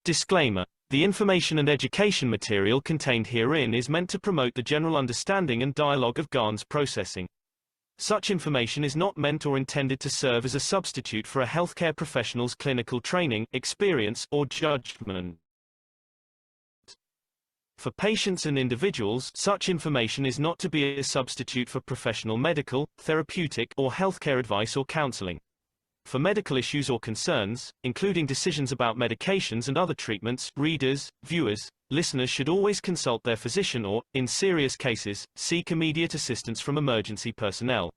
Disclaimer: the information and education material contained herein is meant to promote the general understanding and dialogue of GAN's processing. Such information is not meant or intended to serve as a substitute for a healthcare professional's clinical training, experience, or judgment. For patients and individuals, such information is not to be a substitute for professional medical, therapeutic, or healthcare advice or counseling. For medical issues or concerns, including decisions about medications and other treatments, readers, viewers, listeners should always consult their physician or, in serious cases, seek immediate assistance from emergency personnel.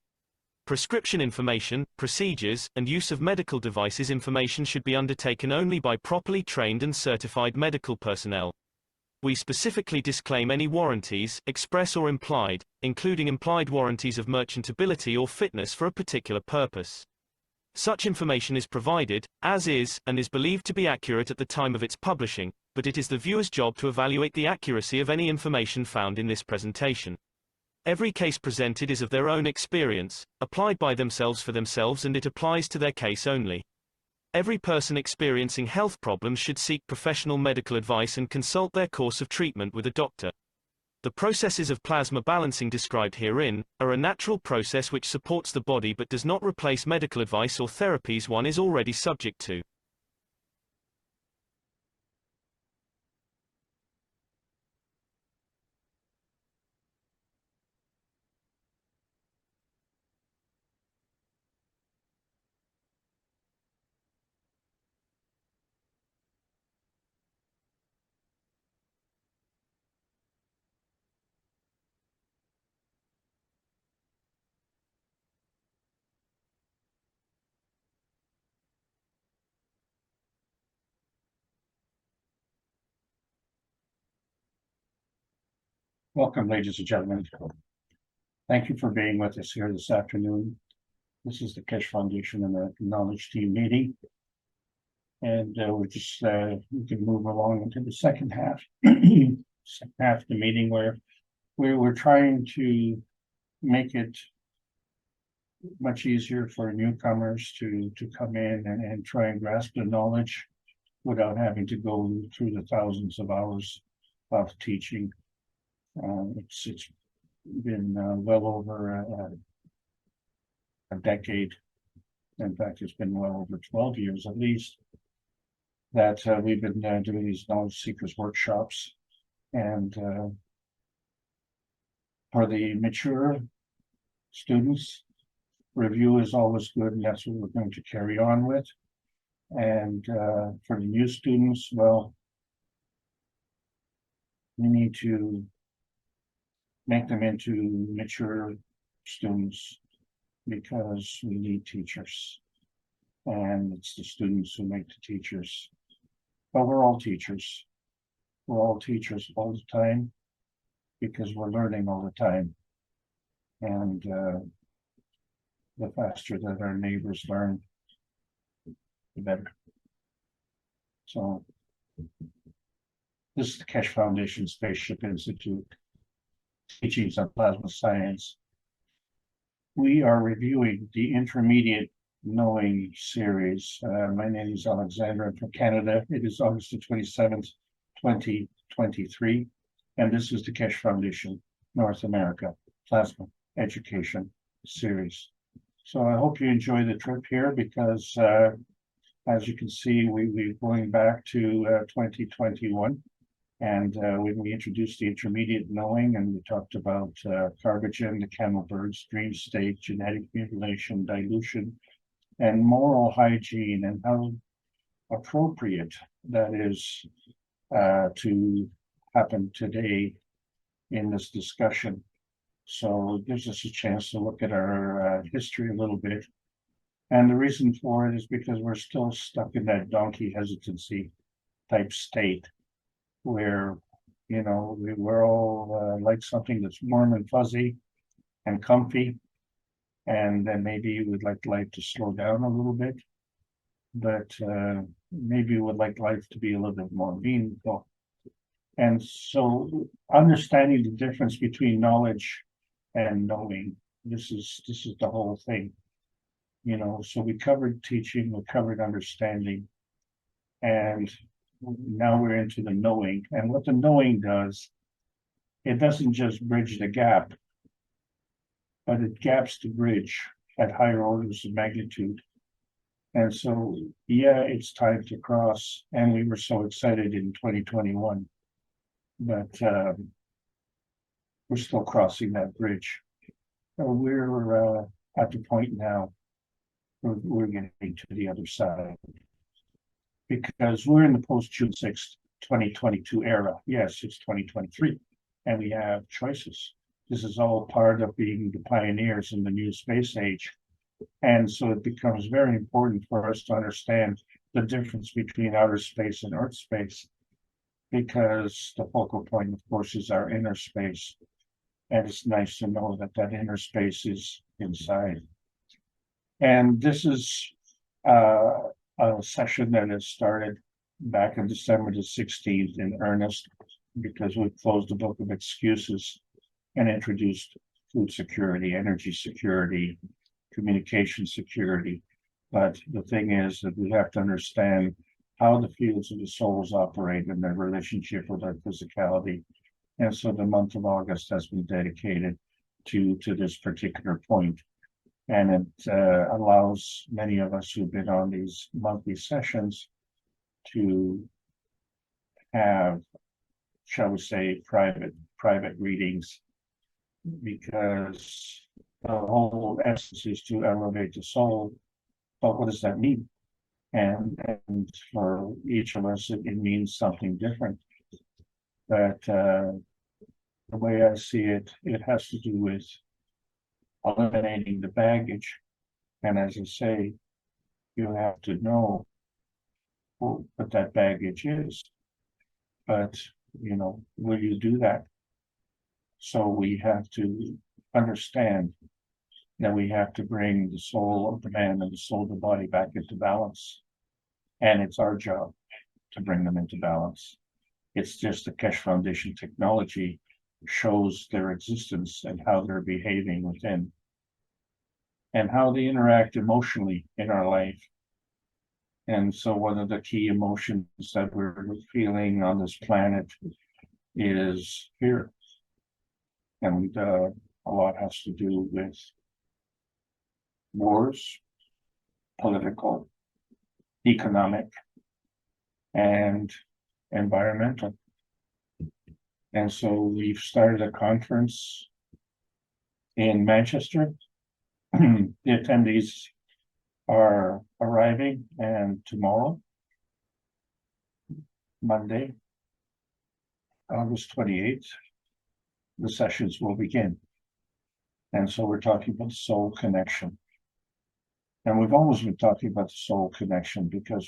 Prescription information, procedures, and use of medical devices information should be undertaken only by properly trained and certified medical personnel. We specifically disclaim any warranties, express or implied, including implied warranties of merchantability or fitness for a particular purpose. Such information is provided, as is, and is believed to be accurate at the time of its publishing, but it is the viewer's job to evaluate the accuracy of any information found in this presentation. Every case presented is of their own experience, applied by themselves for themselves, and it applies to their case only. Every person experiencing health problems should seek professional medical advice and consult their course of treatment with a doctor. The processes of plasma balancing described herein are a natural process which supports the body but does not replace medical advice or therapies one is already subject to. Welcome, ladies and gentlemen. Thank you for being with us here this afternoon. This is the KAKT Foundation and the Knowledge Team meeting. And we can move along into the second half, second half of the meeting where we're trying to make it much easier for newcomers to come in and try and grasp the knowledge without having to go through the thousands of hours of teaching. It's been well over a decade. In fact, it's been well over 12 years at least that we've been doing these knowledge seekers workshops. And for the mature students, review is always good, and that's what we're going to carry on with. And for the new students, well, we need to make them into mature students because we need teachers. And it's the students who make the teachers. But we're all teachers. We're all teachers all the time because we're learning all the time. And the faster that our neighbors learn, the better. So this is the KAKT Foundation Spaceship Institute. Teachings on Plasma Science. We are reviewing the Intermediate Knowing series. My name is Alexander. I'm from Canada. It is August the 27th, 2023. And this is the KAKT Foundation North America Plasma Education series. So I hope you enjoy the trip here because as you can see, we're going back to 2021. And when we introduced the intermediate knowing, and we talked about carbogen, the camel birds, dream state, genetic mutilation, dilution, and moral hygiene, and how appropriate that is to happen today in this discussion. So it gives us a chance to look at our history a little bit. And the reason for it is because we're still stuck in that donkey hesitancy type state, where, you know, we're all like something that's warm and fuzzy and comfy, and then maybe we'd like life to slow down a little bit, but maybe we'd like life to be a little bit more meaningful. And so understanding the difference between knowledge and knowing, this is the whole thing, you know. So we covered teaching, we covered understanding, and now we're into the knowing. And what the knowing does, it doesn't just bridge the gap, but it gaps the bridge at higher orders of magnitude. And so, yeah, it's time to cross. And we were so excited in 2021, but we're still crossing that bridge. So we're at the point now where we're getting to the other side, because we're in the post-June 6th, 2022 era. Yes, it's 2023, and we have choices. This is all part of being the pioneers in the new space age. And so it becomes very important for us to understand the difference between outer space and Earth space, because the focal point, of course, is our inner space. And it's nice to know that that inner space is inside. And this is a session that has started back on December the 16th in earnest, because we closed the book of excuses and introduced food security, energy security, communication security. But the thing is that we have to understand how the fields of the souls operate in their relationship with our physicality. And so the month of August has been dedicated to this particular point. And it allows many of us who've been on these monthly sessions to have, shall we say, private readings, because the whole essence is to elevate the soul. But what does that mean? And for each of us, it means something different. But the way I see it, it has to do with eliminating the baggage. And as I say, you have to know what that baggage is. But, you know, will you do that? So we have to understand that we have to bring the soul of the man and the soul of the body back into balance. And it's our job to bring them into balance. It's just the Keshe Foundation technology shows their existence and how they're behaving within, and how they interact emotionally in our life. And so one of the key emotions that we're feeling on this planet is fear. And a lot has to do with wars, political, economic, and environmental. And so we've started a conference in Manchester. The attendees are arriving, and tomorrow, Monday, August 28th, the sessions will begin. And so we're talking about soul connection. And we've always been talking about the soul connection, because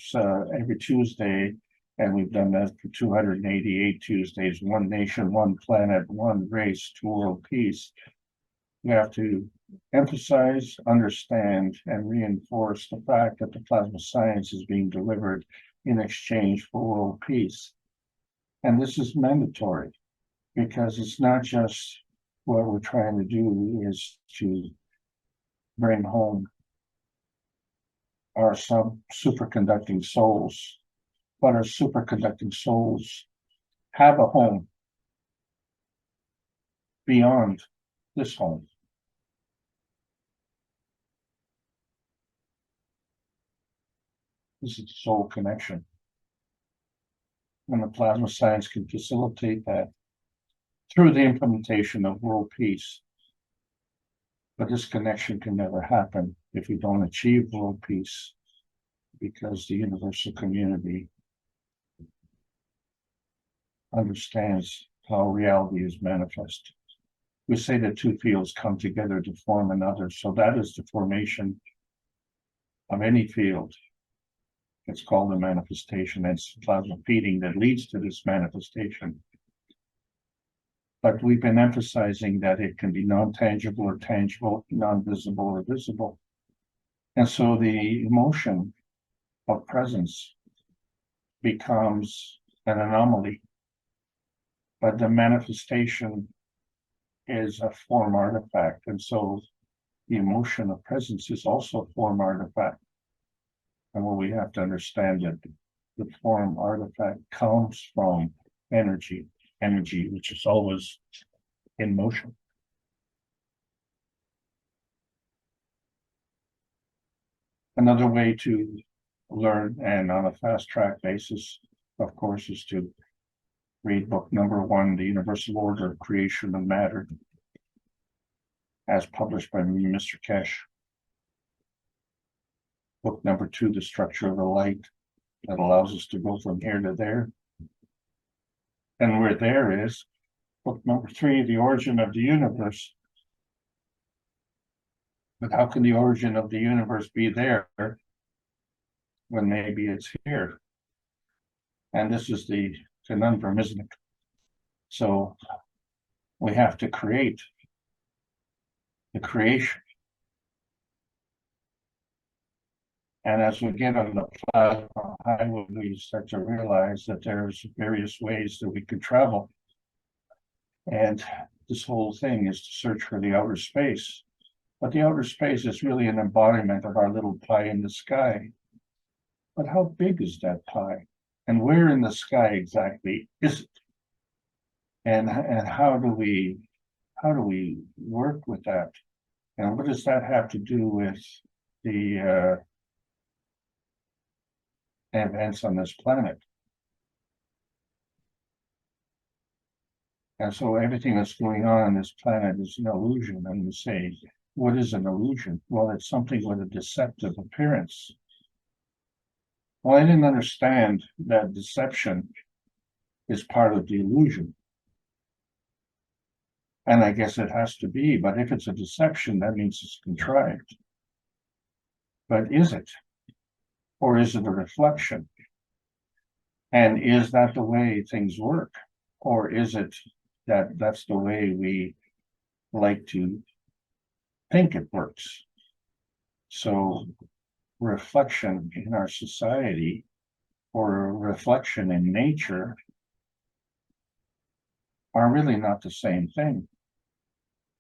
every Tuesday, and we've done that for 288 Tuesdays, one nation, one planet, one race to world peace. We have to emphasize, understand, and reinforce the fact that the plasma science is being delivered in exchange for world peace. And this is mandatory, because it's not just what we're trying to do is to bring home our superconducting souls, but our superconducting souls have a home beyond this home. This is soul connection. And the plasma science can facilitate that through the implementation of world peace. But this connection can never happen if we don't achieve world peace, because the universal community understands how reality is manifest. We say that two fields come together to form another. So that is the formation of any field. It's called a manifestation. It's plasma feeding that leads to this manifestation. But we've been emphasizing that it can be non-tangible or tangible, non-visible or visible. And so the emotion of presence becomes an anomaly. But the manifestation is a form artifact. And so the emotion of presence is also a form artifact. And what we have to understand that the form artifact comes from energy, which is always in motion. Another way to learn, and on a fast track basis, of course, is to read book number 1, The Universal Order of Creation of Matter, as published by Mr. Kesh. Book number 2, The Structure of the Light, that allows us to go from here to there. And where there is, book number 3, The Origin of the Universe. But how can the origin of the universe be there when maybe it's here? And this is the conundrum, isn't it? So we have to create the creation. And as we get on the plasma highway, we start to realize that there's various ways that we could travel. And this whole thing is to search for the outer space. But the outer space is really an embodiment of our little pie in the sky. But how big is that pie? And where in the sky exactly is it? And how do we work with that? And what does that have to do with the events on this planet? And so everything that's going on this planet is an illusion. And we say, what is an illusion? Well, it's something with a deceptive appearance. Well, I didn't understand that deception is part of the illusion. And I guess it has to be, but if it's a deception, that means it's contrived. But is it? Or is it a reflection? And is that the way things work? Or is it that that's the way we like to think it works? So reflection in our society or reflection in nature are really not the same thing.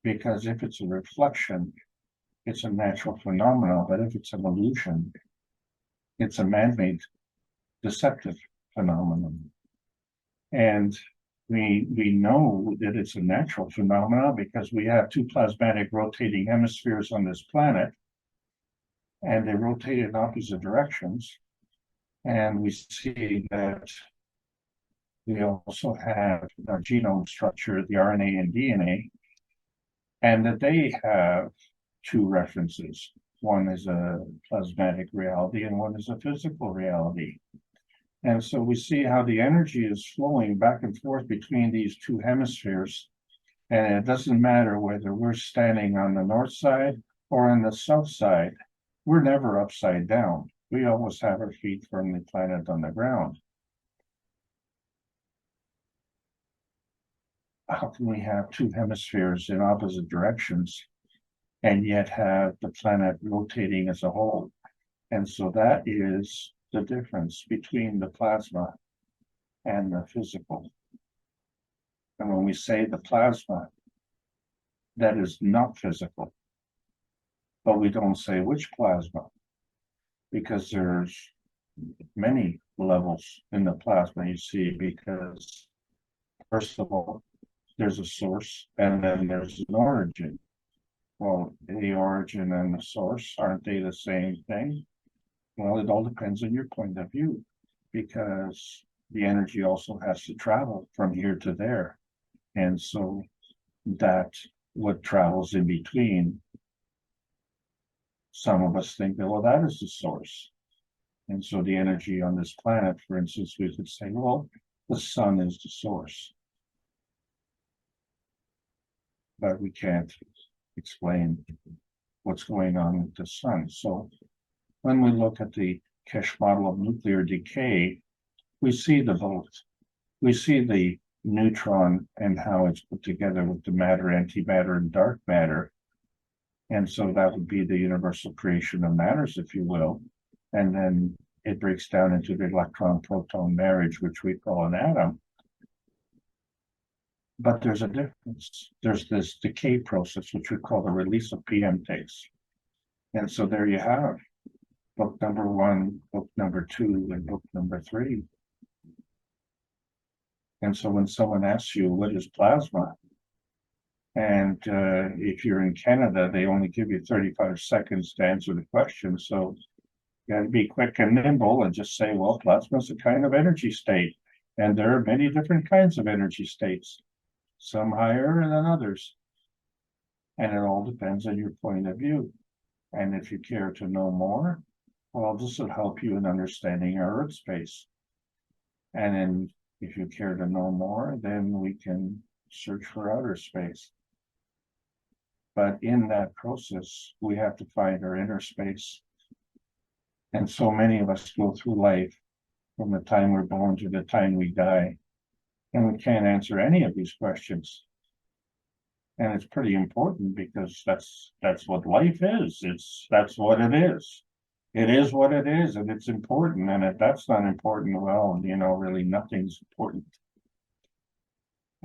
Because if it's a reflection, it's a natural phenomenon, but if it's an illusion, it's a man-made deceptive phenomenon. And we know that it's a natural phenomenon because we have 2 plasmatic rotating hemispheres on this planet, and they rotate in opposite directions. And we see that we also have our genome structure, the RNA and DNA, and that they have 2 references. One is a plasmatic reality and one is a physical reality. And so we see how the energy is flowing back and forth between these 2 hemispheres. And it doesn't matter whether we're standing on the north side or on the south side. We're never upside down. We always have our feet firmly planted on the ground. How can we have 2 hemispheres in opposite directions and yet have the planet rotating as a whole? And so that is the difference between the plasma and the physical. And when we say the plasma, that is not physical. But we don't say which plasma, because there's many levels in the plasma, you see, because first of all, there's a source and then there's an origin. Well, the origin and the source, aren't they the same thing? Well, it all depends on your point of view, because the energy also has to travel from here to there. And so that what travels in between, some of us think that, well, that is the source. And so the energy on this planet, for instance, we could say, well, the sun is the source. But we can't explain what's going on with the sun. So when we look at the Kesh model of nuclear decay, we see the both. We see the neutron and how it's put together with the matter, antimatter, and dark matter. And so that would be the universal creation of matters, if you will. And then it breaks down into the electron-proton marriage, which we call an atom. But there's a difference. There's this decay process, which we call the release of PM takes. And so there you have book number 1, book number 2, and book number 3. And so when someone asks you, what is plasma? And if you're in Canada, they only give you 35 seconds to answer the question. So you got to be quick and nimble and just say, well, plasma is a kind of energy state. And there are many different kinds of energy states, some higher than others. And it all depends on your point of view. And if you care to know more, well, this will help you in understanding our Earth space. And then if you care to know more, then we can search for outer space. But in that process, we have to find our inner space. And so many of us go through life from the time we're born to the time we die, and we can't answer any of these questions. And it's pretty important because that's what life is. That's what it is. It is what it is, and it's important. And if that's not important, well, really nothing's important.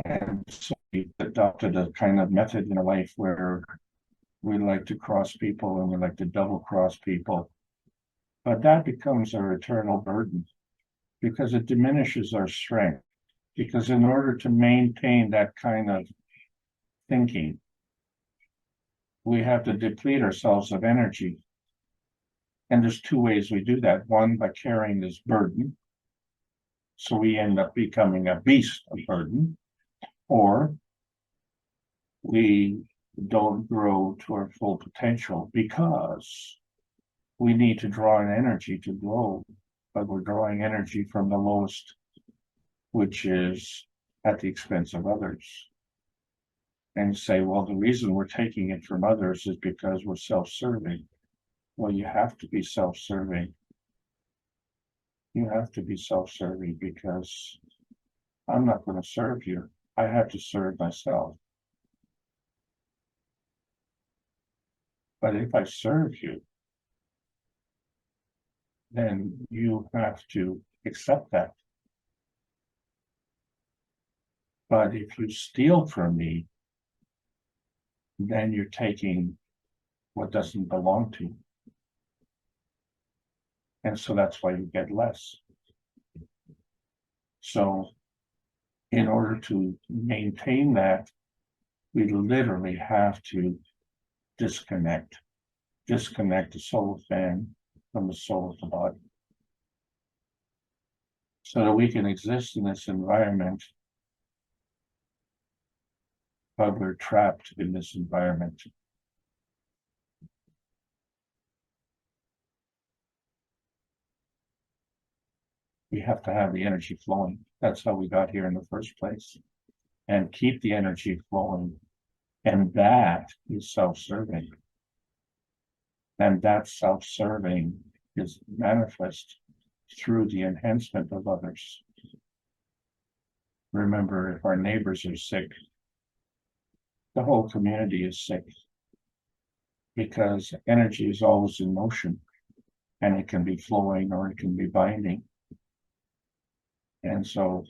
And so we adopted a kind of method in life where we like to cross people and we like to double cross people. But that becomes our eternal burden because it diminishes our strength. Because in order to maintain that kind of thinking, we have to deplete ourselves of energy. And there's 2 ways we do that. One, by carrying this burden. So we end up becoming a beast of burden. Or we don't grow to our full potential because we need to draw in energy to grow. But we're drawing energy from the lowest, which is at the expense of others. And say, well, the reason we're taking it from others is because we're self-serving. Well, you have to be self-serving. You have to be self-serving because I'm not going to serve you. I have to serve myself. But if I serve you, then you have to accept that. But if you steal from me, then you're taking what doesn't belong to you. And so that's why you get less. So in order to maintain that, we literally have to disconnect the soul of man from the soul of the body. So that we can exist in this environment, but we're trapped in this environment. We have to have the energy flowing. That's how we got here in the first place. And keep the energy flowing. And that is self-serving. And that self-serving is manifest through the enhancement of others. Remember, if our neighbors are sick, the whole community is sick. Because energy is always in motion. And it can be flowing or it can be binding. And so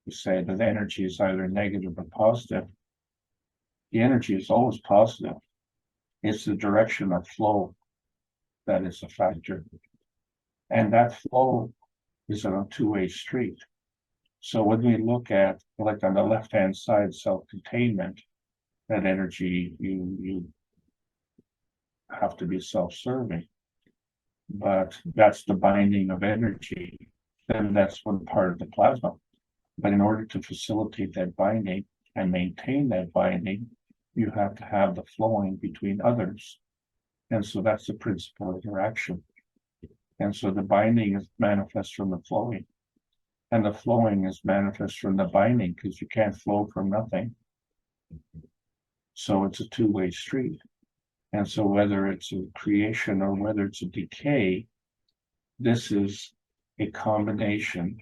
you say that energy is either negative or positive. The energy is always positive. It's the direction of flow that is a factor. And that flow is on a 2-way street. So when we look at, like on the left-hand side, self-containment, that energy, you have to be self-serving. But that's the binding of energy. Then that's one part of the plasma. But in order to facilitate that binding and maintain that binding, you have to have the flowing between others. And so that's the principle of interaction. And so the binding is manifest from the flowing. And the flowing is manifest from the binding because you can't flow from nothing. So it's a 2-way street. And so whether it's a creation or whether it's a decay, this is a combination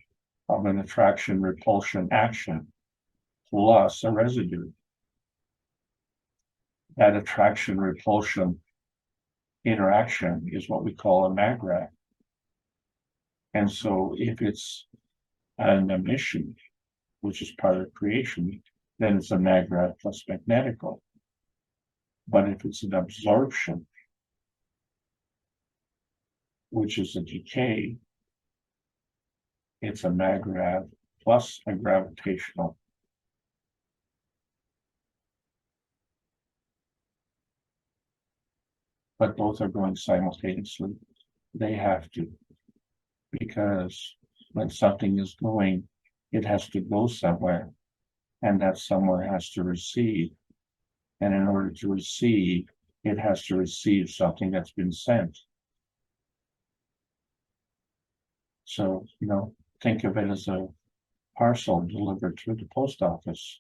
of an attraction, repulsion, action, plus a residue. That attraction, repulsion, interaction is what we call a magrat. And so if it's an emission, which is part of creation, then it's a magrat plus magnetical. But if it's an absorption, which is a decay, it's a maggrav plus a gravitational. But both are going simultaneously. They have to, because when something is going, it has to go somewhere, and that somewhere has to receive. And in order to receive, it has to receive something that's been sent. So, think of it as a parcel delivered through the post office.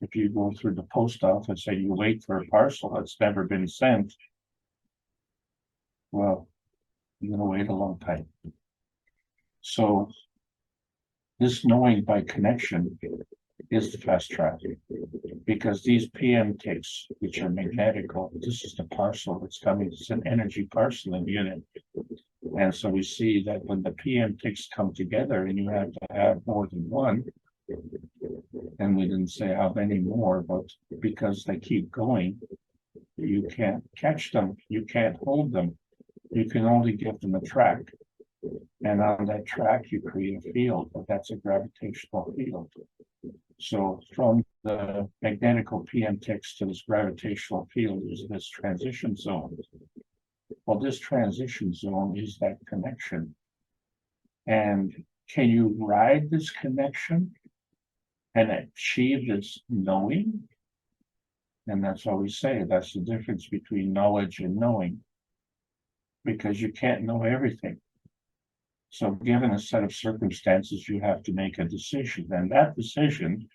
If you go through the post office and you wait for a parcel that's never been sent, well, you're going to wait a long time. So this knowing by connection is the fast track, because these PM ticks, which are magnetical, this is the parcel that's coming. It's an energy parceling unit. And so we see that when the PM ticks come together, and you have to have more than one, and we didn't say how many more, but because they keep going, you can't catch them, you can't hold them, you can only give them a track. And on that track, you create a field, but that's a gravitational field. So from the magnetical PM ticks to this gravitational field is this transition zone. Well, this transition zone is that connection. And can you ride this connection and achieve this knowing? And that's what we say, that's the difference between knowledge and knowing, because you can't know everything. So given a set of circumstances, you have to make a decision, and that decision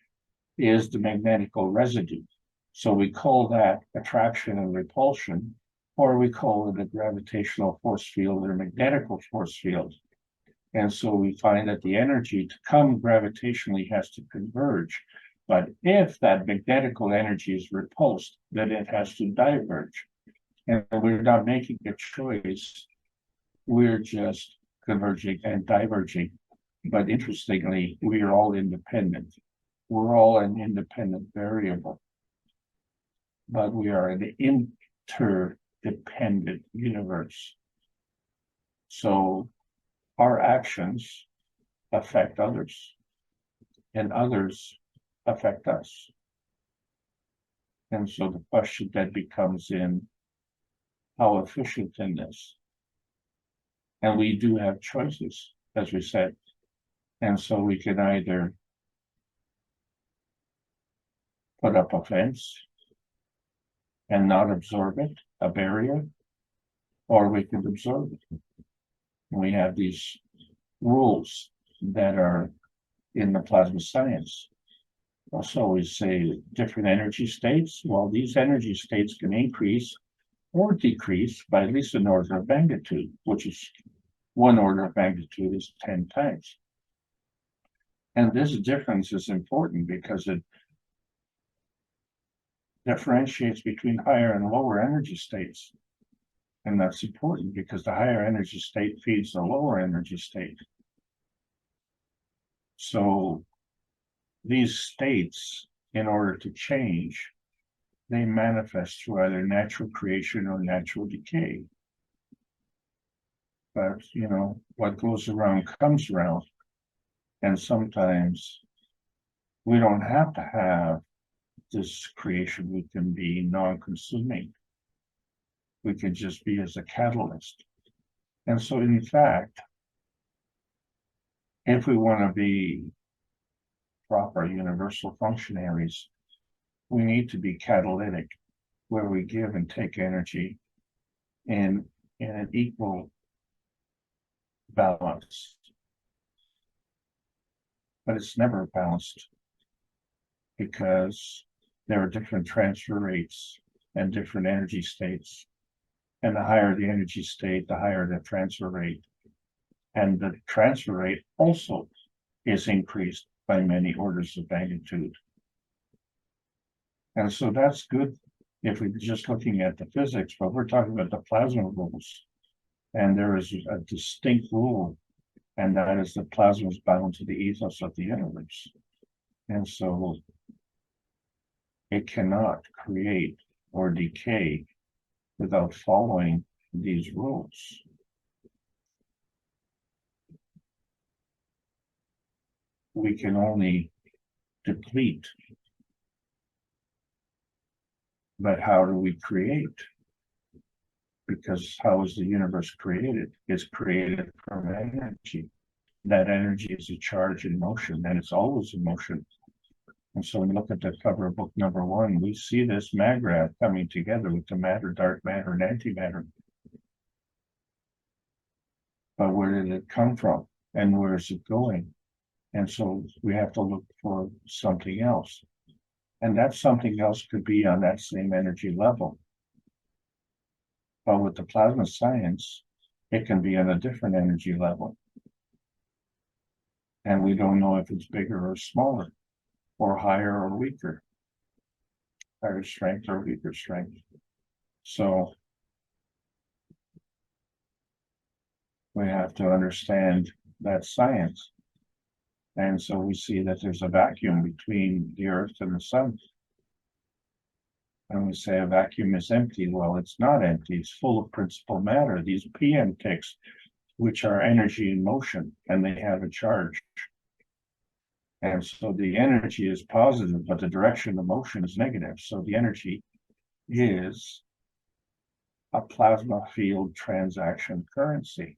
is the magnetical residue. So we call that attraction and repulsion, or we call it a gravitational force field or magnetical force field. And so we find that the energy to come gravitationally has to converge. But if that magnetical energy is repulsed, then it has to diverge. And we're not making a choice. We're just converging and diverging. But interestingly, we are all independent. We're all an independent variable. But we are an interdependent universe. So our actions affect others, and others affect us. And so the question then becomes in how efficient in this. And we do have choices, as we said. And so we can either put up a fence and not absorb it, a barrier, or we can absorb it. We have these rules that are in the plasma science. Also, we say different energy states. Well, these energy states can increase or decrease by at least an order of magnitude, which is 1 order of magnitude is 10 times. And this difference is important because it differentiates between higher and lower energy states. And that's important because the higher energy state feeds the lower energy state. So these states, in order to change, they manifest through either natural creation or natural decay. But, what goes around comes around. And sometimes we don't have to have this creation. We can be non-consuming. We can just be as a catalyst. And so, in fact, if we want to be proper universal functionaries, we need to be catalytic, where we give and take energy in an equal balance. But it's never balanced because there are different transfer rates and different energy states. And the higher the energy state, the higher the transfer rate. And the transfer rate also is increased by many orders of magnitude. And so that's good if we're just looking at the physics, but we're talking about the plasma rules. And there is a distinct rule, and that is that plasma is bound to the ethos of the universe. And so it cannot create or decay without following these rules. we can only deplete. But how do we create? Because how is the universe created? It's created from energy. That energy is a charge in motion, and it's always in motion. And so when you look at the cover of book number 1, we see this maggrav coming together with the matter, dark matter, and antimatter. But where did it come from? And where is it going? And so we have to look for something else. And that something else could be on that same energy level. But with the plasma science, it can be on a different energy level. And we don't know if it's bigger or smaller, or higher or weaker, higher strength or weaker strength. So we have to understand that science. And so we see that there's a vacuum between the Earth and the sun. And we say a vacuum is empty. Well, it's not empty. It's full of principal matter. These PM ticks, which are energy in motion, and they have a charge. And so the energy is positive, but the direction of motion is negative. So the energy is a plasma field transaction currency.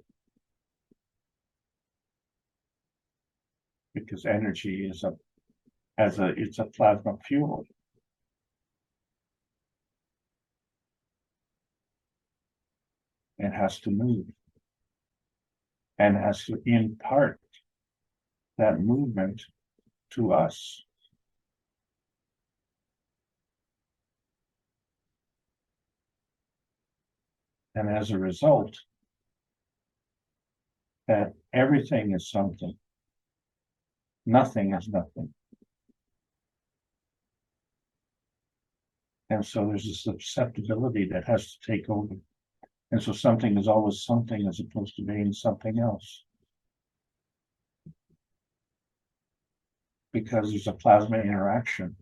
Because energy is it's a plasma fuel. It has to move and has to impart that movement to us. And as a result, that everything is something. Nothing is nothing. And so there's a susceptibility that has to take over. And so something is always something as opposed to being something else. Because there's a plasma interaction.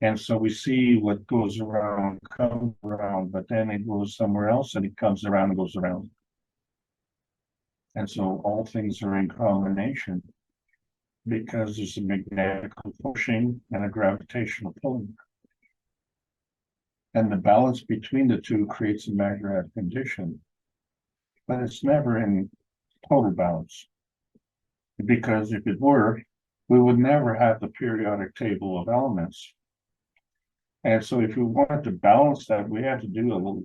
And so we see what goes around, comes around, but then it goes somewhere else and it comes around and goes around. And so all things are in combination because there's a magnetic pushing and a gravitational pulling. And the balance between the two creates a magnetic condition, but it's never in total balance. Because if it were, we would never have the periodic table of elements. And so if we wanted to balance that, we had to do a little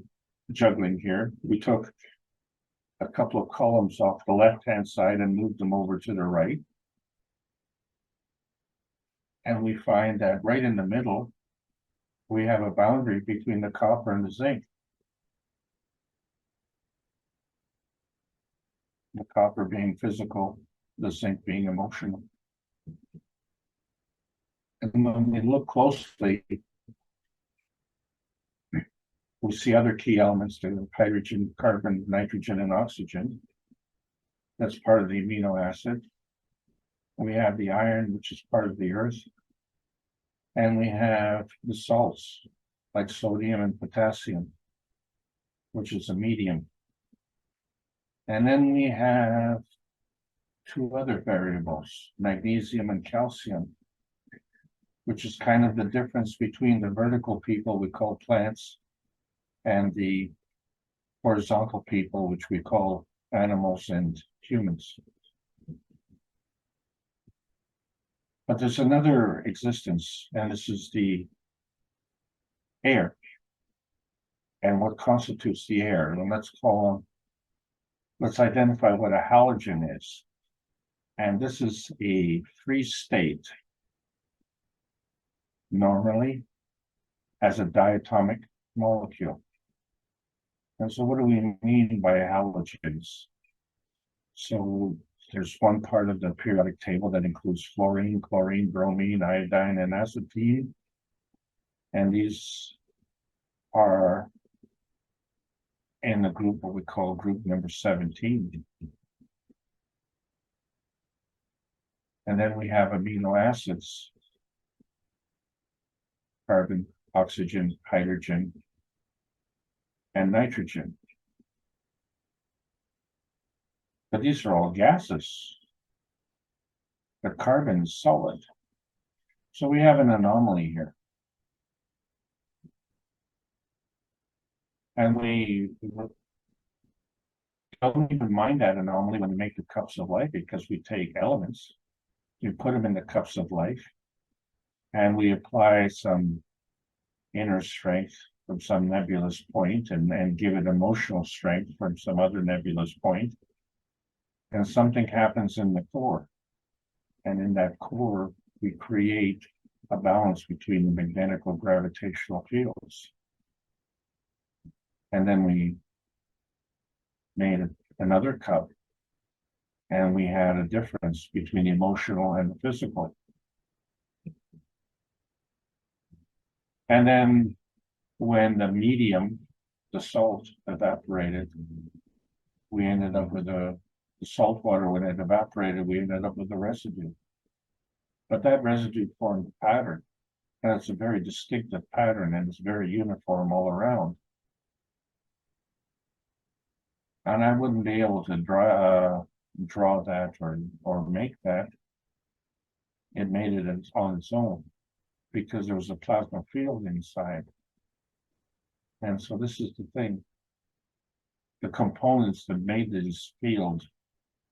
juggling here. We took a couple of columns off the left-hand side and moved them over to the right. And we find that right in the middle, we have a boundary between the copper and the zinc. The copper being physical, the zinc being emotional. And when we look closely, we see other key elements to hydrogen, carbon, nitrogen, and oxygen. That's part of the amino acid. We have the iron, which is part of the earth. And we have the salts, like sodium and potassium, which is a medium. And then we have two other variables, magnesium and calcium, which is kind of the difference between the vertical people we call plants and the horizontal people, which we call animals and humans. But there's another existence, and this is the air. And what constitutes the air? And let's identify what a halogen is. And this is a free state, normally as a diatomic molecule. And so what do we mean by halogens? So there's one part of the periodic table that includes fluorine, chlorine, bromine, iodine, and astatine. And these are in the group what we call group number 17. And then we have amino acids, carbon, oxygen, hydrogen, and nitrogen. But these are all gases. the carbon is solid. So we have an anomaly here. And we don't even mind that anomaly when we make the cups of life, because we take elements, we put them in the cups of life, and we apply some inner strength from some nebulous point and give it emotional strength from some other nebulous point. And something happens in the core. And in that core, we create a balance between the magnetical gravitational fields. And then we made another cup, and we had a difference between the emotional and the physical. And then when the medium, the salt, evaporated, we ended up with the salt water. When it evaporated, we ended up with the residue. But that residue formed a pattern, and it's a very distinctive pattern, and it's very uniform all around. And I wouldn't be able to draw that or make that. It made it on its own, because there was a plasma field inside. And so this is the thing. The components that made this field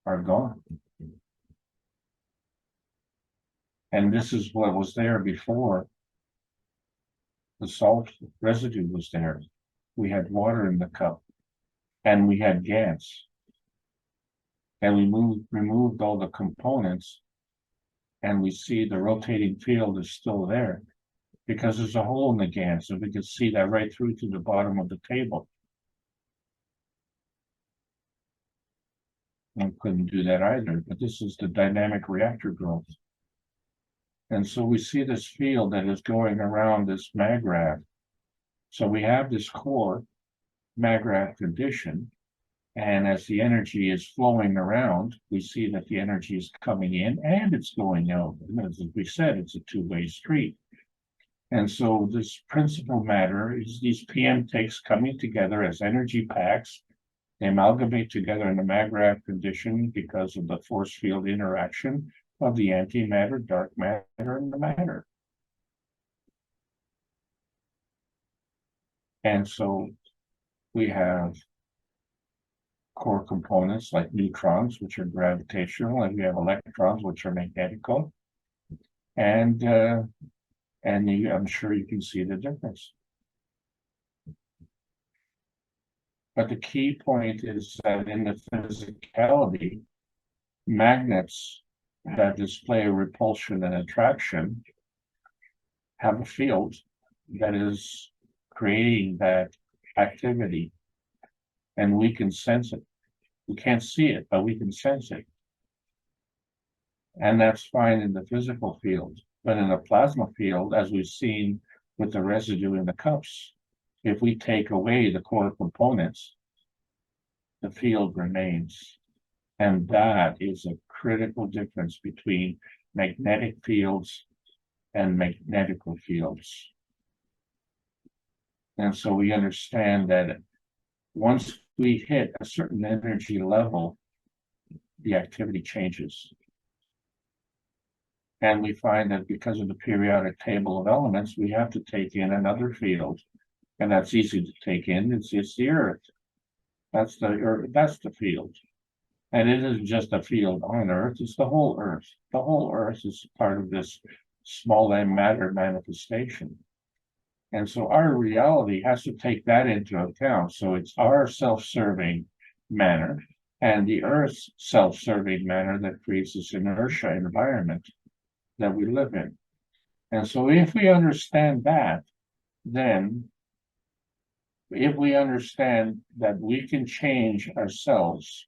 are gone. And this is what was there before. The salt residue was there. We had water in the cup, and we had gas. And we removed all the components, and we see the rotating field is still there, because there's a hole in the gas, and we can see that right through to the bottom of the table. I couldn't do that either, but this is the dynamic reactor growth. And so we see this field that is going around this magrav. So we have this core magrav condition, and as the energy is flowing around, we see that the energy is coming in and it's going out. And as we said, it's a two-way street. And so this principal matter is these PM takes coming together as energy packs. They amalgamate together in a magrav condition because of the force field interaction of the antimatter, dark matter, and the matter. And so we have core components like neutrons, which are gravitational, and we have electrons, which are magnetical. And I'm sure you can see the difference. But the key point is that in the physicality, magnets that display repulsion and attraction have a field that is creating that activity, and we can sense it. We can't see it, but we can sense it. And that's fine in the physical field. But in the plasma field, as we've seen with the residue in the cups, if we take away the core components, the field remains. And that is a critical difference between magnetic fields and magnetical fields. And so we understand that once we hit a certain energy level, the activity changes. And we find that because of the periodic table of elements, we have to take in another field. And that's easy to take in. It's the Earth. That's the Earth. That's the field. And it isn't just a field on Earth, it's the whole Earth. The whole Earth is part of this small m matter manifestation. And so our reality has to take that into account. So it's our self-serving manner and the Earth's self-serving manner that creates this inertia environment that we live in. And so if we understand that, then if we understand that we can change ourselves,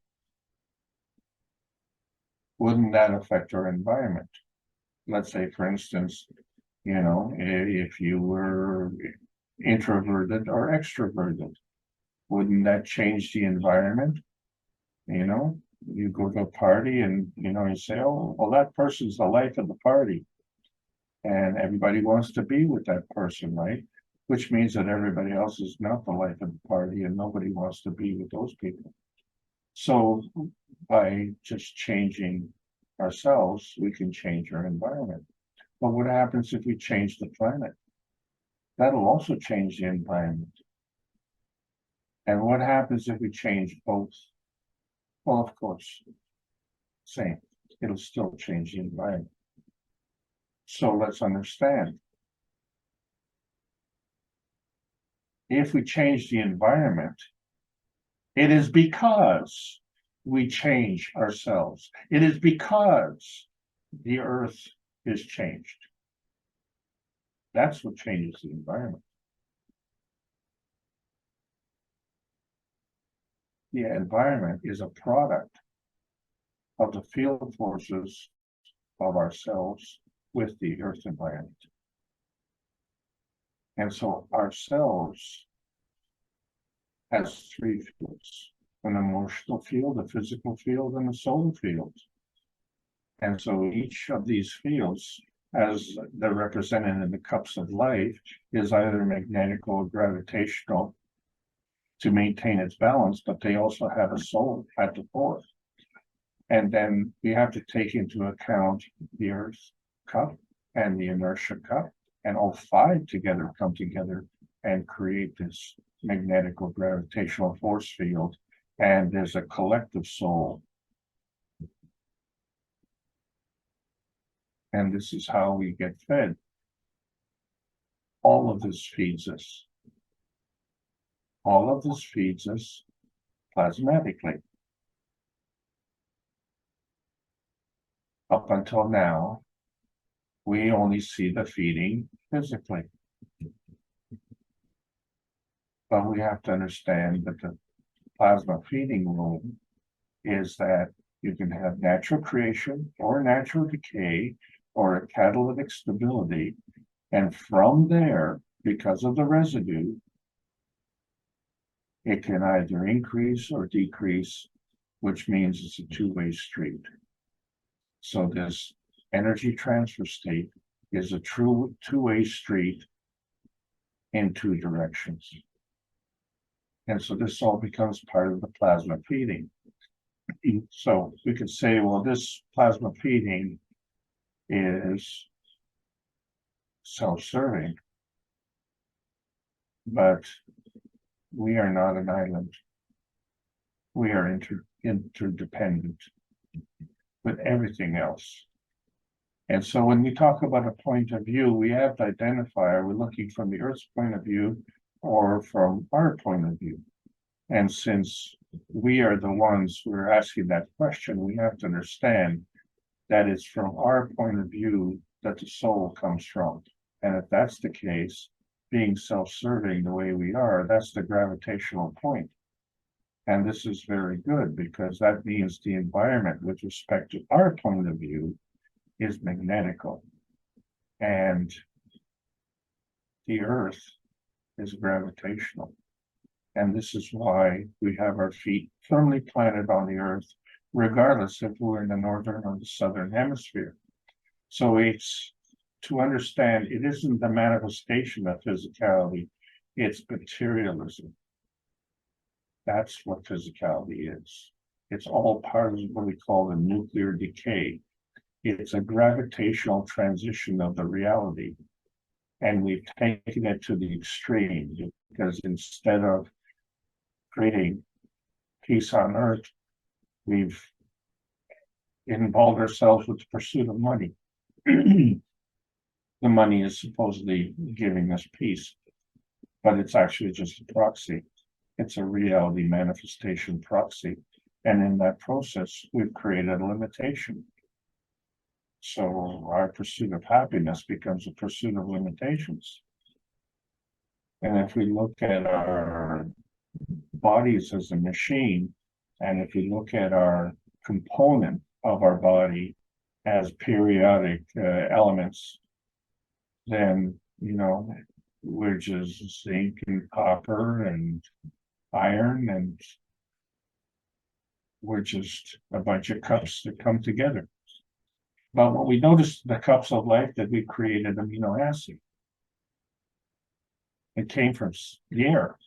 wouldn't that affect our environment? Let's say, for instance, if you were introverted or extroverted, wouldn't that change the environment? You go to a party and, you say, oh, well, that person's the life of the party. And everybody wants to be with that person, right? Which means that everybody else is not the life of the party and nobody wants to be with those people. So by just changing ourselves, we can change our environment. But what happens if we change the planet? That'll also change the environment. And what happens if we change both? Well, of course, same. It'll still change the environment. So let's understand. If we change the environment, it is because we change ourselves. It is because the earth is changed. That's what changes the environment. The environment is a product of the field forces of ourselves with the earth environment. And so ourselves has three fields: an emotional field, a physical field, and a solar field. And so each of these fields, as they're represented in the cups of life, is either magnetic or gravitational to maintain its balance, but they also have a soul at the core. And then we have to take into account the Earth cup and the inertia cup, and all five together come together and create this magnetic or gravitational force field. And there's a collective soul. And this is how we get fed. All of this feeds us. All of this feeds us plasmatically. Up until now, we only see the feeding physically. But we have to understand that the plasma feeding room is that you can have natural creation or natural decay or a catalytic stability. And from there, because of the residue, it can either increase or decrease, which means it's a two-way street. So this energy transfer state is a true two-way street in two directions. And so this all becomes part of the plasma feeding. So we could say, well, this plasma feeding is self-serving, but we are not an island. We are interdependent with everything else. And so when we talk about a point of view, we have to identify, are we looking from the Earth's point of view or from our point of view? And since we are the ones who are asking that question, we have to understand that it's from our point of view that the soul comes from. And if that's the case, being self-serving the way we are, that's the gravitational point. And this is very good because that means the environment with respect to our point of view is magnetical. And the earth is gravitational. And this is why we have our feet firmly planted on the earth, regardless if we're in the northern or the southern hemisphere. So it's to understand it isn't the manifestation of physicality, it's materialism. That's what physicality is. It's all part of what we call the nuclear decay. It's a gravitational transition of the reality. And we've taken it to the extreme because instead of creating peace on earth, we've involved ourselves with the pursuit of money. The money is supposedly giving us peace, but it's actually just a proxy. It's a reality manifestation proxy. And in that process, we've created a limitation. So our pursuit of happiness becomes a pursuit of limitations. And if we look at our bodies as a machine, and if we look at our component of our body as periodic elements, then, you know, we're just zinc and copper and iron, and we're just a bunch of cups that come together. But what we noticed, the cups of life, that we created amino acid. It came from the air.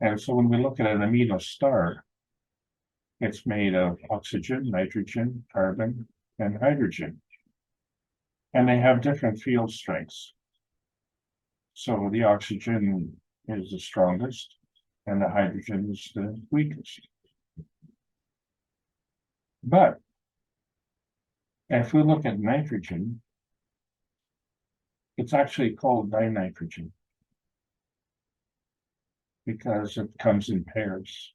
And so when we look at an amino star, It's made of oxygen, nitrogen, carbon, and hydrogen. And they have different field strengths. So the oxygen is the strongest, and the hydrogen is the weakest. But if we look at nitrogen, it's actually called dinitrogen because it comes in pairs.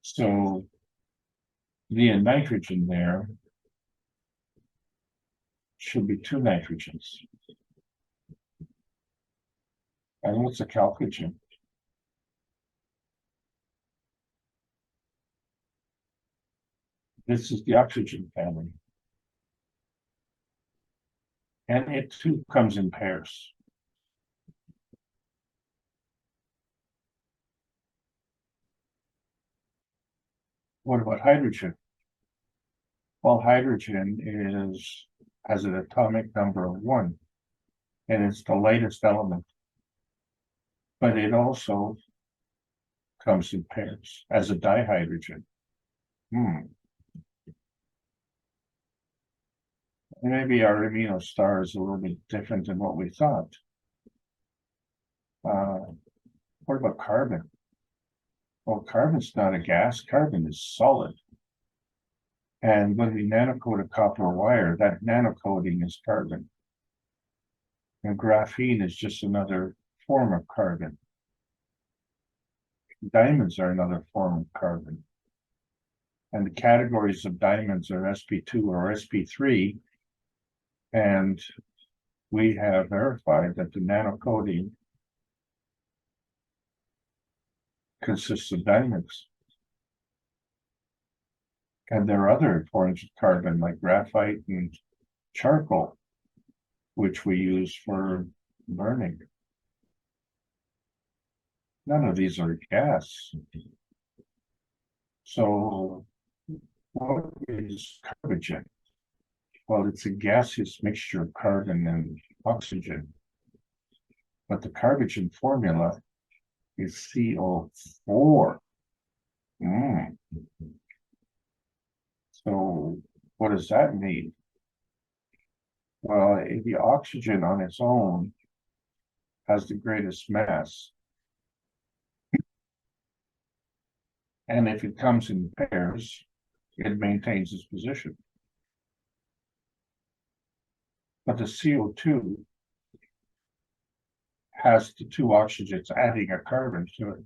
So the nitrogen there should be two nitrogens. And what's a chalcogen? This is the oxygen family. And it too comes in pairs. What about hydrogen? Well, hydrogen has an atomic number of 1, and it's the lightest element. But it also comes in pairs as a dihydrogen. Maybe our amino star is a little bit different than what we thought. What about carbon? Well, carbon's not a gas, carbon is solid. And when we nanocoat a copper wire, that nanocoating is carbon. And graphene is just another form of carbon. Diamonds are another form of carbon. And the categories of diamonds are sp2 or sp3. And we have verified that the nanocoating consists of diamonds. And there are other forms of carbon like graphite and charcoal, which we use for burning. None of these are gas. So what is carbogen? Well, it's a gaseous mixture of carbon and oxygen. But the carbogen formula is CO4. So what does that mean? Well, the oxygen on its own has the greatest mass. And if it comes in pairs, it maintains its position. But the CO2 has the two oxygens adding a carbon to it.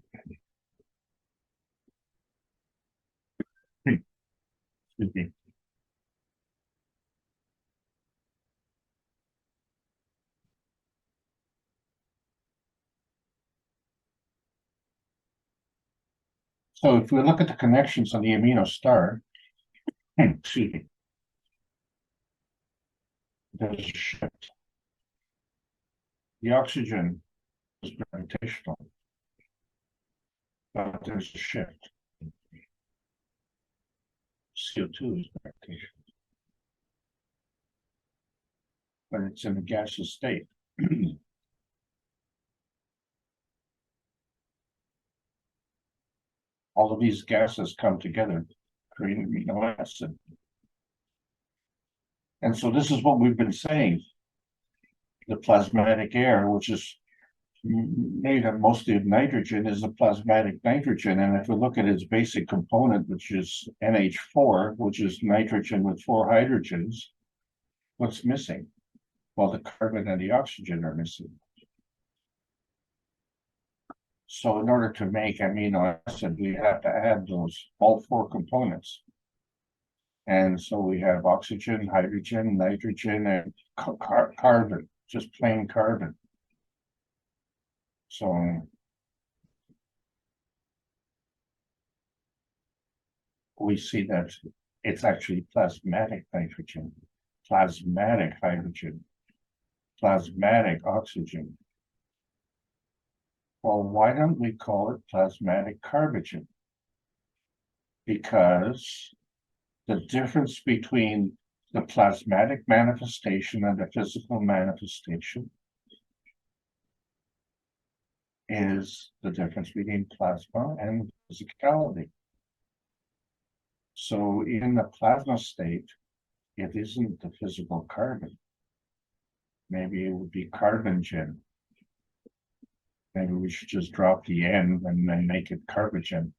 So if we look at the connections on the amino star, excuse me, there's a shift. The oxygen is gravitational, but there's a shift. CO2 is gravitational, but it's in a gaseous state. All of these gases come together, create an amino acid. And so this is what we've been saying. The plasmatic air, which is made of mostly of nitrogen, is a plasmatic nitrogen. And if we look at its basic component, which is NH4, which is nitrogen with 4 hydrogens, what's missing? Well, the carbon and the oxygen are missing. So in order to make amino acid, we have to add all 4 components. And so we have oxygen, hydrogen, nitrogen, and carbon, just plain carbon. So we see that it's actually plasmatic nitrogen, plasmatic hydrogen, plasmatic oxygen. Well, why don't we call it plasmatic carbogen? Because the difference between the plasmatic manifestation and the physical manifestation is the difference between plasma and physicality. So in the plasma state, it isn't the physical carbon. Maybe it would be carbogen. Maybe we should just drop the N and then make it carbogen.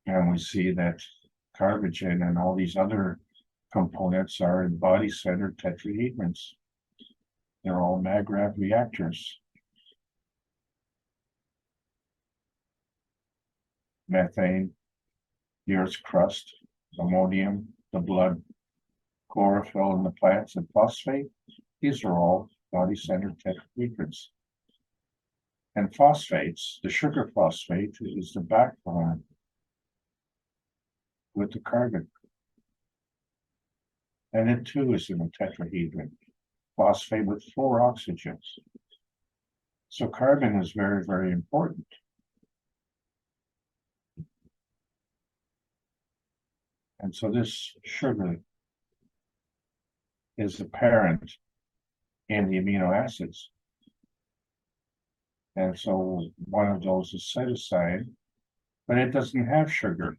And we see that carbogen and all these other components are in body-centered tetrahedrons. They're all maggrav reactors. Methane, the Earth's crust, ammonium, the blood, chlorophyll in the plants, and phosphate. These are all body-centered tetrahedrons. And phosphates, the sugar phosphate is the backbone with the carbon. And it too is in a tetrahedron, phosphate with 4 oxygens. So carbon is very, very important. And so this sugar is apparent in the amino acids. And so one of those is cytosine, but it doesn't have sugar.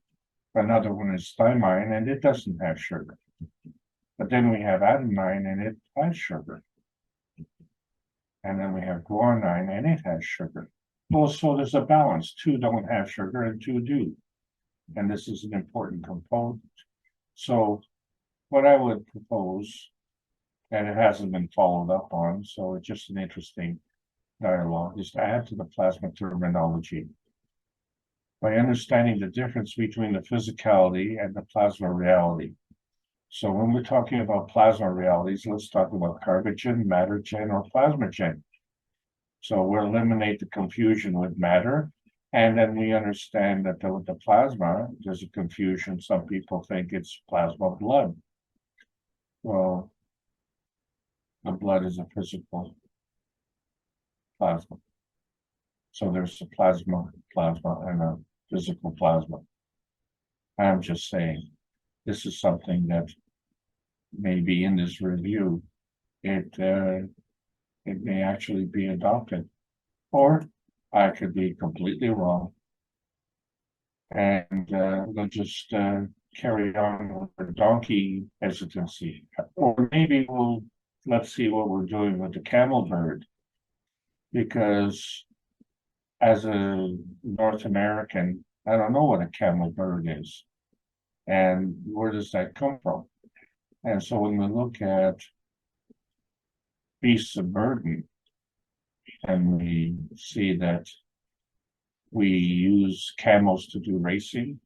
Another one is thymine, and it doesn't have sugar. But then we have adenine, and it has sugar. And then we have guanine, and it has sugar. Well, so there's a balance. 2 don't have sugar, and 2 do. And this is an important component. So what I would propose, and it hasn't been followed up on, so it's just an interesting dialogue, is to add to the plasma terminology by understanding the difference between the physicality and the plasma reality. So when we're talking about plasma realities, let's talk about carbogen, mattergen, or plasmagen. So we'll eliminate the confusion with matter, and then we understand that with the plasma, there's a confusion. Some people think it's plasma blood. Well, the blood is a physical plasma. So there's a plasma, and a physical plasma. I'm just saying, this is something that maybe in this review, it may actually be adopted, or I could be completely wrong, and we'll just carry on with donkey hesitancy, or maybe let's see what we're doing with the camel bird, because as a North American, I don't know what a camel bird is, and where does that come from? And so when we look at beasts of burden, and we see that we use camels to do racing,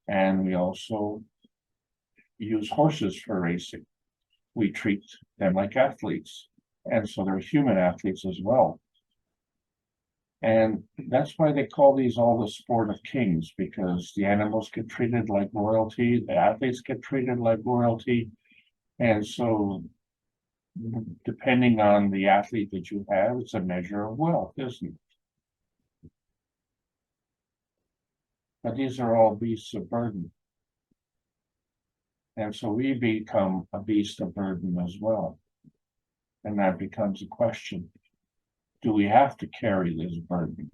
and we also use horses for racing. We treat them like athletes, and so they're human athletes as well. And that's why they call these all the sport of kings, because the animals get treated like royalty, the athletes get treated like royalty. And so depending on the athlete that you have, it's a measure of wealth, isn't it? But these are all beasts of burden. And so we become a beast of burden as well. And that becomes a question. Do we have to carry this burden?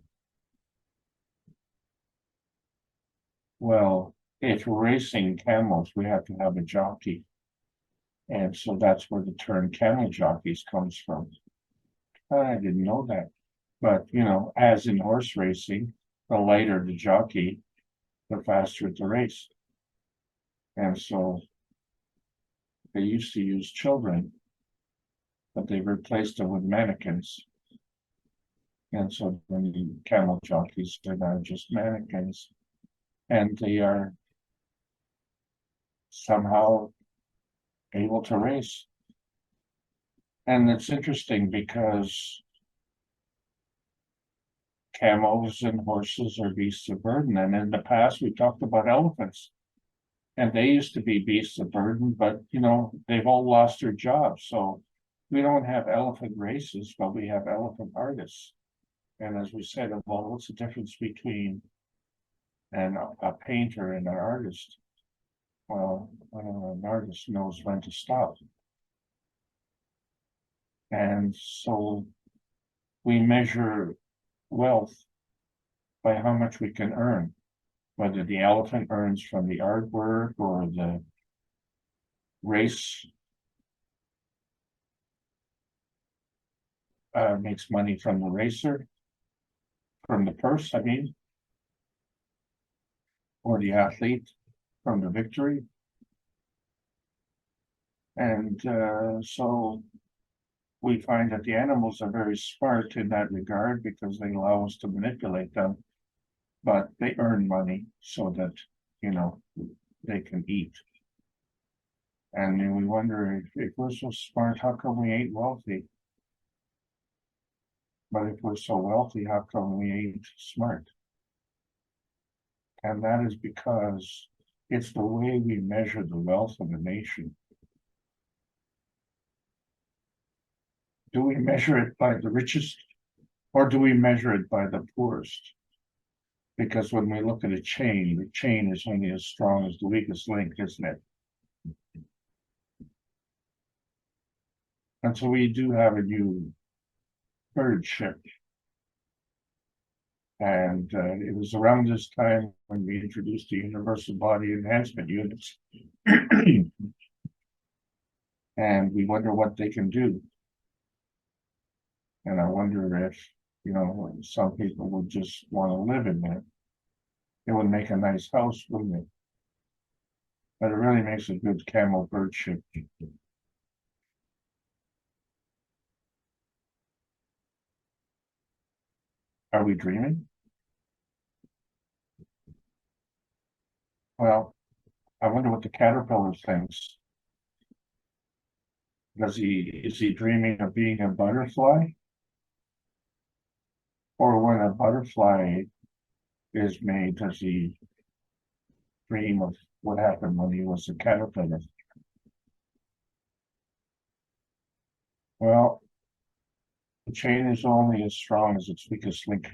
Well, if we're racing camels, we have to have a jockey. And so that's where the term camel jockeys comes from. I didn't know that. But, as in horse racing, the lighter the jockey, the faster the race. And so they used to use children, but they replaced them with mannequins. And so the camel jockeys are now just mannequins. And they are somehow able to race. And it's interesting because camels and horses are beasts of burden. And in the past, we talked about elephants. And they used to be beasts of burden, but, they've all lost their jobs. So we don't have elephant races, but we have elephant artists. And as we said, well, what's the difference between a painter and an artist? Well, an artist knows when to stop. And so we measure wealth by how much we can earn, whether the elephant earns from the artwork or the race makes money from the racer, from the purse, I mean, or the athlete from the victory. And so we find that the animals are very smart in that regard because they allow us to manipulate them, but they earn money so that, they can eat. And then we wonder if we're so smart, how come we ain't wealthy? But if we're so wealthy, how come we ain't smart? And that is because it's the way we measure the wealth of a nation. Do we measure it by the richest, or do we measure it by the poorest? Because when we look at a chain, the chain is only as strong as the weakest link, isn't it? And so we do have a new bird ship. And it was around this time when we introduced the universal body enhancement units. And we wonder what they can do. And I wonder if, some people would just want to live in there. It would make a nice house, wouldn't it? But it really makes a good camel bird ship. Are we dreaming? Well, I wonder what the caterpillar thinks. Is he dreaming of being a butterfly? Or when a butterfly is made, does he dream of what happened when he was a caterpillar? Well, the chain is only as strong as its weakest link.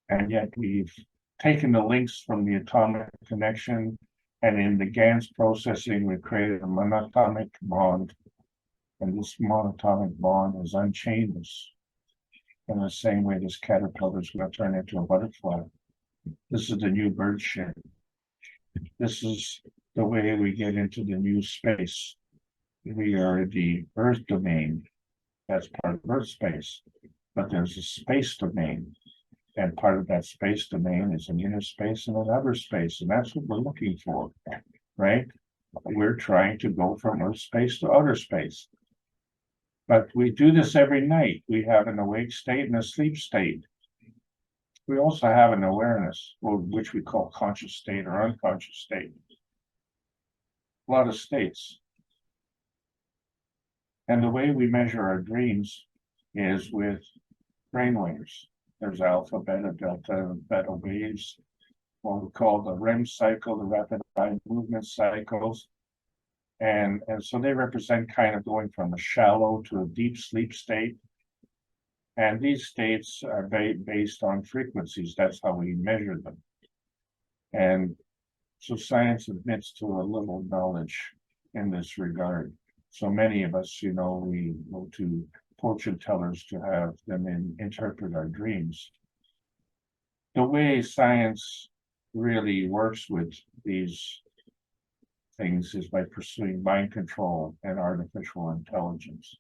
And yet we've taken the links from the atomic connection, and in the GANS processing, we created a monatomic bond. And this monatomic bond has unchained us. In the same way this caterpillar is going to turn into a butterfly. This is the new bird ship. This is the way we get into the new space. We are the Earth domain. That's part of Earth space. But there's a space domain. And part of that space domain is an inner space and an outer space. And that's what we're looking for, right? We're trying to go from Earth space to outer space. But we do this every night. We have an awake state and a sleep state. We also have an awareness, which we call conscious state or unconscious state. A lot of states. And the way we measure our dreams is with brainwaves. There's alpha, beta, delta, beta waves, what we call the REM cycle, the rapid eye movement cycles. And so they represent kind of going from a shallow to a deep sleep state. And these states are based on frequencies. That's how we measure them. And so science admits to a little knowledge in this regard. So many of us, we go to fortune tellers to have them interpret our dreams. The way science really works with these things is by pursuing mind control and artificial intelligence.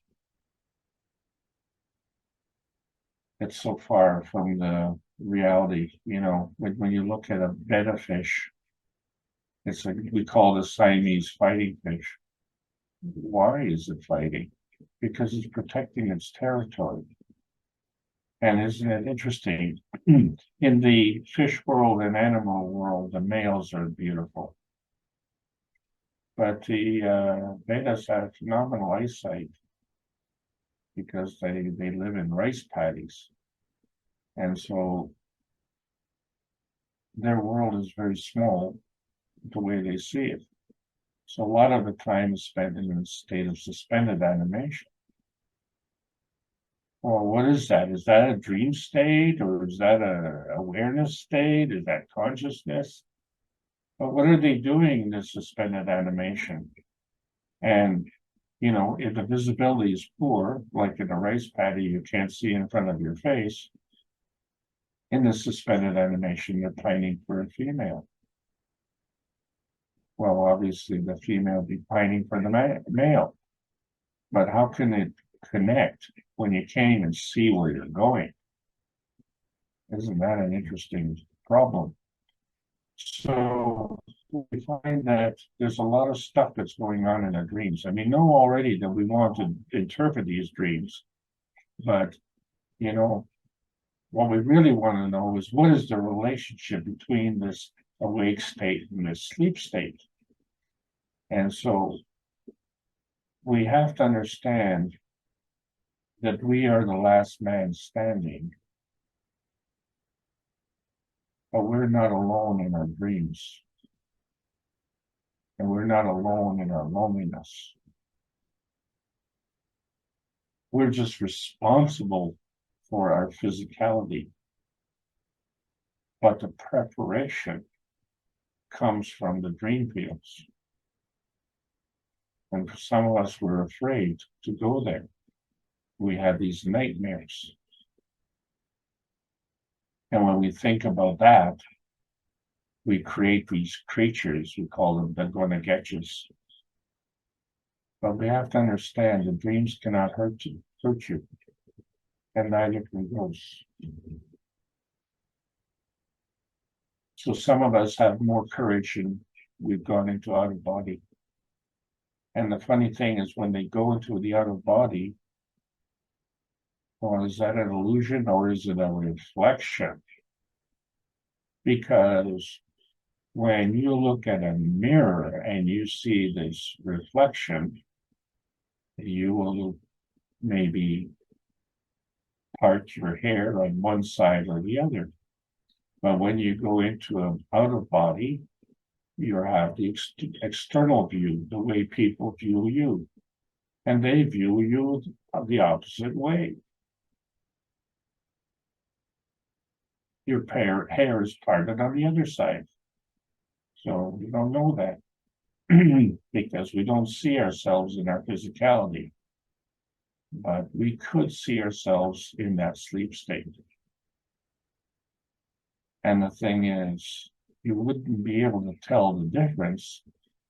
It's so far from the reality, when you look at a betta fish, it's like we call the Siamese fighting fish. Why is it fighting? Because it's protecting its territory. And isn't it interesting? In the fish world and animal world, the males are beautiful. But the bettas have phenomenal eyesight because they live in rice paddies. And so their world is very small the way they see it. So a lot of the time is spent in a state of suspended animation. Well, what is that? Is that a dream state, or is that a awareness state? Is that consciousness? But what are they doing in this suspended animation? And, you know, if the visibility is poor, like in a rice paddy, you can't see in front of your face. In the suspended animation, you're pining for a female. Well, obviously, the female be pining for the male. But how can it connect when you can't even see where you're going? Isn't that an interesting problem? So we find that there's a lot of stuff that's going on in our dreams. I mean, know already that we want to interpret these dreams, but you know, what we really want to know is what is the relationship between this awake state and this sleep state? And so we have to understand that we are the last man standing, but we're not alone in our dreams. And we're not alone in our loneliness. We're just responsible for our physicality. But the preparation comes from the dream fields. And for some of us, we're afraid to go there. We have these nightmares. And when we think about that, we create these creatures, we call them the gonna get yous. But we have to understand the dreams cannot hurt you, and neither can ghosts. So some of us have more courage and we've gone into out of body. And the funny thing is when they go into the out of body, well, is that an illusion or is it a reflection? Because when you look at a mirror and you see this reflection, you will maybe part your hair on one side or the other. But when you go into an out of body, you have the external view, the way people view you. And they view you the opposite way. Your hair is parted on the other side. So we don't know that because we don't see ourselves in our physicality. But we could see ourselves in that sleep state. And the thing is, you wouldn't be able to tell the difference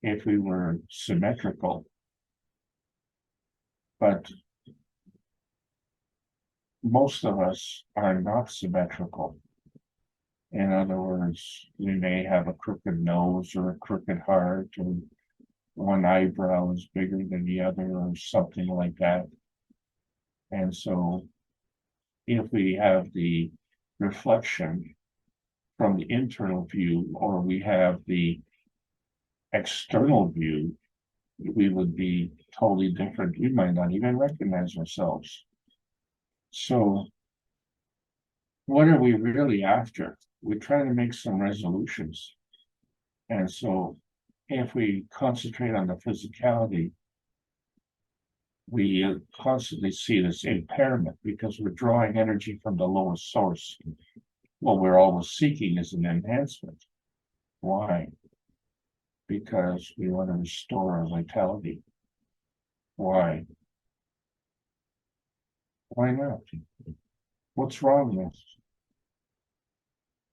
if we were symmetrical. But most of us are not symmetrical. In other words, we may have a crooked nose or a crooked heart, or one eyebrow is bigger than the other, or something like that. And so, if we have the reflection from the internal view, or we have the external view, we would be totally different. We might not even recognize ourselves. So, what are we really after? We're trying to make some resolutions. And so, if we concentrate on the physicality, we constantly see this impairment because we're drawing energy from the lowest source. What we're always seeking is an enhancement. Why? Because we want to restore our vitality. Why? Why not? What's wrong with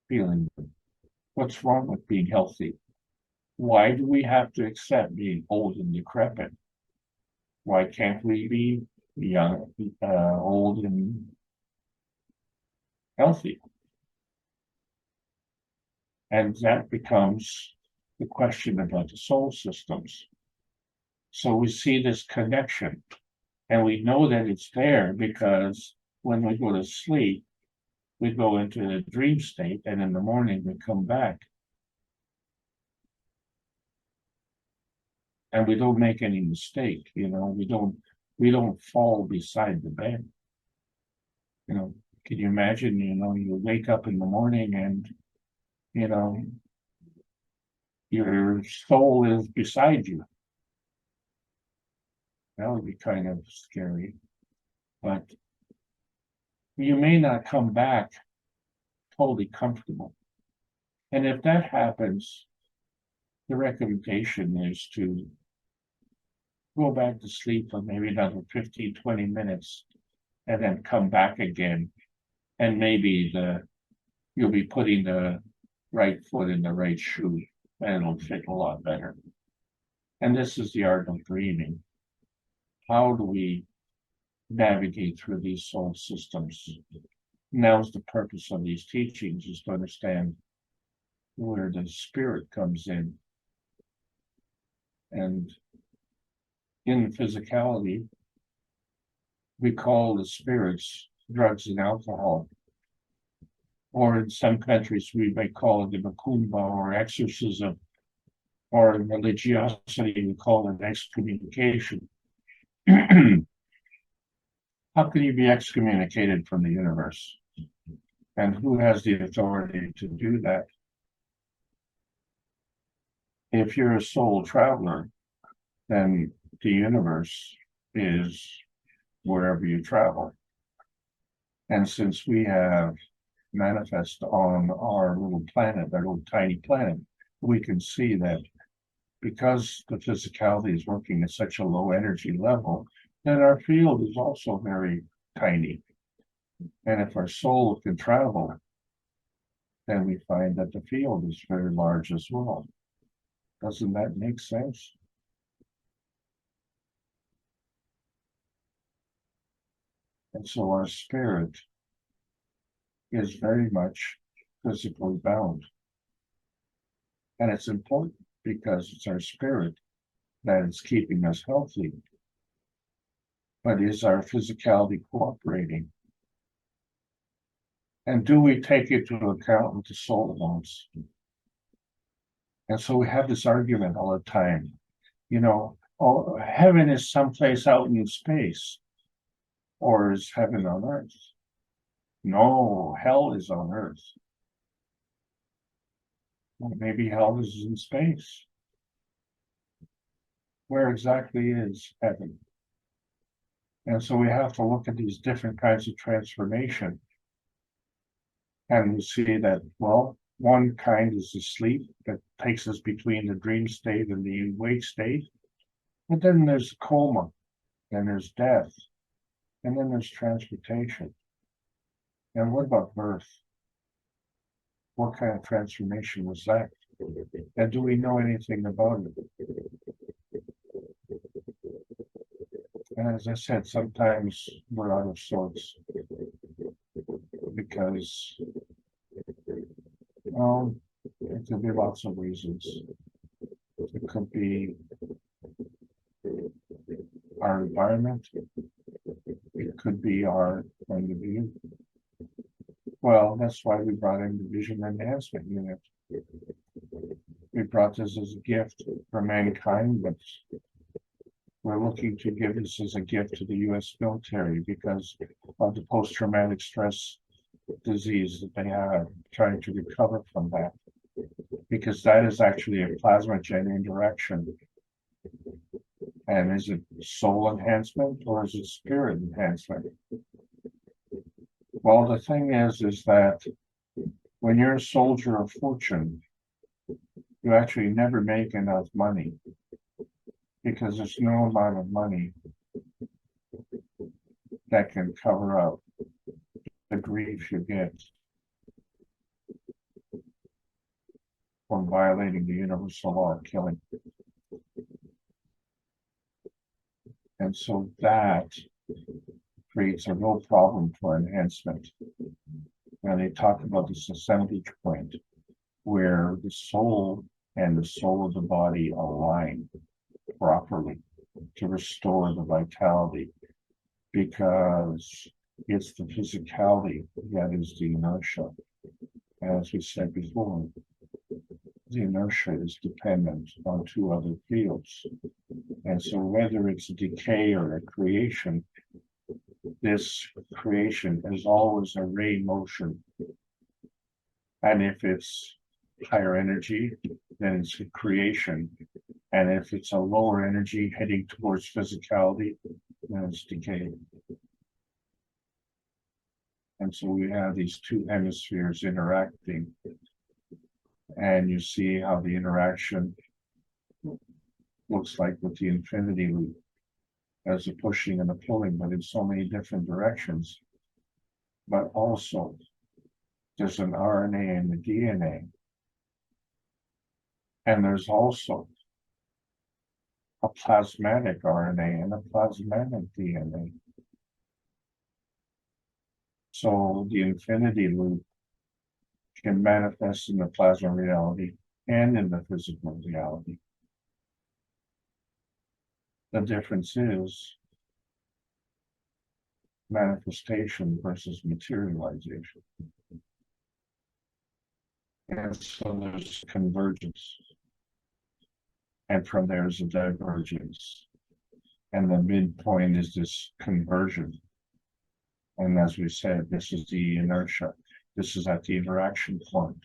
feeling good? What's wrong with being healthy? Why do we have to accept being old and decrepit? Why can't we be young, old and healthy? And that becomes the question about the soul systems. So we see this connection, and we know that it's there because when we go to sleep, we go into the dream state, and in the morning we come back. And we don't make any mistake, you know, we don't fall beside the bed. You know, can you imagine, you know, you wake up in the morning and, you know, your soul is beside you. That would be kind of scary. But you may not come back totally comfortable. And if that happens, the recommendation is to go back to sleep for maybe another 15, 20 minutes, and then come back again. And maybe you'll be putting the right foot in the right shoe, and it'll fit a lot better. And this is the art of dreaming. How do we navigate through these soul systems? Now's the purpose of these teachings, is to understand where the spirit comes in. And in physicality, we call the spirits drugs and alcohol. Or in some countries, we may call it the macumba or exorcism. Or in religiosity, we call it excommunication. How can you be excommunicated from the universe? And who has the authority to do that? If you're a soul traveler, then the universe is wherever you travel. And since we have manifest on our little planet, our little tiny planet, we can see that because the physicality is working at such a low energy level, then our field is also very tiny. And if our soul can travel, then we find that the field is very large as well. Doesn't that make sense? And so our spirit is very much physically bound. And it's important because it's our spirit that is keeping us healthy. But is our physicality cooperating? And do we take it into account what the soul wants? And so we have this argument all the time. You know, oh, heaven is someplace out in space. Or is heaven on earth? No, hell is on earth. Well, maybe hell is in space. Where exactly is heaven? And so we have to look at these different kinds of transformation. And we see that, well, one kind is the sleep that takes us between the dream state and the awake state. But then there's coma, then there's death, and then there's transmutation. And what about birth? What kind of transformation was that? And do we know anything about it? And as I said, sometimes we're out of sorts because, well, it could be lots of reasons. It could be our environment. It could be our point of view. Well, that's why we brought in the Vision Enhancement Unit. We brought this as a gift for mankind, but we're looking to give this as a gift to the U.S. military because of the post-traumatic stress disease that they have, trying to recover from that. Because that is actually a plasma-gen interaction. And is it soul enhancement or is it spirit enhancement? Well, the thing is that when you're a soldier of fortune, you actually never make enough money because there's no amount of money that can cover up the grief you get from violating the universal law of killing. And so that creates a real problem for enhancement. And they talk about this assemblage point where the soul and the soul of the body align properly to restore the vitality, because it's the physicality that is the inertia. As we said before, the inertia is dependent on two other fields. And so whether it's a decay or a creation, this creation is always a ray motion. And if it's higher energy, then it's a creation. And if it's a lower energy heading towards physicality, then it's decay. And so we have these two hemispheres interacting. And you see how the interaction looks like with the infinity loop. as a pushing and a pulling, but in so many different directions. But also, there's an RNA and a DNA. And there's also a plasmatic RNA and a plasmatic DNA. So the infinity loop can manifest in the plasma reality and in the physical reality. The difference is manifestation versus materialization. And so there's convergence. And from there is a divergence. And the midpoint is this conversion. And as we said, this is the inertia. This is at the interaction point.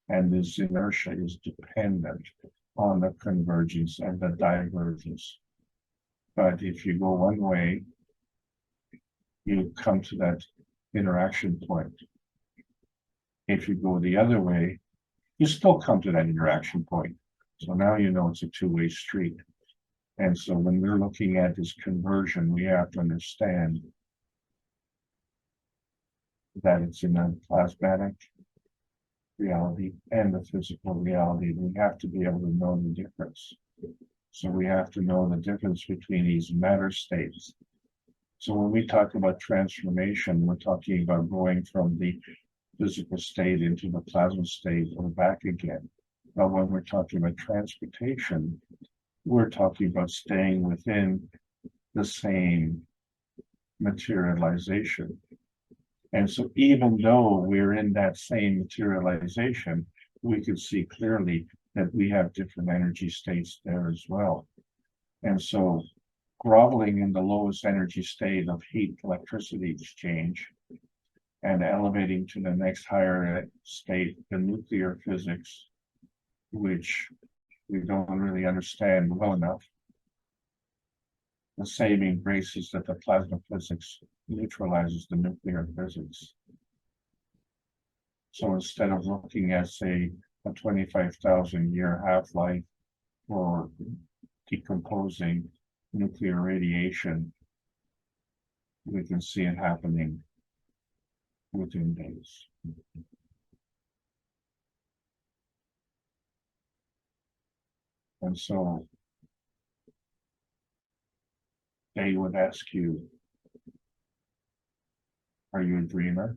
And this inertia is dependent on the convergence and the divergence. But if you go one way, you come to that interaction point. If you go the other way, you still come to that interaction point. So now you know it's a two-way street. And so when we're looking at this conversion, we have to understand that it's in a plasmatic reality and the physical reality. We have to be able to know the difference. So we have to know the difference between these matter states. So when we talk about transformation, we're talking about going from the physical state into the plasma state or back again. But when we're talking about transportation, we're talking about staying within the same materialization. And so even though we're in that same materialization, we can see clearly that we have different energy states there as well. And so groveling in the lowest energy state of heat electricity exchange and elevating to the next higher state, the nuclear physics, which we don't really understand well enough. The saving grace is that the plasma physics neutralizes the nuclear physics. So instead of looking at, say, a 25,000 year half-life for decomposing nuclear radiation, we can see it happening within days. And so they would ask you, are you a dreamer?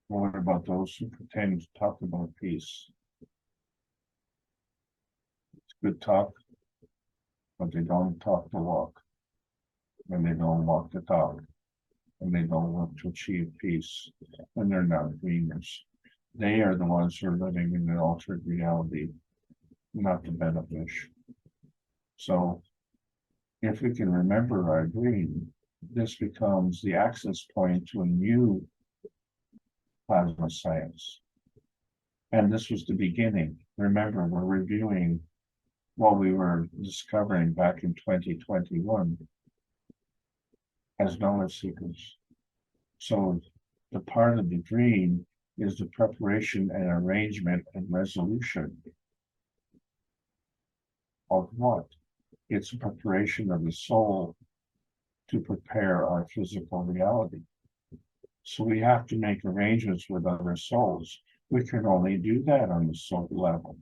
What about those who pretend to talk about peace? It's good talk, but they don't talk the walk, and they don't walk the talk, and they don't work to achieve peace, and they're not dreamers. They are the ones who are living in an altered reality, not the benefish. So if we can remember our dream, this becomes the access point to a new plasma science. And this was the beginning. Remember, we're reviewing what we were discovering back in 2021 as knowledge seekers. So the part of the dream is the preparation and arrangement and resolution of what? It's a preparation of the soul to prepare our physical reality. So we have to make arrangements with other souls. We can only do that on the soul level.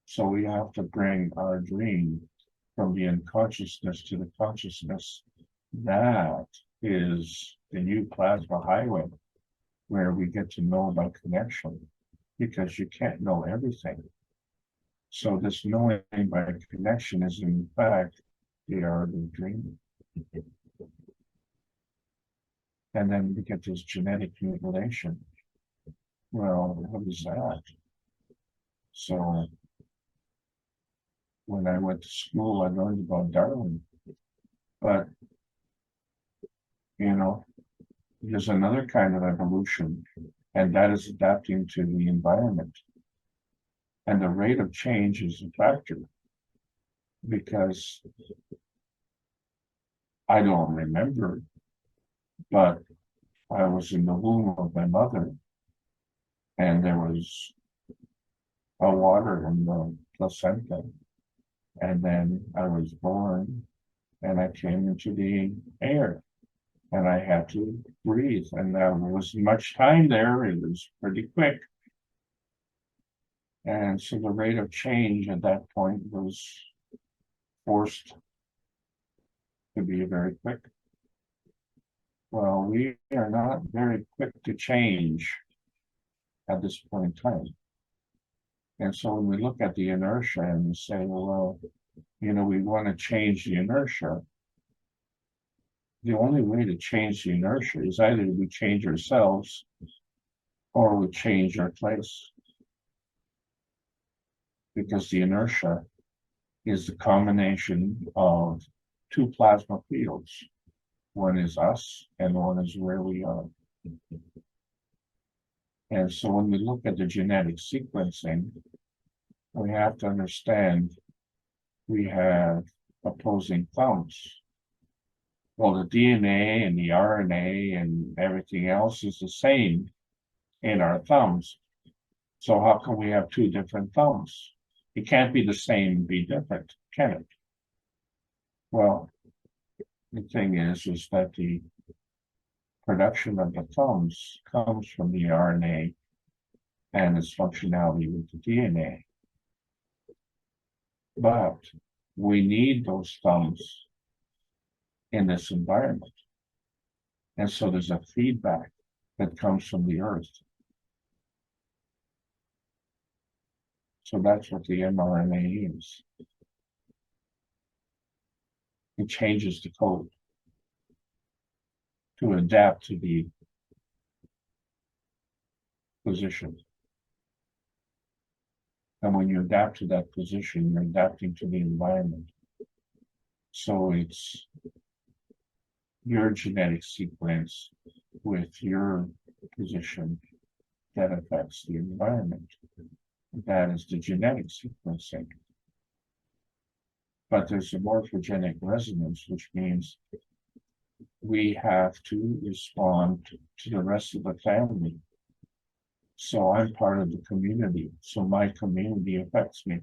So we have to bring our dream from the unconsciousness to the consciousness. That is the new plasma highway, where we get to know by connection, because you can't know everything. So this knowing by connection is in fact the art of dreaming. And then we get this genetic mutilation. Well, what is that? So when I went to school, I learned about Darwin. But, you know, there's another kind of evolution, and that is adapting to the environment. And the rate of change is a factor, because I don't remember, but I was in the womb of my mother, and there was a water in the placenta, And then I was born and I came into the air and I had to breathe. And there wasn't much time there. It was pretty quick. And so the rate of change at that point was forced to be very quick. Well, we are not very quick to change at this point in time. And so when we look at the inertia and we say, well, you know, we want to change the inertia, the only way to change the inertia is either we change ourselves or we change our place. Because the inertia is the combination of two plasma fields. One is us and one is where we are. And so when we look at the genetic sequencing, we have to understand we have opposing thumbs. Well, the DNA and the RNA and everything else is the same in our thumbs. So how can we have two different thumbs? It can't be the same and be different, can it? Well, the thing is that the production of the thumbs comes from the RNA and its functionality with the DNA. But we need those thumbs in this environment. And so there's a feedback that comes from the earth. So that's what the mRNA is. It changes the code to adapt to the position. And when you adapt to that position, you're adapting to the environment. So it's your genetic sequence with your position that affects the environment. That is the genetic sequencing. But there's a morphogenic resonance, which means we have to respond to the rest of the family. So I'm part of the community. So my community affects me.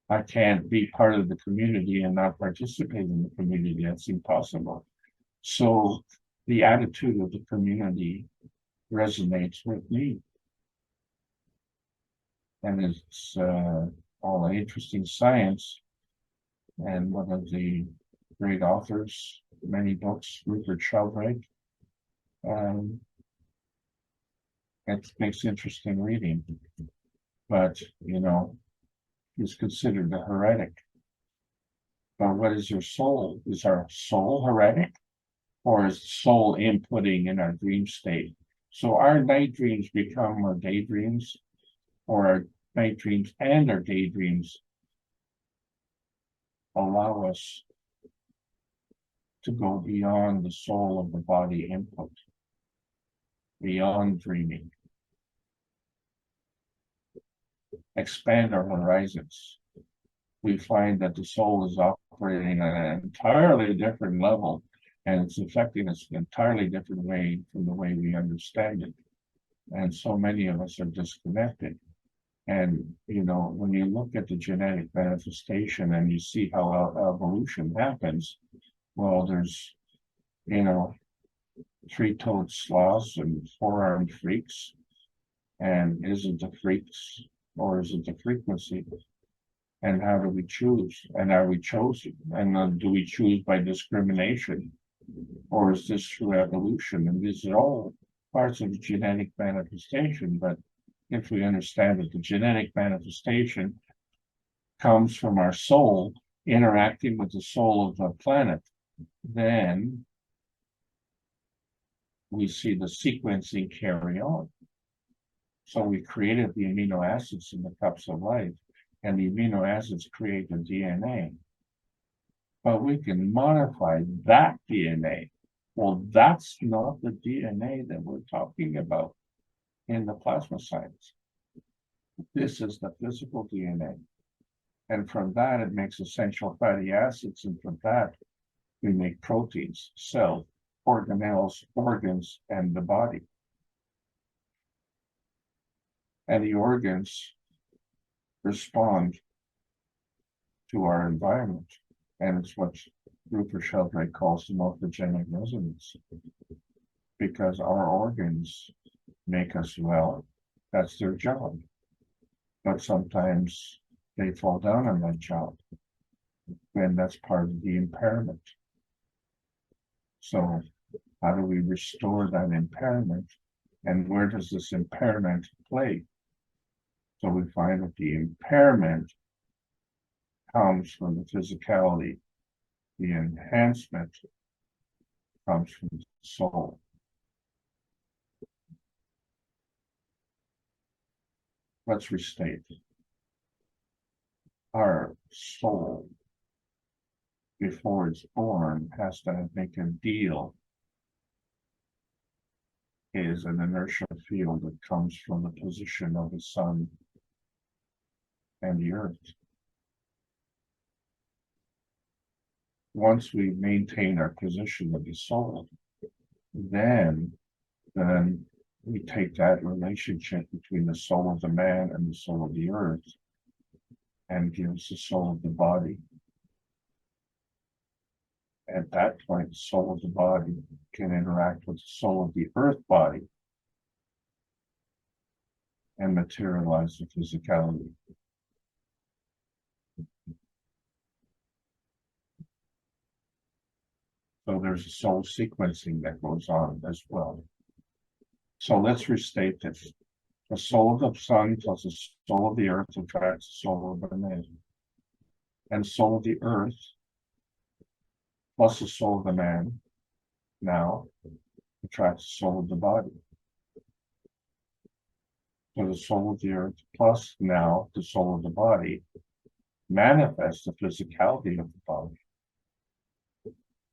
I can't be part of the community and not participate in the community. That's impossible. So the attitude of the community resonates with me. And it's all an interesting science. And one of the great authors, many books, Rupert Sheldrake, it makes interesting reading. But, you know, he's considered a heretic. But what is your soul? Is our soul heretic? Or is the soul inputting in our dream state? So our night dreams become our daydreams, or our night dreams and our daydreams allow us to go beyond the soul of the body input, beyond dreaming, expand our horizons. We find that the soul is operating at an entirely different level, and it's affecting us in an entirely different way from the way we understand it. And so many of us are disconnected. And, you know, when you look at the genetic manifestation and you see how evolution happens, well, there's, you know, three-toed sloths and four-armed freaks. And is it the freaks or is it the frequency? And how do we choose? And are we chosen? And do we choose by discrimination? Or is this through evolution? And these are all parts of the genetic manifestation. But if we understand that the genetic manifestation comes from our soul interacting with the soul of the planet, then we see the sequencing carry on. So we created the amino acids in the cups of life, and the amino acids create the DNA. But we can modify that DNA. Well, that's not the DNA that we're talking about in the plasma science. This is the physical DNA. And from that, it makes essential fatty acids. And from that, we make proteins, cells, organelles, organs, and the body. And the organs respond to our environment. And it's what Rupert Sheldrake calls the morphogenic resonance, because our organs make us well. That's their job. But sometimes they fall down on that job, and that's part of the impairment. So how do we restore that impairment? And where does this impairment play? So we find that the impairment comes from the physicality. The enhancement comes from the soul. Let's restate. Our soul, before it's born, has to make a deal. Is an inertial field that comes from the position of the sun and the earth. Once we maintain our position of the soul, then we take that relationship between the soul of the man and the soul of the earth and gives the soul of the body. At that point, the soul of the body can interact with the soul of the earth body and materialize the physicality. So there's a soul sequencing that goes on as well. So let's restate this. The soul of the sun plus the soul of the earth attracts the soul of the man. And soul of the earth plus the soul of the man now attracts the soul of the body. So the soul of the earth plus now the soul of the body manifests the physicality of the body.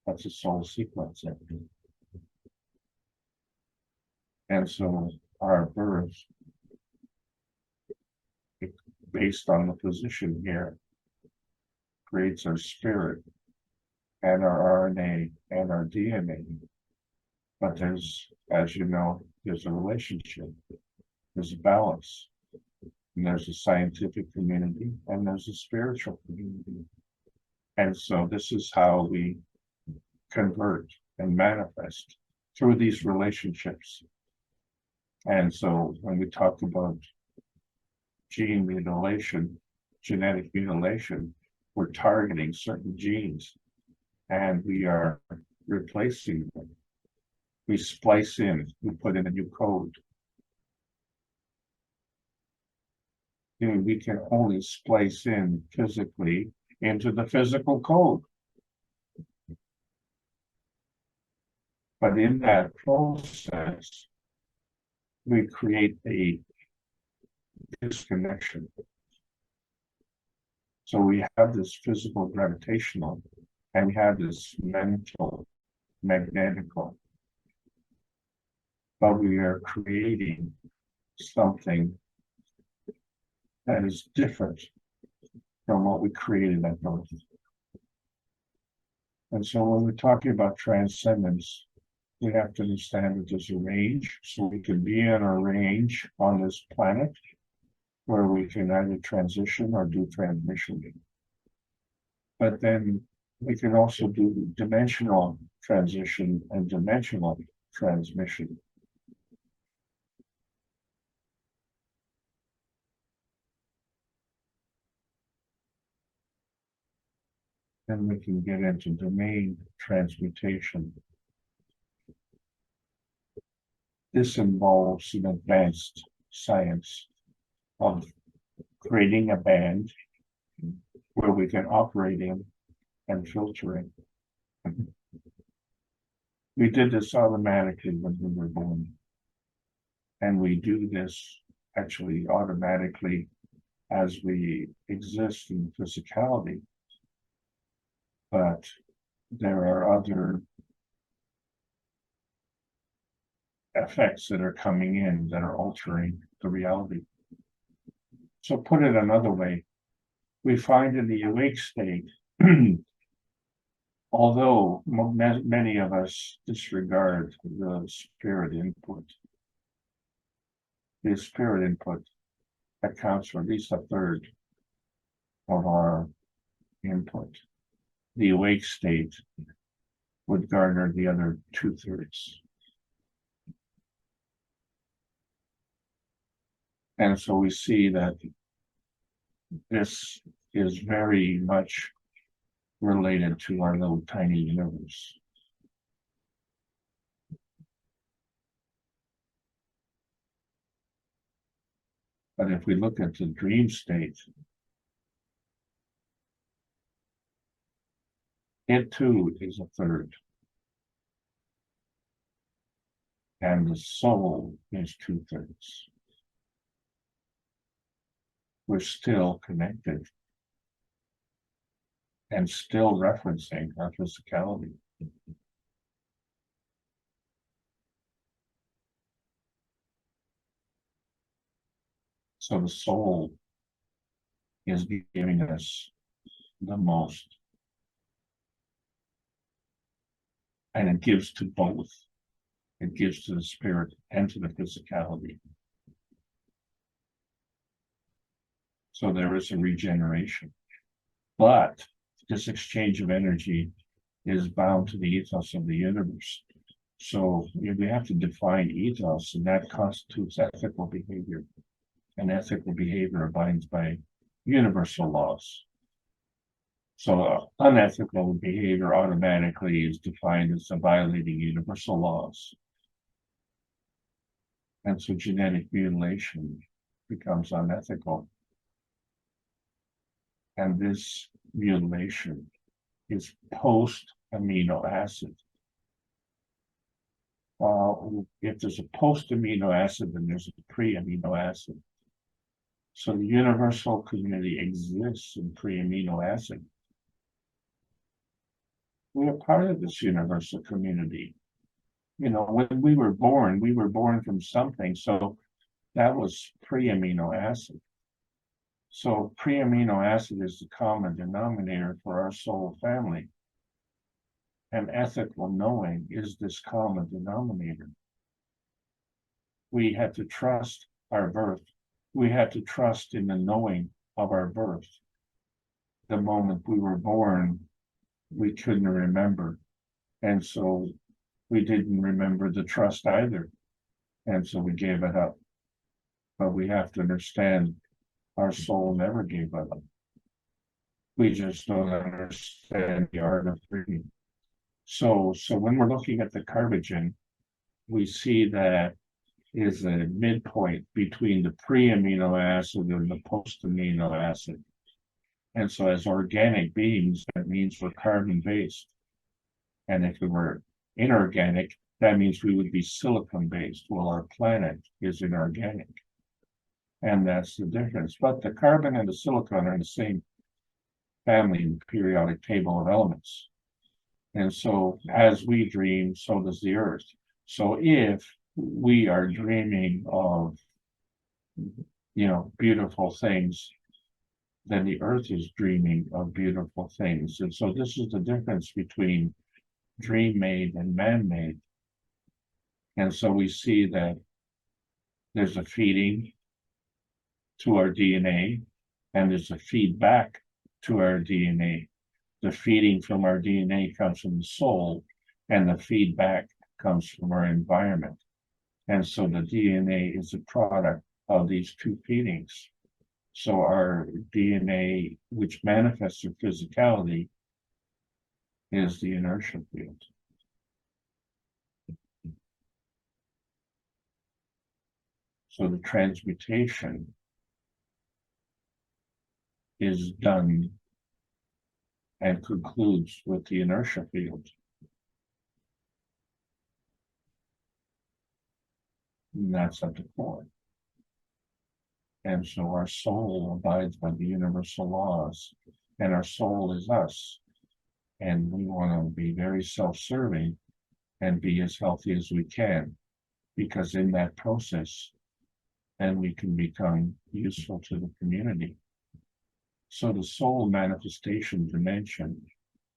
That's a soul sequencing. And so our birth, based on the position here, creates our spirit and our RNA and our DNA. But there's, as you know, there's a relationship, there's a balance, and there's a scientific community and there's a spiritual community. And so this is how we convert and manifest through these relationships. And so when we talk about gene mutilation, genetic mutilation, we're targeting certain genes and we are replacing them. We splice in, we put in a new code. We can only splice in physically into the physical code. But in that process, we create a disconnection. So we have this physical gravitational and we have this mental magnetical. But we are creating something that is different from what we created at birth. And so when we're talking about transcendence, we have to understand that there's a range, so we can be in a range on this planet where we can either transition or do transmission. But then we can also do dimensional transition and dimensional transmission. Then we can get into domain transmutation. This involves an advanced science of creating a band where we can operate in and filter in. We did this automatically when we were born. And we do this actually automatically as we exist in physicality. But there are other effects that are coming in that are altering the reality. So put it another way, we find in the awake state, although many of us disregard the spirit input accounts for at least a third of our input. The awake state would garner the other 2/3. And so we see that this is very much related to our little tiny universe. But if we look at the dream state, it too is a third. And the soul is 2/3. We're still connected and still referencing our physicality. So the soul is giving us the most. And it gives to both. It gives to the spirit and to the physicality. So there is a regeneration. But this exchange of energy is bound to the ethos of the universe. So we have to define ethos, and that constitutes ethical behavior. And ethical behavior abides by universal laws. So unethical behavior automatically is defined as violating universal laws. And so genetic mutilation becomes unethical. And this mutilation is post-amino acid. Well, if there's a post-amino acid, then there's a pre-amino acid. So the universal community exists in pre-amino acid. We are part of this universal community. You know, when we were born from something. So that was pre-amino acid. So pre-amino acid is the common denominator for our soul family. And ethical knowing is this common denominator. We had to trust our birth. We had to trust in the knowing of our birth. The moment we were born, we couldn't remember. And so we didn't remember the trust either. And so we gave it up. But we have to understand our soul never gave it up. We just don't understand the art of dreaming. So when we're looking at the carbogen, we see that is a midpoint between the pre-amino acid and the post-amino acid. And so as organic beings, that means we're carbon-based. And if we were inorganic, that means we would be silicon-based. Well, our planet is inorganic. And that's the difference. But the carbon and the silicon are in the same family in the periodic table of elements. And so as we dream, so does the earth. So if we are dreaming of, beautiful things, then the earth is dreaming of beautiful things. And so this is the difference between dream-made and man-made. And so we see that there's a feeding to our DNA, and there's a feedback to our DNA. The feeding from our DNA comes from the soul, and the feedback comes from our environment. And so the DNA is a product of these two feedings. So our DNA, which manifests our physicality, is the inertia field. So the transmutation is done and concludes with the inertia field. And that's at the core. And so our soul abides by the universal laws, and our soul is us. And we want to be very self-serving and be as healthy as we can, because in that process, then we can become useful to the community. So the soul manifestation dimension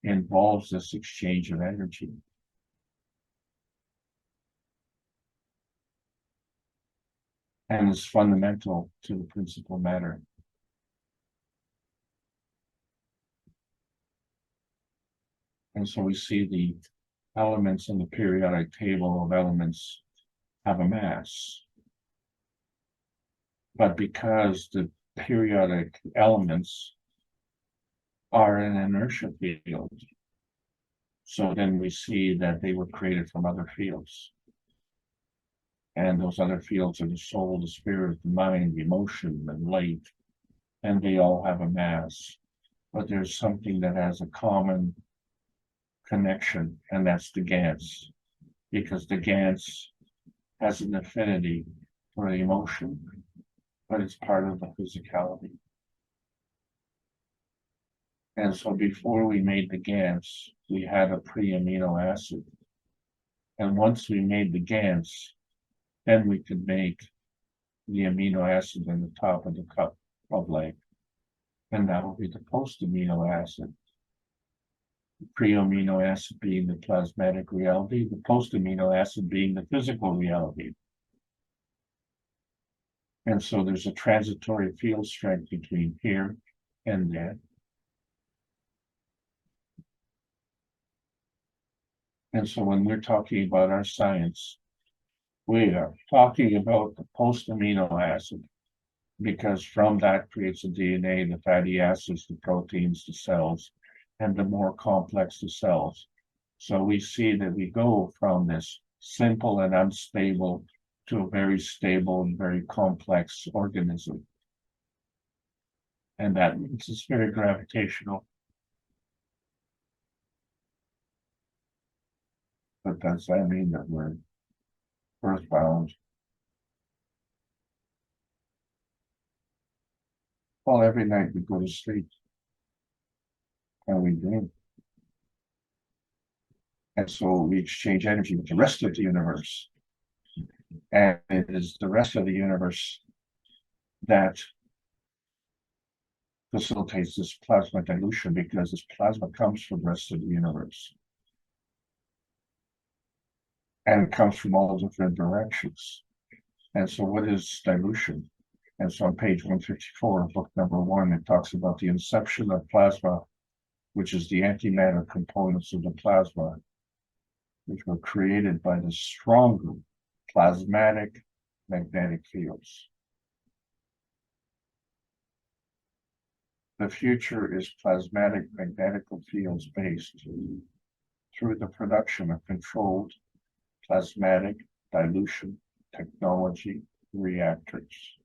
involves this exchange of energy. And is fundamental to the principal matter. And so we see the elements in the periodic table of elements have a mass. But because the periodic elements are an inertia field, so then we see that they were created from other fields. And those other fields are the soul, the spirit, the mind, the emotion, the light, and they all have a mass. But there's something that has a common connection, and that's the GANS, because the GANS has an affinity for the emotion, but it's part of the physicality. And so before we made the GANS, we had a pre-amino acid. And once we made the GANS, then we could make the amino acid in the top of the cup of life. And that will be the post-amino acid. The pre-amino acid being the plasmatic reality, the post-amino acid being the physical reality. And so there's a transitory field strength between here and there. And so when we're talking about our science, we are talking about the post-amino acid, because from that creates the DNA, the fatty acids, the proteins, the cells, and the more complex the cells. So we see that we go from this simple and unstable to a very stable and very complex organism. And that means it's very gravitational. But does that mean that we're earthbound? Well, every night we go to sleep. And we dream. And so we exchange energy with the rest of the universe. And it is the rest of the universe that facilitates this plasma dilution, because this plasma comes from the rest of the universe. And it comes from all different directions. And so what is dilution? And so on page 154 of book number 1, it talks about the inception of plasma, which is the antimatter components of the plasma, which were created by the stronger plasmatic magnetic fields. The future is plasmatic magnetic fields based through the production of controlled plasmatic dilution technology reactors.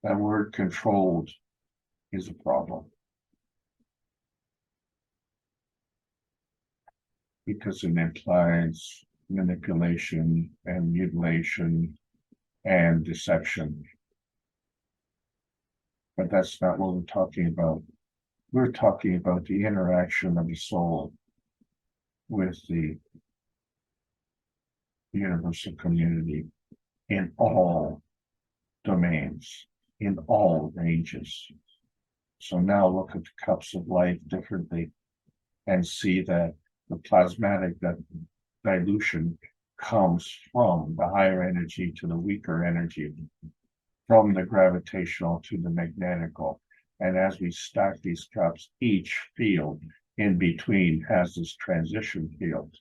That word controlled is a problem, because it implies manipulation and mutilation and deception. But that's not what we're talking about. We're talking about the interaction of the soul with the universal community in all domains, in all ranges. So now look at the cups of life differently and see that the plasmatic dilution comes from the higher energy to the weaker energy, from the gravitational to the magnetical. And as we stack these cups, each field in between has this transition field.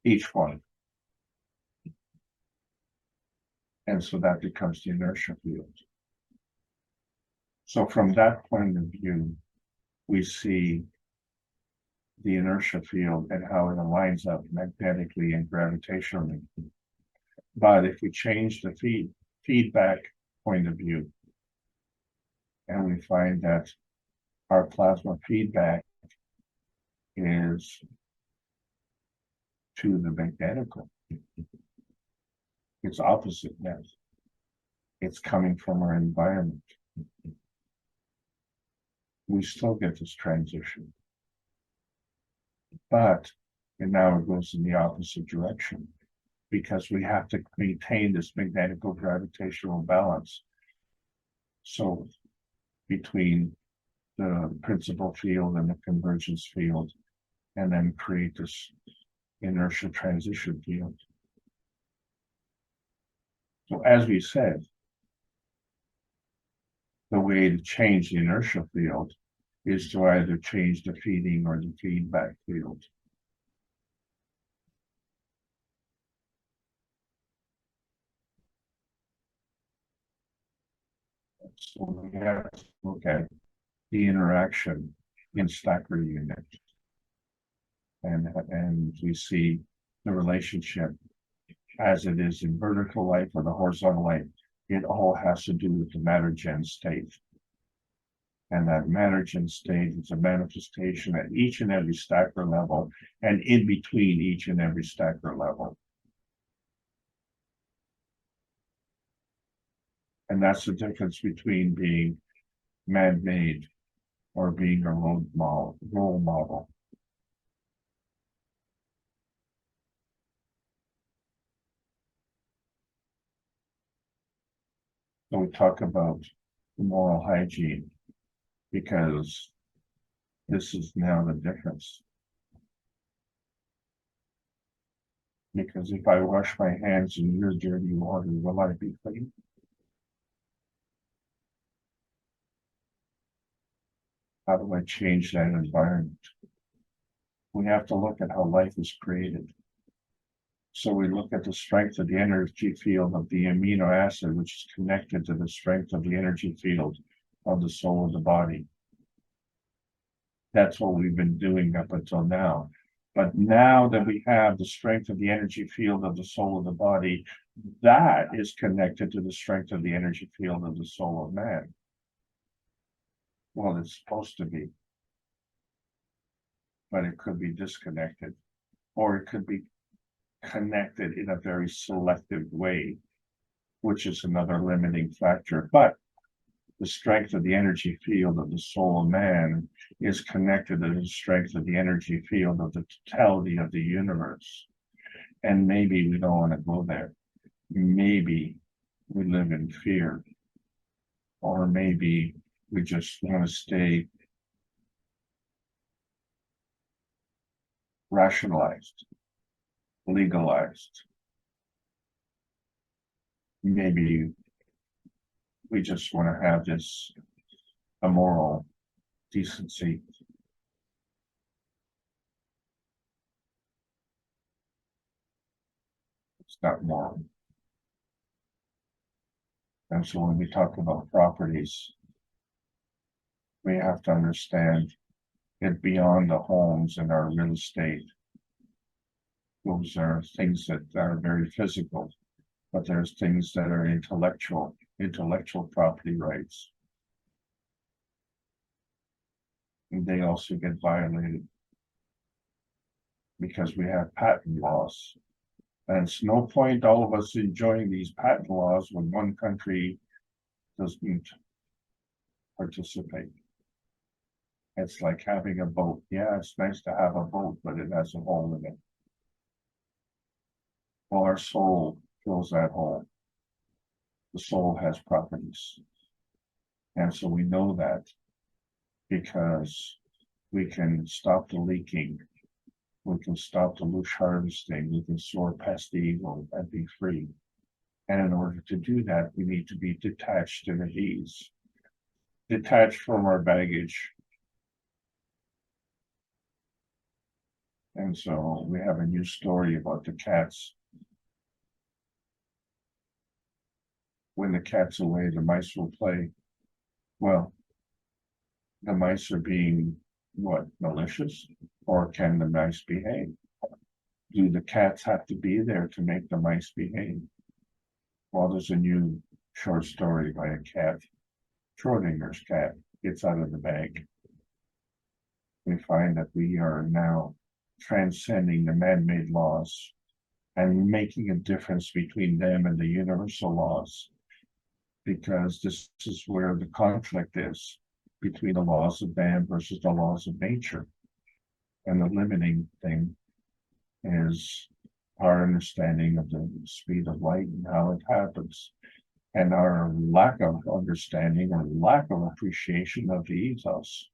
Each one. And so that becomes the inertia field. So from that point of view, we see the inertia field and how it aligns up magnetically and gravitationally. But if we change the feedback point of view, and we find that our plasma feedback is to the magnetical, it's opposite now. It's coming from our environment. We still get this transition. But, and now it goes in the opposite direction, because we have to maintain this magnetical gravitational balance. So between the principal field and the convergence field, and then create this inertia transition field. So as we said, the way to change the inertial field is to either change the feeding or the feedback field. So we have to look at the interaction in stacker unit. And we see the relationship as it is in vertical life or the horizontal life. It all has to do with the matter-gen state. And that matter-gen state is a manifestation at each and every stacker level and in between each and every stacker level. And that's the difference between being man-made or being a role model. So we talk about moral hygiene because this is now the difference. Because if I wash my hands in your dirty water, will I be clean? How do I change that environment? We have to look at how life is created. So we look at the strength of the energy field of the amino acid, which is connected to the strength of the energy field of the soul of the body. That's what we've been doing up until now. But now that we have the strength of the energy field of the soul of the body, that is connected to the strength of the energy field of the soul of man. Well, it's supposed to be, but it could be disconnected, or it could be connected in a very selective way, which is another limiting factor. But the strength of the energy field of the soul of man is connected to the strength of the energy field of the totality of the universe. And maybe we don't want to go there. Maybe we live in fear, or maybe we just want to stay rationalized, legalized. Maybe we just want to have this immoral decency. It's not moral. And so when we talk about properties, we have to understand it beyond the homes and our real estate. Those are things that are very physical, but there's things that are intellectual property rights. And they also get violated because we have patent laws. And it's no point all of us enjoying these patent laws when one country doesn't participate. It's like having a boat. Yeah, it's nice to have a boat, but it has a hole in it. Well, our soul fills that hole. The soul has properties. And so we know that because we can stop the leaking, we can stop the loose harvesting, we can soar past the evil and be free. And in order to do that, we need to be detached and at ease, detached from our baggage. And so we have a new story about the cats. When the cat's away, the mice will play. Well, the mice are being, what, malicious? Or can the mice behave? Do the cats have to be there to make the mice behave? Well, there's a new short story by a cat. Schrodinger's cat gets out of the bag. We find that we are now transcending the man-made laws and making a difference between them and the universal laws, because this is where the conflict is between the laws of man versus the laws of nature. And the limiting thing is our understanding of the speed of light and how it happens, and our lack of understanding or lack of appreciation of the ethos.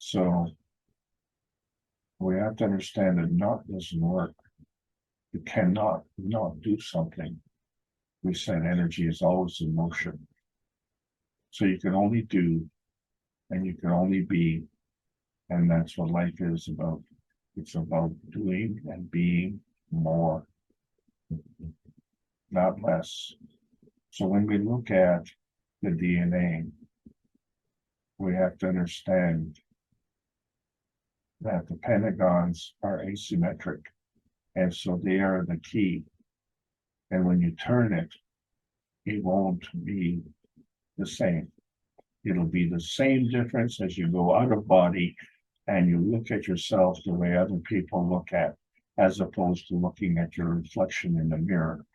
So we have to understand that not doesn't work. You cannot not do something. We said energy is always in motion. So you can only do and you can only be, and that's what life is about. It's about doing and being more, not less. So when we look at the DNA, we have to understand that the pentagons are asymmetric, and so they are the key. And when you turn it, it won't be the same. It'll be the same difference as you go out of body and you look at yourself the way other people look at, as opposed to looking at your reflection in the mirror.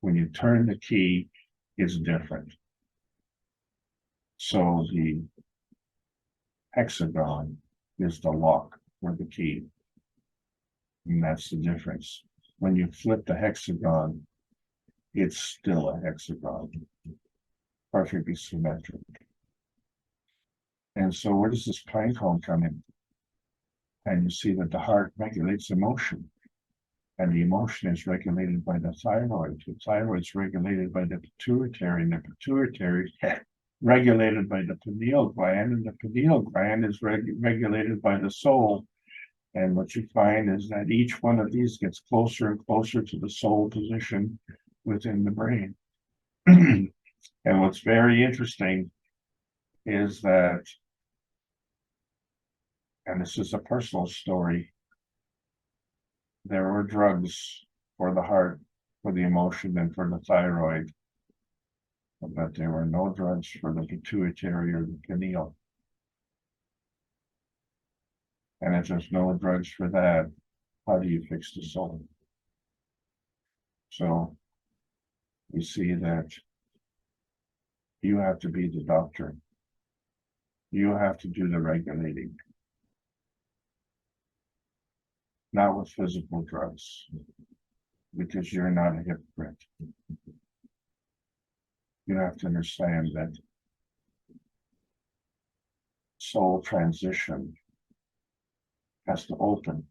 When you turn the key, it's different. So the hexagon is the lock or the key. And that's the difference. When you flip the hexagon, it's still a hexagon, perfectly symmetric. And so where does this pine cone come in? And you see that the heart regulates emotion. And the emotion is regulated by the thyroid. The thyroid is regulated by the pituitary, and the pituitary is regulated by the pineal gland, and the pineal gland is regulated by the soul. And what you find is that each one of these gets closer and closer to the soul position within the brain. And what's very interesting is that, and this is a personal story, there were drugs for the heart, for the emotion, and for the thyroid, but there were no drugs for the pituitary or the pineal. And if there's no drugs for that, how do you fix the soul? So you see that you have to be the doctor. You have to do the regulating, not with physical drugs, because you're not a hypocrite. You have to understand that soul transition has to open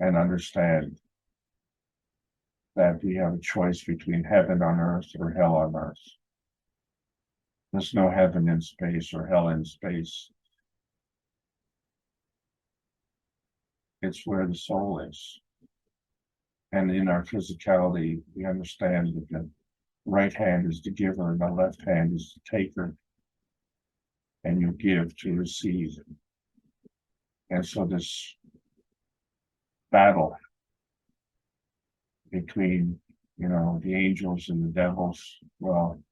and understand that we have a choice between heaven on earth or hell on earth. There's no heaven in space or hell in space. It's where the soul is. And in our physicality, we understand that the right hand is the giver and the left hand is the taker. And you give to receive. And so this battle between, the angels and the devils, well,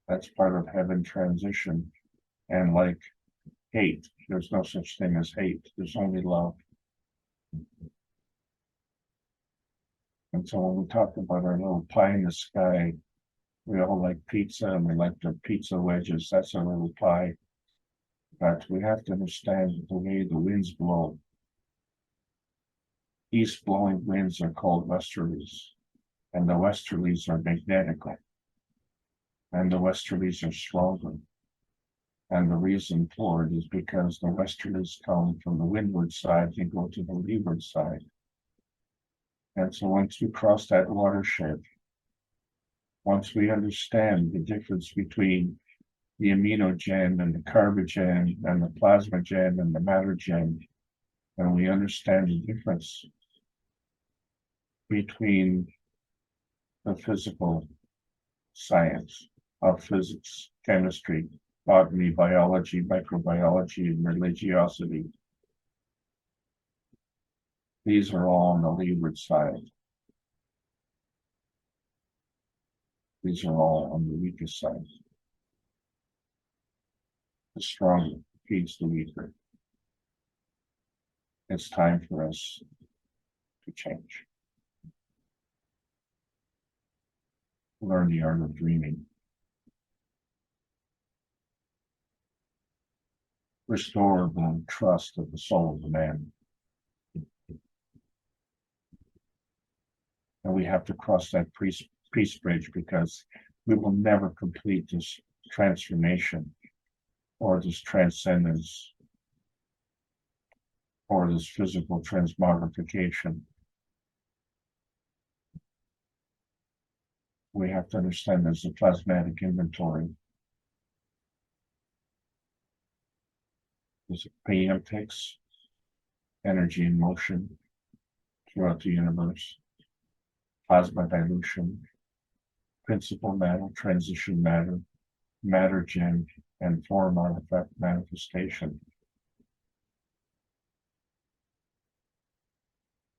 that's part of heaven transition. And like hate, there's no such thing as hate. There's only love. And so when we talk about our little pie in the sky, we all like pizza and we like the pizza wedges. That's our little pie. But we have to understand the way the winds blow. East blowing winds are called westerlies, and the westerlies are magnetical, and the westerlies are stronger. And the reason for it is because the westerlies come from the windward side and go to the leeward side. And so once we cross that watershed, once we understand the difference between the aminogen and the carbogen and the plasmagen and the mattergen, and we understand the difference between the physical science of physics, chemistry, botany, biology, microbiology, and religiosity. These are all on the leeward side. These are all on the weakest side. The stronger feeds the weaker. It's time for us to change. Learn the art of dreaming. Restore the trust of the soul of the man. And we have to cross that peace bridge, because we will never complete this transformation or this transcendence or this physical transmogrification we have to understand there's a plasmatic inventory. There's a preemptics, energy in motion throughout the universe, plasma dilution, principal matter, transition matter, matter gen, and form artifact manifestation.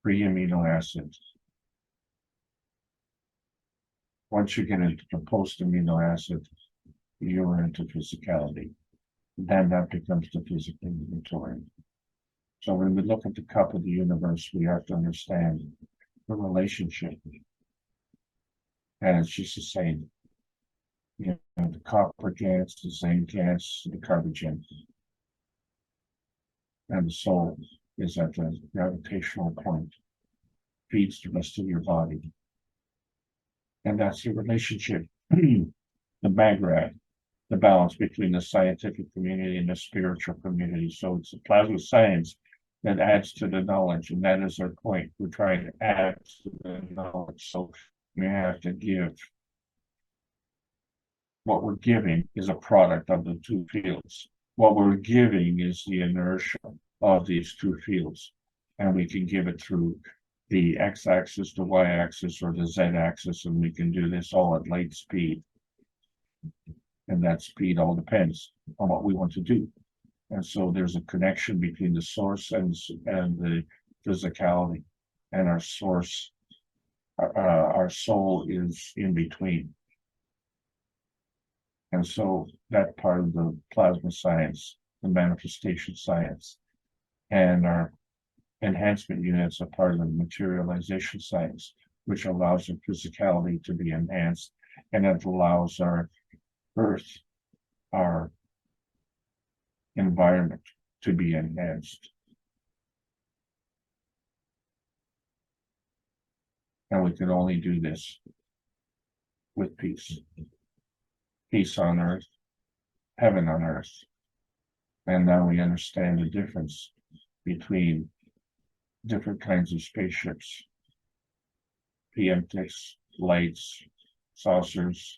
Free amino acids. Once you get into the post amino acid, you're into physicality. Then that becomes the physical inventory. So when we look at the cup of the universe, we have to understand the relationship. And it's just the same. You know, the copper gas, the zinc gas, the carbogen. And the soul is at the gravitational point, feeds the rest of your body. And that's the relationship, the Magrad, the balance between the scientific community and the spiritual community. So it's the plasma science that adds to the knowledge, and that is our point. We're trying to add to the knowledge. So we have to give. What we're giving is a product of the two fields. What we're giving is the inertia of these two fields, and we can give it through the x-axis, the y-axis, or the z-axis, and we can do this all at light speed. And that speed all depends on what we want to do. And so there's a connection between the source and the physicality, and our source, our soul is in between. And so that part of the plasma science, the manifestation science, and our enhancement units are part of the materialization science, which allows our physicality to be enhanced, and it allows our earth, our environment to be enhanced. And we can only do this with peace. Peace on earth, heaven on earth. And now we understand the difference between different kinds of spaceships, preemptics, lights, saucers,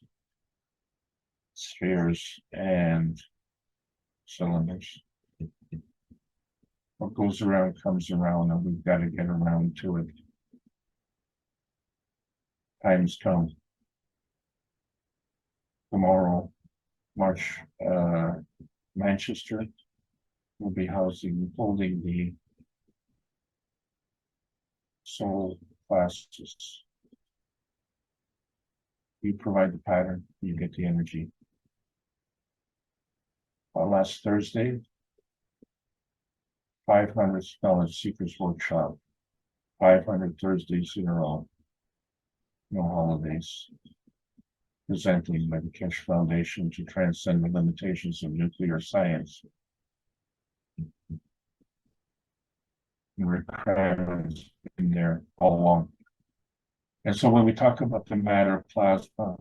spheres, and cylinders. What goes around comes around, and we've got to get around to it. Time's come. Tomorrow, Manchester will be holding the soul classes. You provide the pattern, you get the energy. Last Thursday, 500 Knowledge Seekers Workshop, 500 Thursdays in a row, no holidays. Presenting by the Keshe Foundation to transcend the limitations of nuclear science. And Rick Craven's been there all along. And so when we talk about the matter plasma,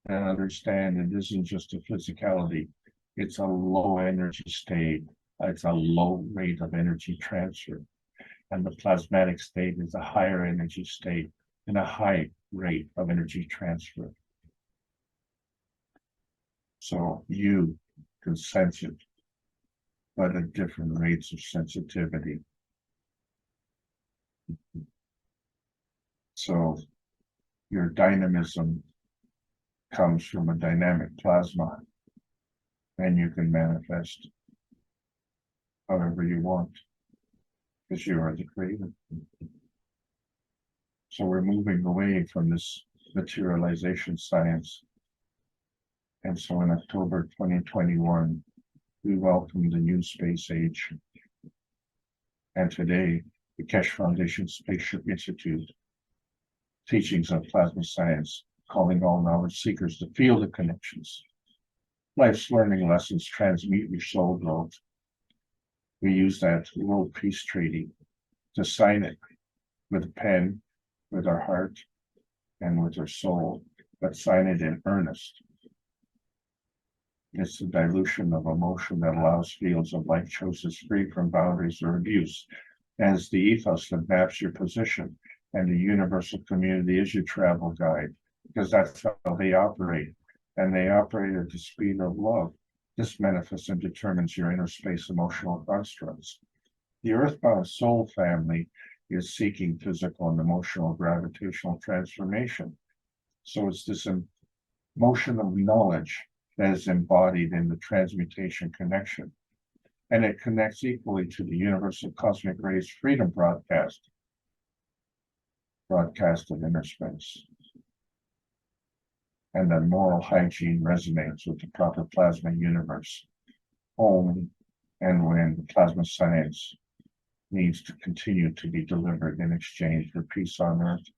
and understand it isn't just a physicality, it's a low energy state, it's a low rate of energy transfer. And the plasmatic state is a higher energy state and a high rate of energy transfer. So you can sense it, but at different rates of sensitivity. So your dynamism comes from a dynamic plasma, and you can manifest however you want, because you are the creator. So we're moving away from this materialization science. And so in October 2021, we welcome the new space age. And today, the Keshe Foundation Spaceship Institute, teachings of plasma science, calling all knowledge seekers to feel the connections. Life's learning lessons transmute your soul growth. We use that World Peace Treaty to sign it with a pen, with our heart, and with our soul, but sign it in earnest. It's the dilution of emotion that allows fields of life choices free from boundaries or abuse. As the ethos that maps your position, and the universal community is your travel guide, because that's how they operate. And they operate at the speed of love. This manifests and determines your inner space emotional constructs. The earthbound soul family is seeking physical and emotional gravitational transformation. So it's this motion of knowledge that is embodied in the transmutation connection. And it connects equally to the universal cosmic rays freedom broadcast of inner space. And then moral hygiene resonates with the proper plasma universe, only and when plasma science needs to continue to be delivered in exchange for peace on earth.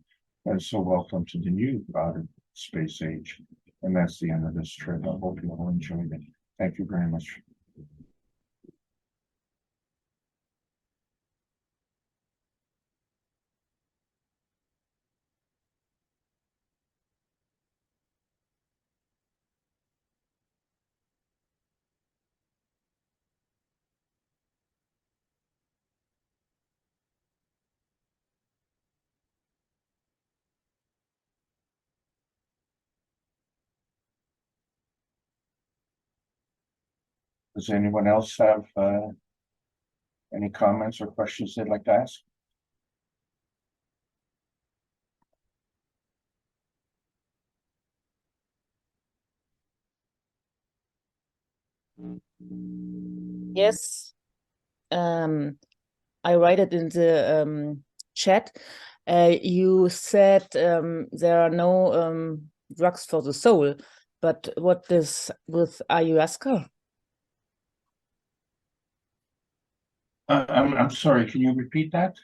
And so welcome to the new outer space age. And that's the end of this trip. I hope you all enjoyed it. Thank you very much. Does anyone else have any comments or questions they'd like to ask? Yes, I write it in the chat. You said there are no drugs for the soul, but what is with ayahuasca? I'm sorry, can you repeat that?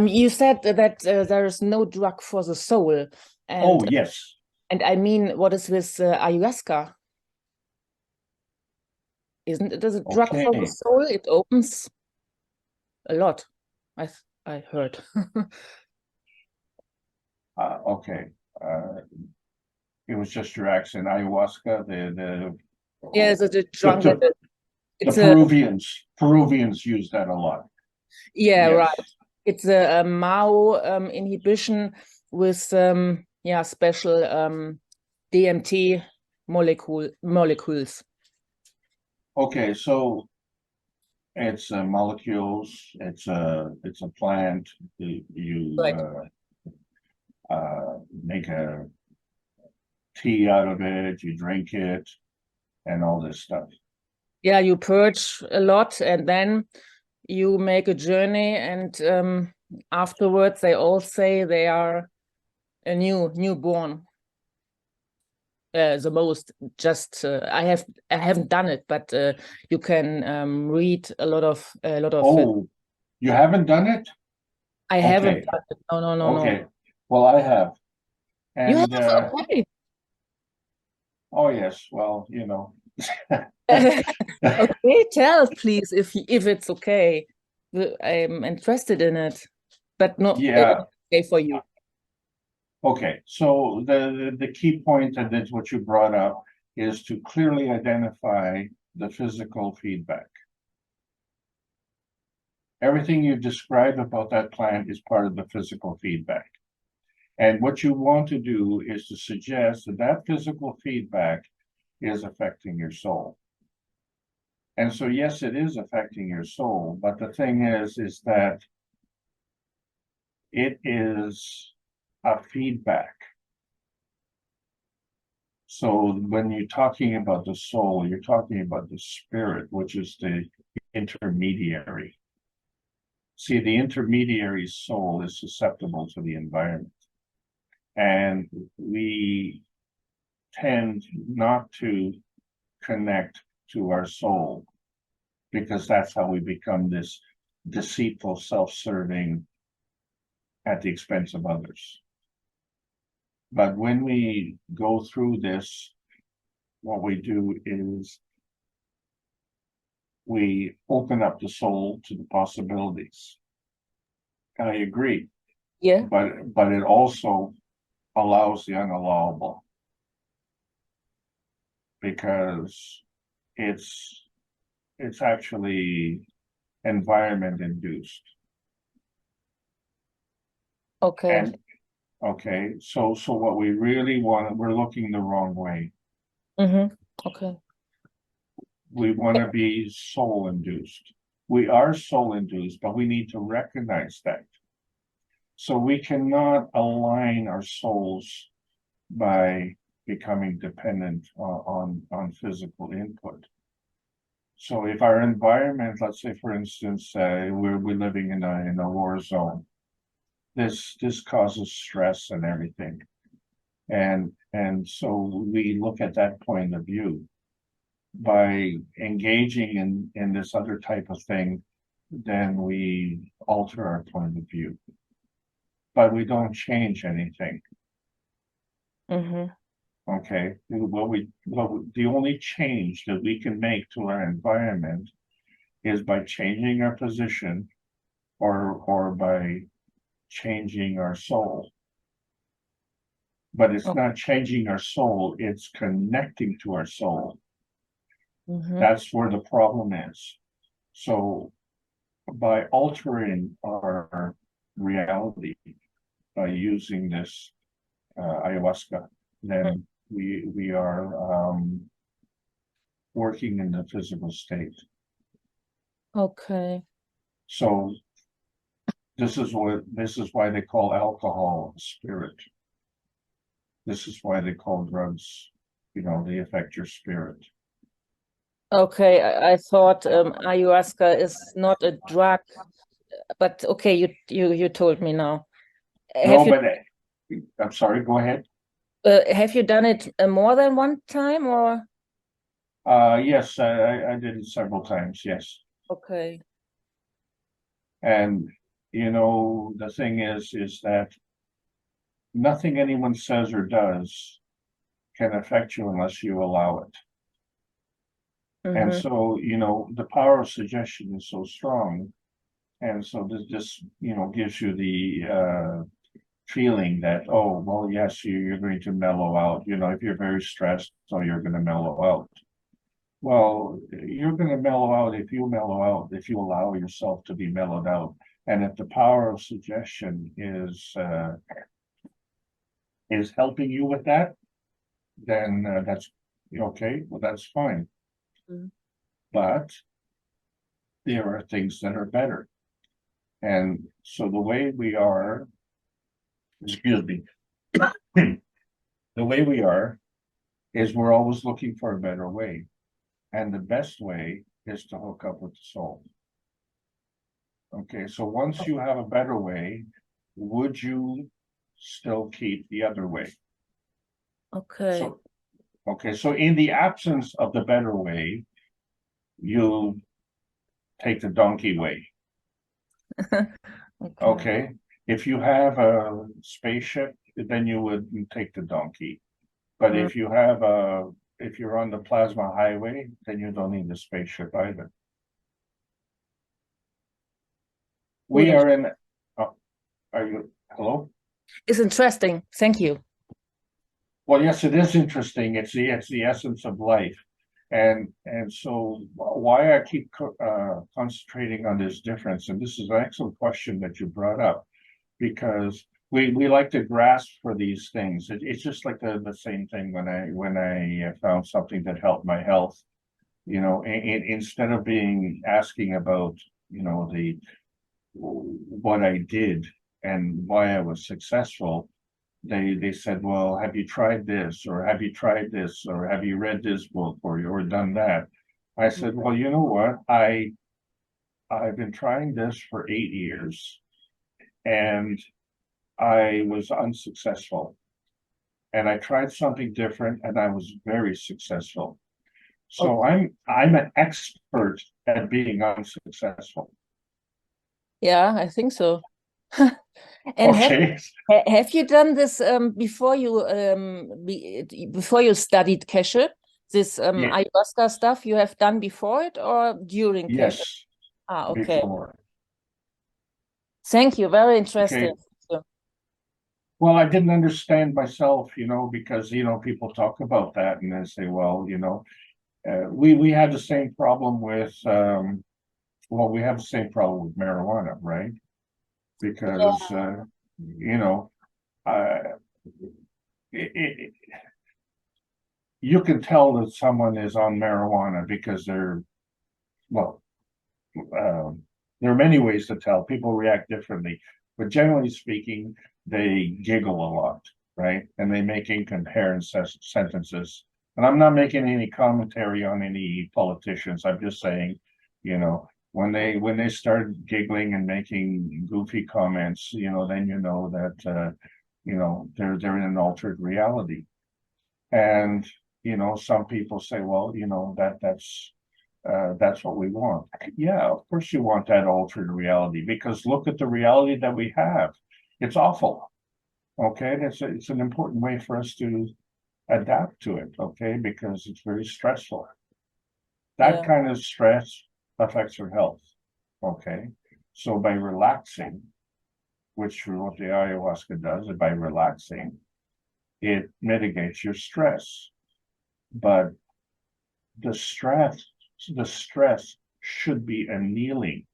You said that there is no drug for the soul. And, oh, yes. And I mean, what is with ayahuasca? Isn't it a drug for the soul? It opens a lot, I heard. Okay. It was just your accent. Ayahuasca, yeah, the drug. Peruvians use that a lot. Yeah, yes. Right. It's a MAO inhibition with special DMT molecules. Okay, so it's molecules. It's a plant. You right. Make a tea out of it. You drink it, and all this stuff. Yeah, you purge a lot, and then you make a journey, and afterwards they all say they are a newborn. The most just I haven't done it, but you can read a lot of oh, you haven't done it? I haven't done it. No. Okay, well, I have. And you have? Okay. Oh yes, well, you know. Okay, tell please if it's okay. I'm interested in it, but not okay for you. Okay, so the key point, and that's what you brought up, is to clearly identify the physical feedback. Everything you described about that plant is part of the physical feedback. And what you want to do is to suggest that that physical feedback is affecting your soul. And so, yes, it is affecting your soul, but the thing is that it is a feedback. So when you're talking about the soul, you're talking about the spirit, which is the intermediary. See, the intermediary soul is susceptible to the environment. And we tend not to connect to our soul because that's how we become this deceitful, self-serving at the expense of others. But when we go through this, what we do is we open up the soul to the possibilities. And I agree. Yeah. But it also allows the unallowable, because it's actually environment induced. Okay. Okay, so what we really want, we're looking the wrong way. Okay. We want to be soul induced. We are soul induced, but we need to recognize that. So we cannot align our souls by becoming dependent on physical input. So if our environment, let's say for instance, we're living in a war zone, this causes stress and everything. And so we look at that point of view. By engaging in this other type of thing, then we alter our point of view. But we don't change anything. Okay, the only change that we can make to our environment is by changing our position or by changing our soul. But it's not changing our soul, it's connecting to our soul. That's where the problem is. So by altering our reality, by using this ayahuasca, then we are working in the physical state. Okay. So this is why they call alcohol a spirit. This is why they call drugs, they affect your spirit. Okay, I thought ayahuasca is not a drug, but okay, you told me now. I'm sorry, go ahead. Have you done it more than one time or? Yes, I did it several times, yes. Okay. And the thing is that nothing anyone says or does can affect you unless you allow it. And so, the power of suggestion is so strong. And so this gives you the feeling that, oh, well, yes, you're going to mellow out. If you're very stressed, so you're going to mellow out. Well, you're going to mellow out if you allow yourself to be mellowed out. And if the power of suggestion is helping you with that, then that's okay. Well, that's fine. But there are things that are better. And so the way we are, excuse me, the way we are is we're always looking for a better way. And the best way is to hook up with the soul. Okay, so once you have a better way, would you still keep the other way? Okay. So in the absence of the better way, you take the donkey way. Okay. If you have a spaceship, then you would take the donkey. But if you're on the plasma highway, then you don't need the spaceship either. We are in. Are you? Hello? It's interesting. Thank you. Well, yes, it is interesting. It's the essence of life. And so why I keep concentrating on this difference, and this is an excellent question that you brought up, because we like to grasp for these things. It's just like the same thing when I found something that helped my health. Instead of asking about what I did and why I was successful, they said, well, have you tried this, or have you tried this, or have you read this book, or done that? I said, well, you know what? I've been trying this for 8 years, and I was unsuccessful. And I tried something different, and I was very successful. So I'm an expert at being unsuccessful. Yeah, I think so. And Okay. have you done this before you studied KAKT? This ayahuasca stuff you have done before it or during KAKT? Yes. Okay. Before. Thank you. Very interesting. Okay. Well, I didn't understand myself, because people talk about that and they say, well, we had the same problem with we have the same problem with marijuana, right? Because you can tell that someone is on marijuana because they're, well, there are many ways to tell. People react differently, but generally speaking, they giggle a lot, right? And they make incoherent sentences. And I'm not making any commentary on any politicians. I'm just saying, you know, when they start giggling and making goofy comments, you know, then you know that you know, they're in an altered reality. And you know, some people say, well, you know, that's what we want. Yeah, of course you want that altered reality, because look at the reality that we have. It's awful. Okay, it's an important way for us to adapt to it, okay, because it's very stressful. That kind of stress affects your health. Okay. So by relaxing, which is what the ayahuasca does, by relaxing, it mitigates your stress. But the stress should be annealing.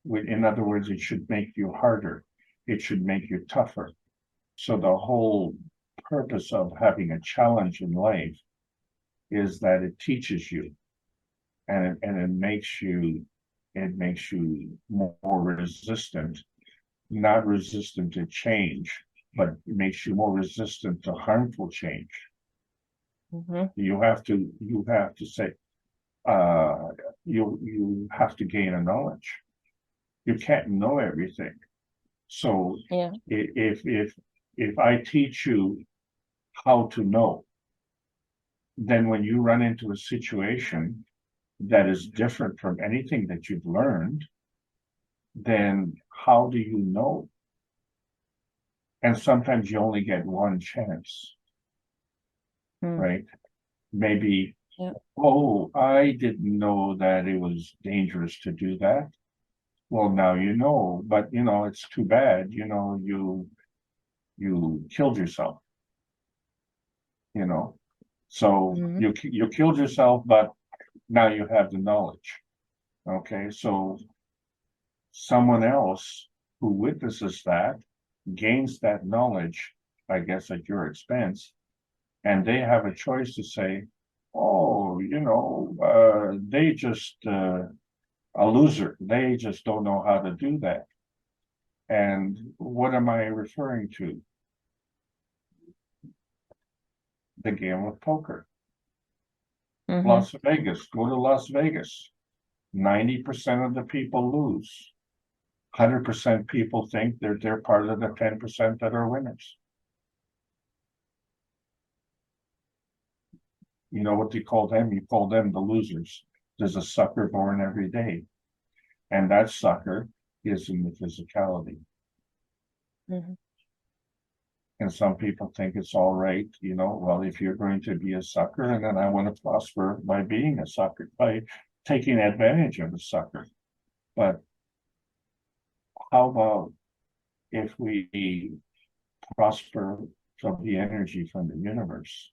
In other words, it should make you harder. It should make you tougher. So the whole purpose of having a challenge in life is that it teaches you, and it makes you more resistant, not resistant to change, but it makes you more resistant to harmful change. You have to say, you have to gain a knowledge. You can't know everything. So if I teach you how to know, then when you run into a situation that is different from anything that you've learned, then how do you know? And sometimes you only get one chance, right? Maybe, oh, I didn't know that it was dangerous to do that. Well, now you know, but you know, it's too bad, you know, you killed yourself, you know. So you killed yourself, but now you have the knowledge. Okay, so someone else who witnesses that gains that knowledge, I guess, at your expense, and they have a choice to say, oh, you know, they just a loser. They just don't know how to do that. And what am I referring to? The game of poker. Las Vegas. Go to Las Vegas. 90% of the people lose. 100% people think they're part of the 10% that are winners. You know what you call them? You call them the losers. There's a sucker born every day. And that sucker is in the physicality. And some people think it's all right, you know, well, if you're going to be a sucker, and then I want to prosper by being a sucker, by taking advantage of the sucker. But how about if we prosper from the energy from the universe?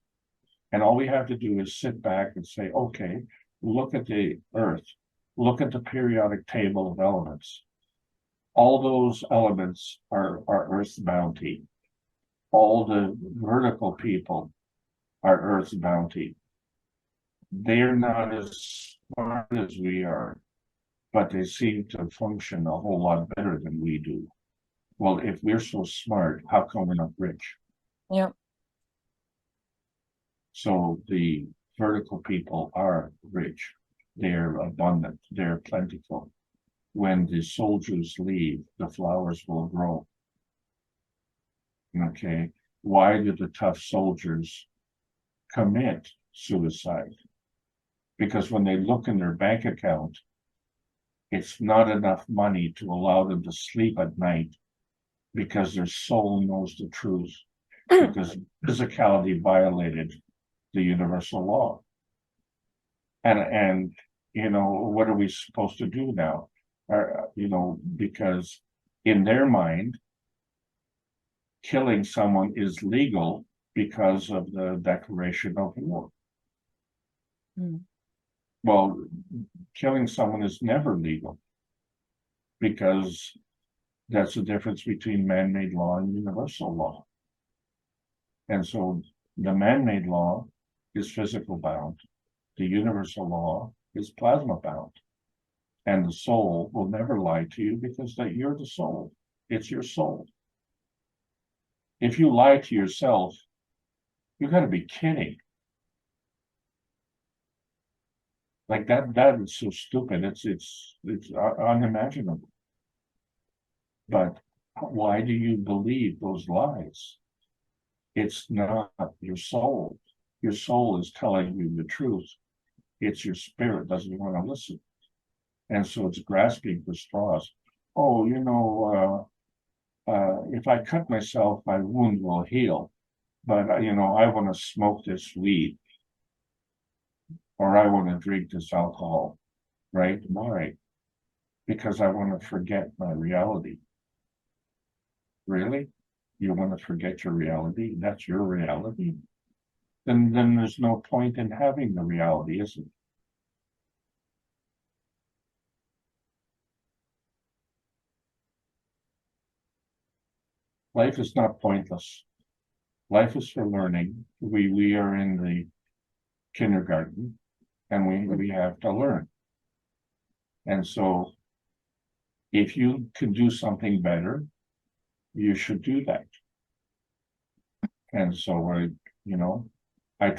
And all we have to do is sit back and say, okay, look at the earth, look at the periodic table of elements. All those elements are Earth's bounty. All the vertical people are Earth's bounty. They're not as smart as we are, but they seem to function a whole lot better than we do. Well, if we're so smart, how come we're not rich? Yeah. So the vertical people are rich. They're abundant. They're plentiful. When the soldiers leave, the flowers will grow. Okay. Why do the tough soldiers commit suicide? Because when they look in their bank account, it's not enough money to allow them to sleep at night, because their soul knows the truth, because physicality violated the universal law. And you know, what are we supposed to do now? You know, because in their mind, killing someone is legal because of the declaration of war. Well, killing someone is never legal, because that's the difference between man-made law and universal law. And so the man-made law is physical bound. The universal law is plasma bound. And the soul will never lie to you because that you're the soul. It's your soul. If you lie to yourself, you got to be kidding. Like that is so stupid. It's unimaginable. But why do you believe those lies? It's not your soul. Your soul is telling you the truth. It's your spirit doesn't want to listen. And so it's grasping for straws. Oh, if I cut myself, my wound will heal. But, I want to smoke this weed. Or I want to drink this alcohol. Right? Why? Because I want to forget my reality. Really? You want to forget your reality? That's your reality? Then there's no point in having the reality, is it? Life is not pointless. Life is for learning. We are in the kindergarten and we have to learn. And so if you can do something better, you should do that. And so I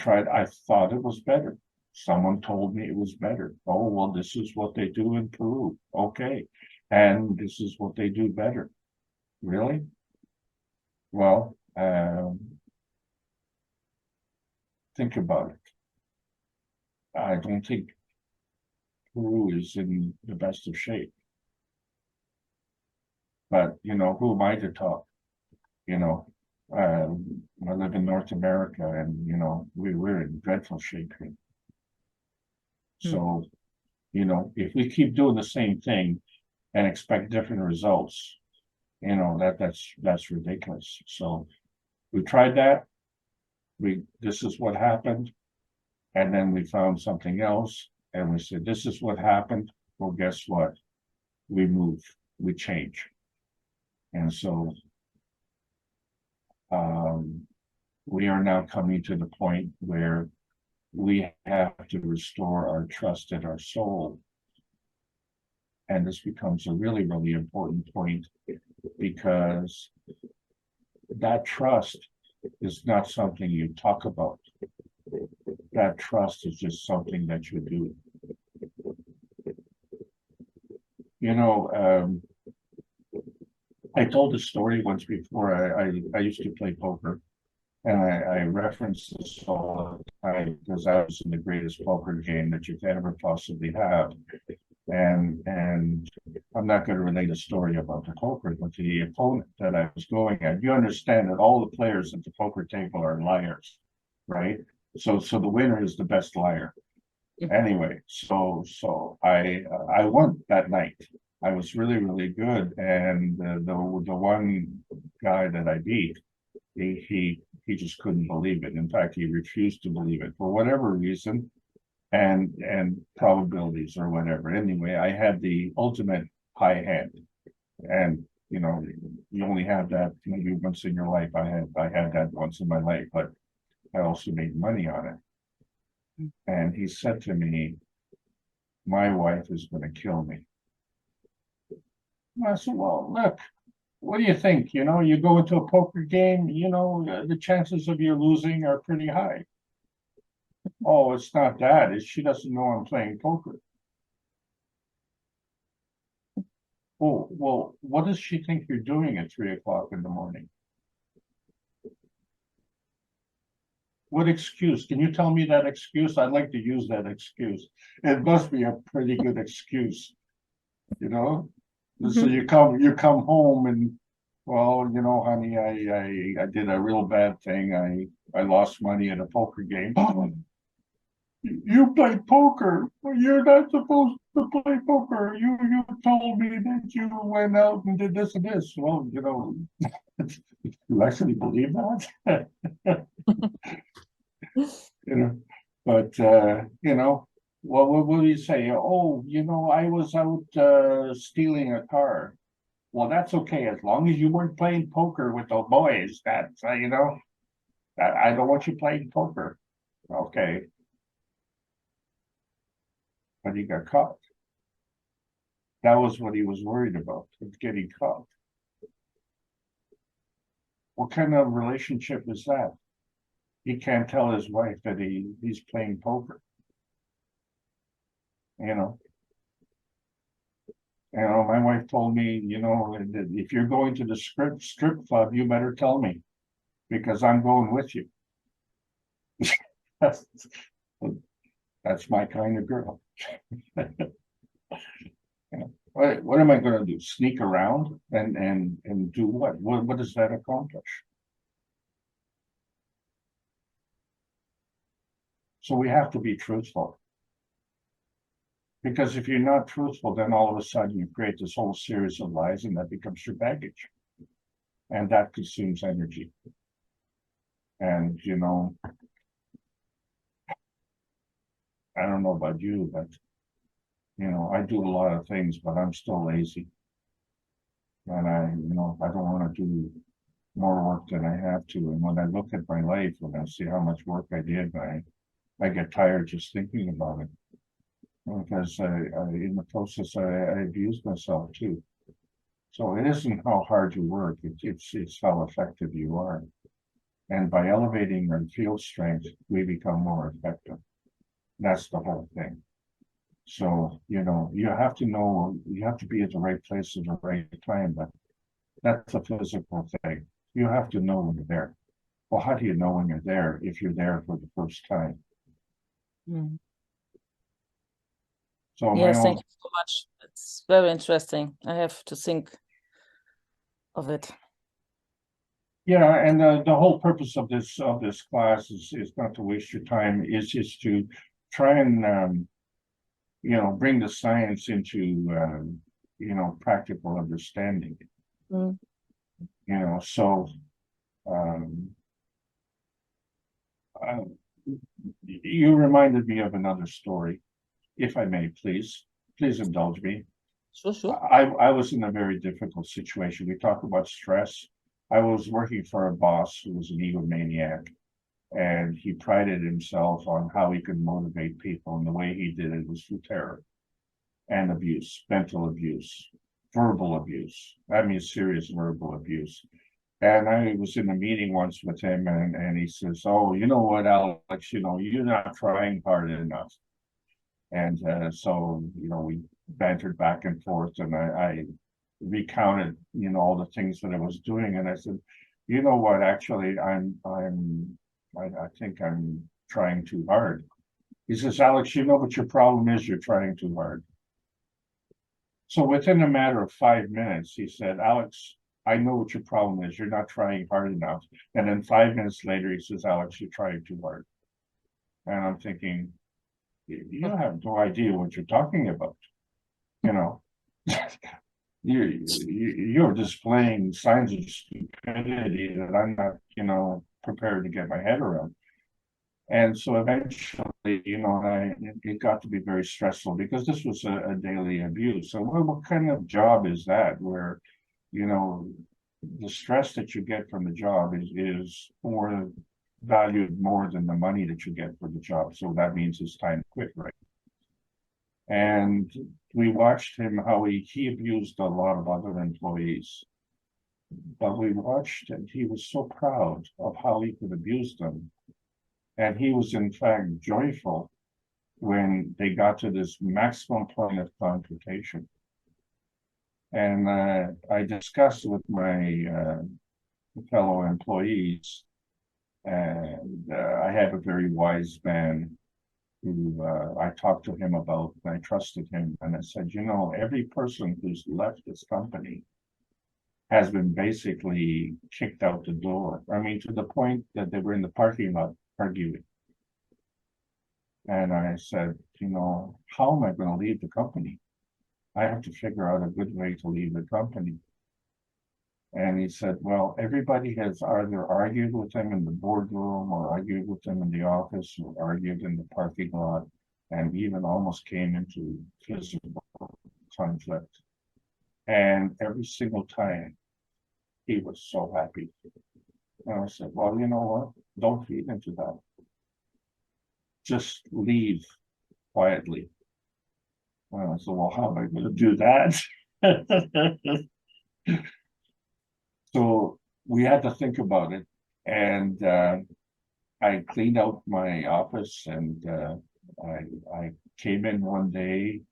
thought it was better. Someone told me it was better. Oh, well, this is what they do in Peru. Okay. And this is what they do better. Really? Well, think about it. I don't think Peru is in the best of shape. But, who am I to talk? I live in North America and, we're in dreadful shape here. So, if we keep doing the same thing and expect different results, that's ridiculous. So we tried that. This is what happened. And then we found something else and we said, this is what happened. Well, guess what? We move, we change. And so we are now coming to the point where we have to restore our trust in our soul. And this becomes a really, really important point because that trust is not something you talk about. That trust is just something that you do. I told a story once before. I used to play poker, and I reference this all the time because I was in the greatest poker game that you could ever possibly have. And I'm not going to relate a story about the poker, but the opponent that I was going at. You understand that all the players at the poker table are liars, right? So the winner is the best liar. Anyway, so I won that night. I was really, really good, and the one guy that I beat, he just couldn't believe it. In fact, he refused to believe it for whatever reason, and probabilities or whatever. Anyway, I had the ultimate high hand, and you only have that maybe once in your life. I had that once in my life, but I also made money on it. And he said to me, "My wife is going to kill me." I said, "Well, look, what do you think? You go into a poker game, the chances of you losing are pretty high." "Oh, it's not that. She doesn't know I'm playing poker." "Oh, well, what does she think you're doing at 3 o'clock in the morning?" "What excuse? Can you tell me that excuse? I'd like to use that excuse. It must be a pretty good excuse, So you come home and, well, honey, I did a real bad thing. I lost money in a poker game." "You play poker. You're not supposed to play poker. You told me that you went out and did this and this." "Well, you actually believe that?" But what do you say? "Oh, I was out stealing a car." "Well, that's okay as long as you weren't playing poker with the boys. That's I don't want you playing poker. Okay. But he got caught. That was what he was worried about, getting caught. What kind of relationship is that? He can't tell his wife that he's playing poker. You know. My wife told me, that if you're going to the strip club, you better tell me, because I'm going with you. That's my kind of girl. What am I going to do? Sneak around and do what? What does that accomplish? So we have to be truthful. Because if you're not truthful, then all of a sudden you create this whole series of lies, and that becomes your baggage. And that consumes energy. And, I don't know about you, but, I do a lot of things, but I'm still lazy. And I don't want to do more work than I have to. And when I look at my life, when I see how much work I did, I get tired just thinking about it. Because in the process, I abused myself too. So it isn't how hard you work, it's how effective you are. And by elevating our field strength, we become more effective. That's the whole thing. So, you have to know, you have to be at the right place at the right time, but that's a physical thing. You have to know when you're there. Well, how do you know when you're there if you're there for the first time? Mm. So Yes, thank you so much. It's very interesting. I have to think of it. Yeah, and the whole purpose of this class is not to waste your time. It's just to try and bring the science into practical understanding. Mm. So you reminded me of another story, if I may, please indulge me. Sure. I was in a very difficult situation. We talk about stress. I was working for a boss who was an egomaniac, and he prided himself on how he could motivate people, and the way he did it was through terror and abuse, mental abuse, verbal abuse. I mean, serious verbal abuse. And I was in a meeting once with him, and he says, "Oh, you know what, Alex, you're not trying hard enough." And so, we bantered back and forth, and I recounted, all the things that I was doing. And I said, "You know what, actually, I think I'm trying too hard." He says, "Alex, but your problem is you're trying too hard." So within a matter of 5 minutes, he said, "Alex, I know what your problem is. You're not trying hard enough." And then 5 minutes later, he says, "Alex, you're trying too hard." And I'm thinking, you have no idea what you're talking about. You're displaying signs of stupidity that I'm not, prepared to get my head around. And so eventually, it got to be very stressful, because this was a daily abuse. So what kind of job is that, where, the stress that you get from the job is more valued more than the money that you get for the job. So that means it's time to quit, right? And we watched him, how he abused a lot of other employees. But we watched, and he was so proud of how he could abuse them. And he was, in fact, joyful when they got to this maximum point of confrontation. And I discussed with my fellow employees, and I have a very wise man who I talked to him about, and I trusted him. And I said, every person who's left this company has been basically kicked out the door. I mean, to the point that they were in the parking lot arguing. And I said, how am I going to leave the company? I have to figure out a good way to leave the company. And he said, well, everybody has either argued with them in the boardroom, or argued with them in the office, or argued in the parking lot, and even almost came into physical conflict. And every single time, he was so happy. And I said, well, you know what? Don't feed into that. Just leave quietly. So, well, how am I going to do that? So we had to think about it, and I cleaned out my office, and I came in one day,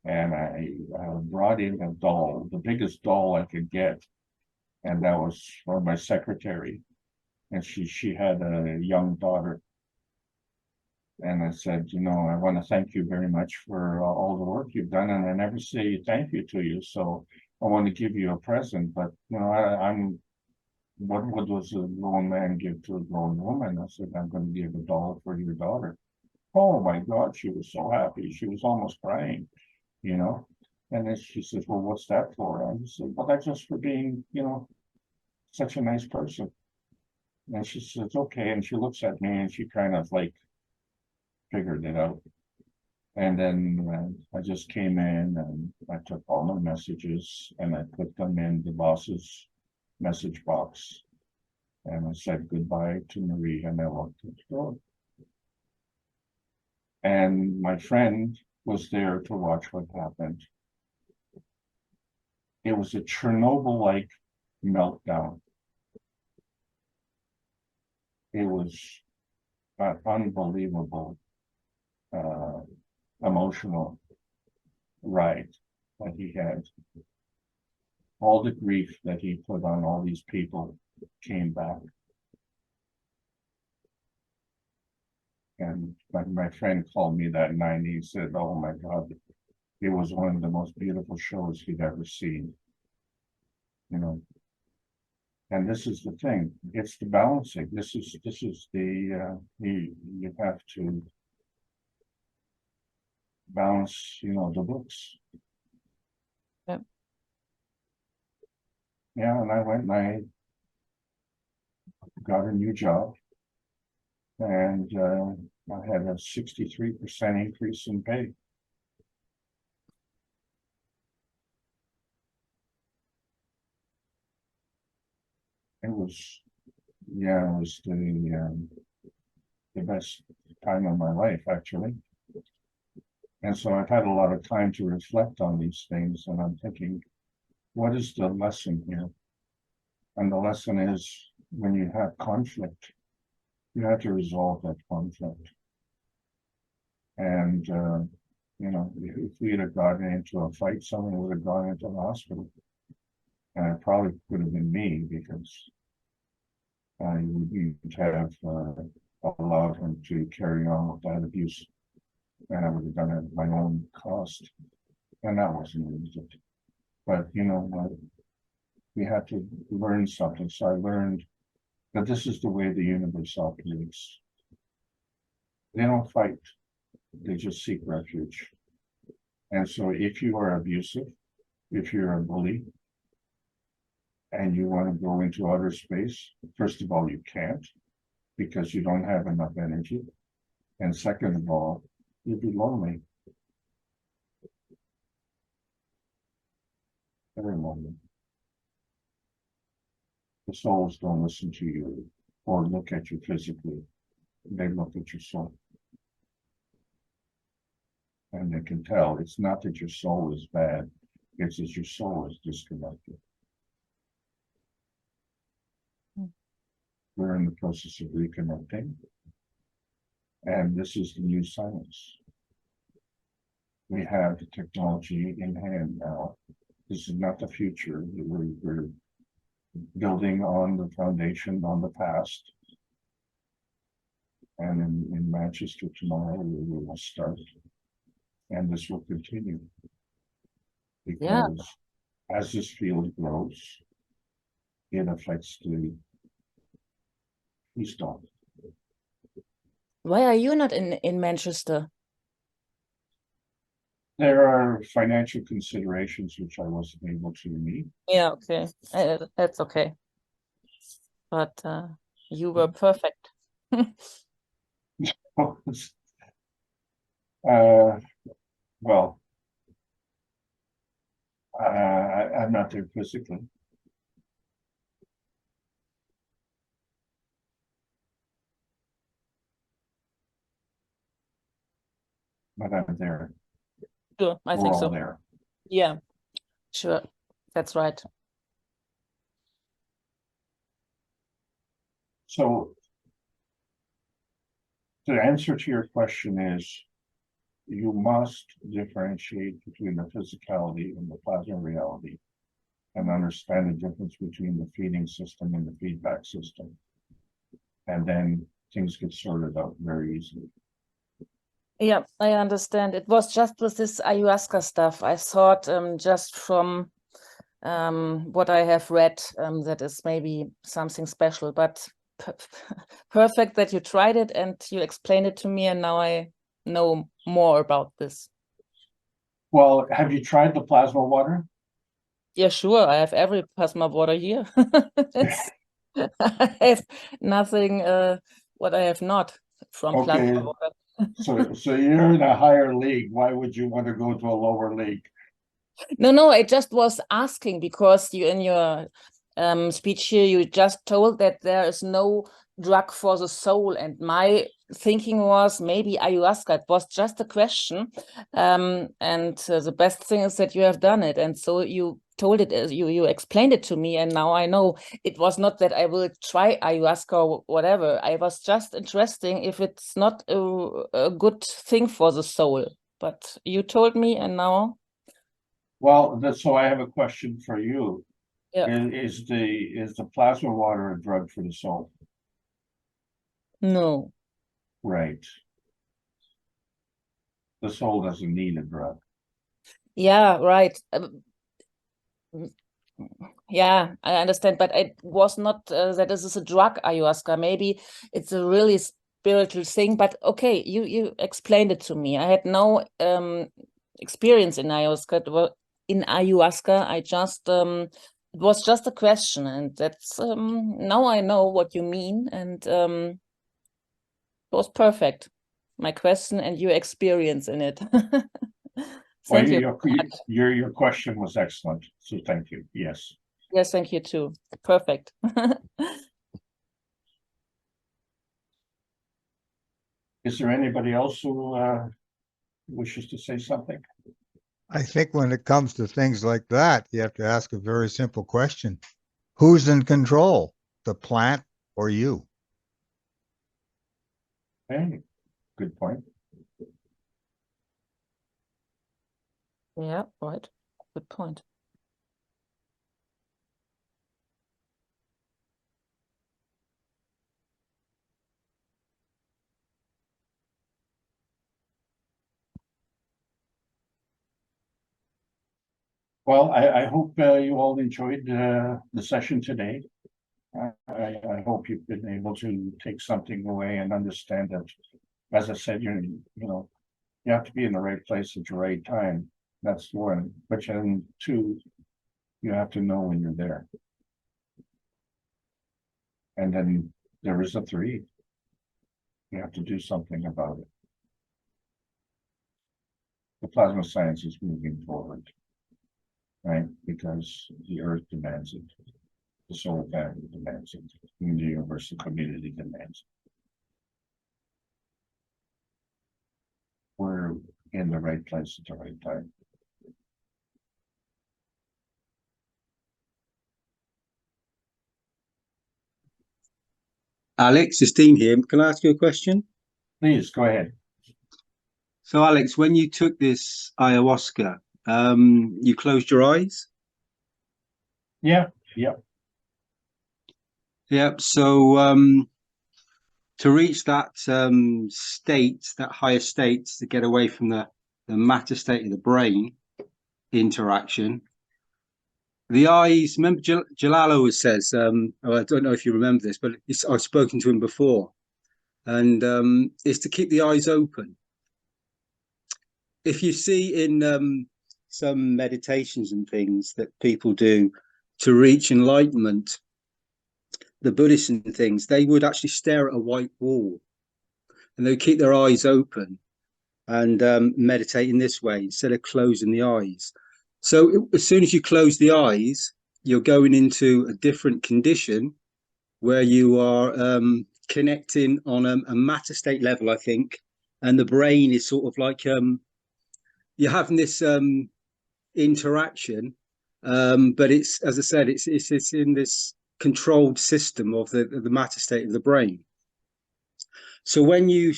and I brought in a doll, the biggest doll I could get, and that was for my secretary, and she had a young daughter. And I said, I want to thank you very much for all the work you've done, and I never say thank you to you, so I want to give you a present, but I'm what does a grown man give to a grown woman? I said, I'm going to give a doll for your daughter. Oh my God, she was so happy. She was almost crying, And then she says, well, what's that for? I said, well, that's just for being, such a nice person. And she says, okay. And she looks at me and she kind of like figured it out. And then I just came in and I took all my messages and I put them in the boss's message box. And I said goodbye to Marie and I walked out the door. And my friend was there to watch what happened. It was a Chernobyl-like meltdown. It was an unbelievable emotional ride that he had. All the grief that he put on all these people came back. And my friend called me that night and he said, oh my God, it was one of the most beautiful shows he'd ever seen. And this is the thing, it's the balancing. This is the you have to balance, the books. Yep. Yeah, and I went and I got a new job, and I had a 63% increase in pay. It was, yeah, it was the best time of my life, actually. And so I've had a lot of time to reflect on these things, and I'm thinking, what is the lesson here? And the lesson is when you have conflict, you have to resolve that conflict. And, if we'd have gotten into a fight, someone would have gone into the hospital. And it probably could have been me because I wouldn't have allowed him to carry on with that abuse. And I would have done it at my own cost. And that wasn't easy. But, we had to learn something. So I learned that this is the way the universe operates. They don't fight, they just seek refuge. And so if you are abusive, if you're a bully, and you want to go into outer space, first of all, you can't because you don't have enough energy. And second of all, you'll be lonely. Very lonely. The souls don't listen to you or look at you physically. They look at your soul. And they can tell it's not that your soul is bad, it's that your soul is disconnected. We're in the process of reconnecting. And this is the new science. We have the technology in hand now. This is not the future. We're building on the foundation, on the past. And in Manchester tomorrow, we will start. And this will continue. Because as this field grows, it affects the East. Why are you not in Manchester? There are financial considerations which I wasn't able to meet. Yeah, okay. That's okay. But you were perfect. Well, I'm not there physically. but I'm there. Sure, I We're think all so. there. Yeah, sure. That's right. So the answer to your question is you must differentiate between the physicality and the plasma reality and understand the difference between the feeding system and the feedback system. And then things get sorted out very easily. Yeah, I understand. It was just with this ayahuasca stuff. I thought just from what I have read, that is maybe something special, but perfect that you tried it and you explained it to me, and now I know more about this. Well, have you tried the plasma water? Yeah, sure. I have every plasma water here. I have nothing what I have not from Okay. plasma water. So you're in a higher league. Why would you want to go to a lower league? No, I just was asking because you in your speech here, you just told that there is no drug for the soul. And my thinking was maybe ayahuasca. It was just a question. And the best thing is that you have done it. And so you told it, you explained it to me. And now I know it was not that I will try ayahuasca or whatever. I was just interesting if it's not a good thing for the soul. But you told me, and now... Well, so I have a question for you. Yeah. Is the plasma water a drug for the soul? No. Right. The soul doesn't need a drug. Yeah, right. Yeah, I understand, but it was not that this is a drug, ayahuasca. Maybe it's a really spiritual thing, but okay, you explained it to me. I had no experience in ayahuasca. I just it was just a question, and that's now I know what you mean, and it was perfect. My question and your experience in it. Well, Thank you so much. your question was excellent. So thank you. Yes. Yes, thank you too. Perfect. Is there anybody else who wishes to say something? I think when it comes to things like that, you have to ask a very simple question. Who's in control, the plant or you? Hey, good point. Yeah, right. Good point. Well, I hope you all enjoyed the session today. I hope you've been able to take something away and understand that, as I said, you know, you have to be in the right place at the right time. That's one. But then two, you have to know when you're there. And then there is a three. You have to do something about it. The plasma science is moving forward, right? Because the earth demands it. The solar family demands it. And the universal community demands it. We're in the right place at the right time. Alex, it's Dean here. Can I ask you a question? Please go ahead. So, Alex, when you took this ayahuasca, you closed your eyes? Yeah. Yep. So, to reach that state, that higher state, to get away from the matter state of the brain interaction, the eyes, remember Jalal always says, I don't know if you remember this, but I've spoken to him before, and it's to keep the eyes open. If you see in some meditations and things that people do to reach enlightenment, the Buddhists and things, they would actually stare at a white wall and they would keep their eyes open and meditate in this way instead of closing the eyes. So as soon as you close the eyes, you're going into a different condition where you are connecting on a matter state level, I think, and the brain is sort of like you're having this interaction, but it's, as I said, it's in this controlled system of the matter state of the brain. So when you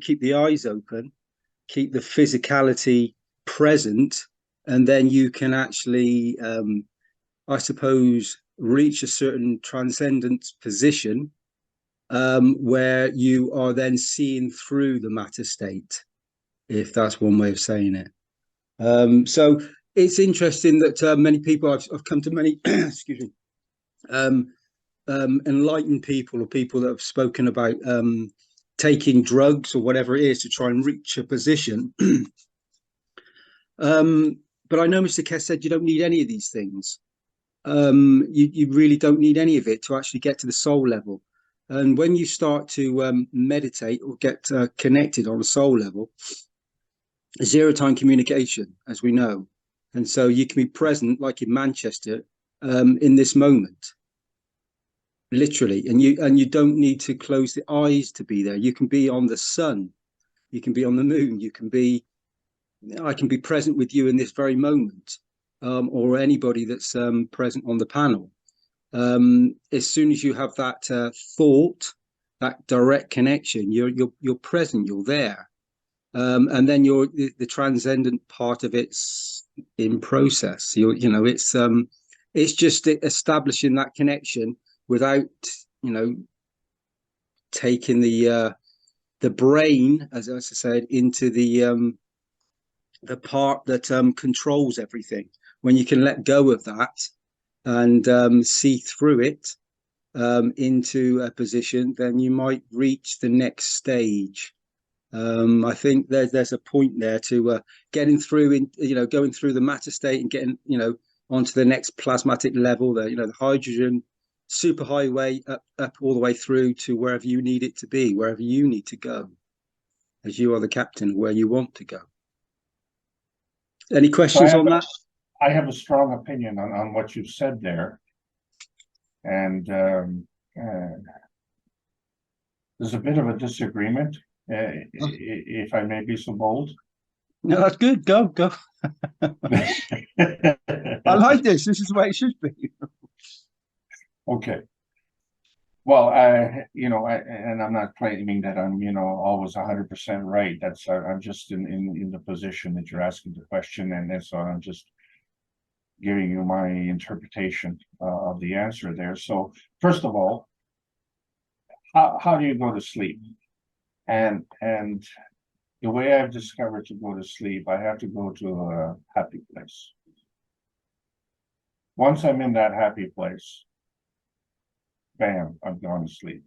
keep the eyes open, keep the physicality present, and then you can actually, I suppose, reach a certain transcendent position where you are then seeing through the matter state, if that's one way of saying it. So it's interesting that many people, I've come to many, excuse me, enlightened people, or people that have spoken about taking drugs or whatever it is to try and reach a position. But I know Mr. Kess said you don't need any of these things. You really don't need any of it to actually get to the soul level. And when you start to meditate or get connected on a soul level, zero-time communication, as we know. And so you can be present, like in Manchester, in this moment, literally. And you don't need to close the eyes to be there. You can be on the sun. You can be on the moon. You can be, I can be present with you in this very moment, or anybody that's present on the panel. As soon as you have that thought, that direct connection, you're present, you're there. And then the transcendent part of it's in process. It's just establishing that connection without, taking the brain, as I said, into the part that controls everything. When you can let go of that and see through it into a position, then you might reach the next stage. I think there's a point there to getting through going through the matter state and getting, onto the next plasmatic level, the hydrogen superhighway up all the way through to wherever you need it to be, wherever you need to go, as you are the captain, where you want to go. Any questions on that? I have a strong opinion on what you've said there. And there's a bit of a disagreement, if I may be so bold. No, that's good. Go. I like this. This is the way it should be. Okay. Well, and I'm not claiming that I'm, always 100% right. I'm just in the position that you're asking the question, and so I'm just giving you my interpretation of the answer there. So, first of all, how do you go to sleep? And the way I've discovered to go to sleep, I have to go to a happy place. Once I'm in that happy place, bam, I've gone to sleep.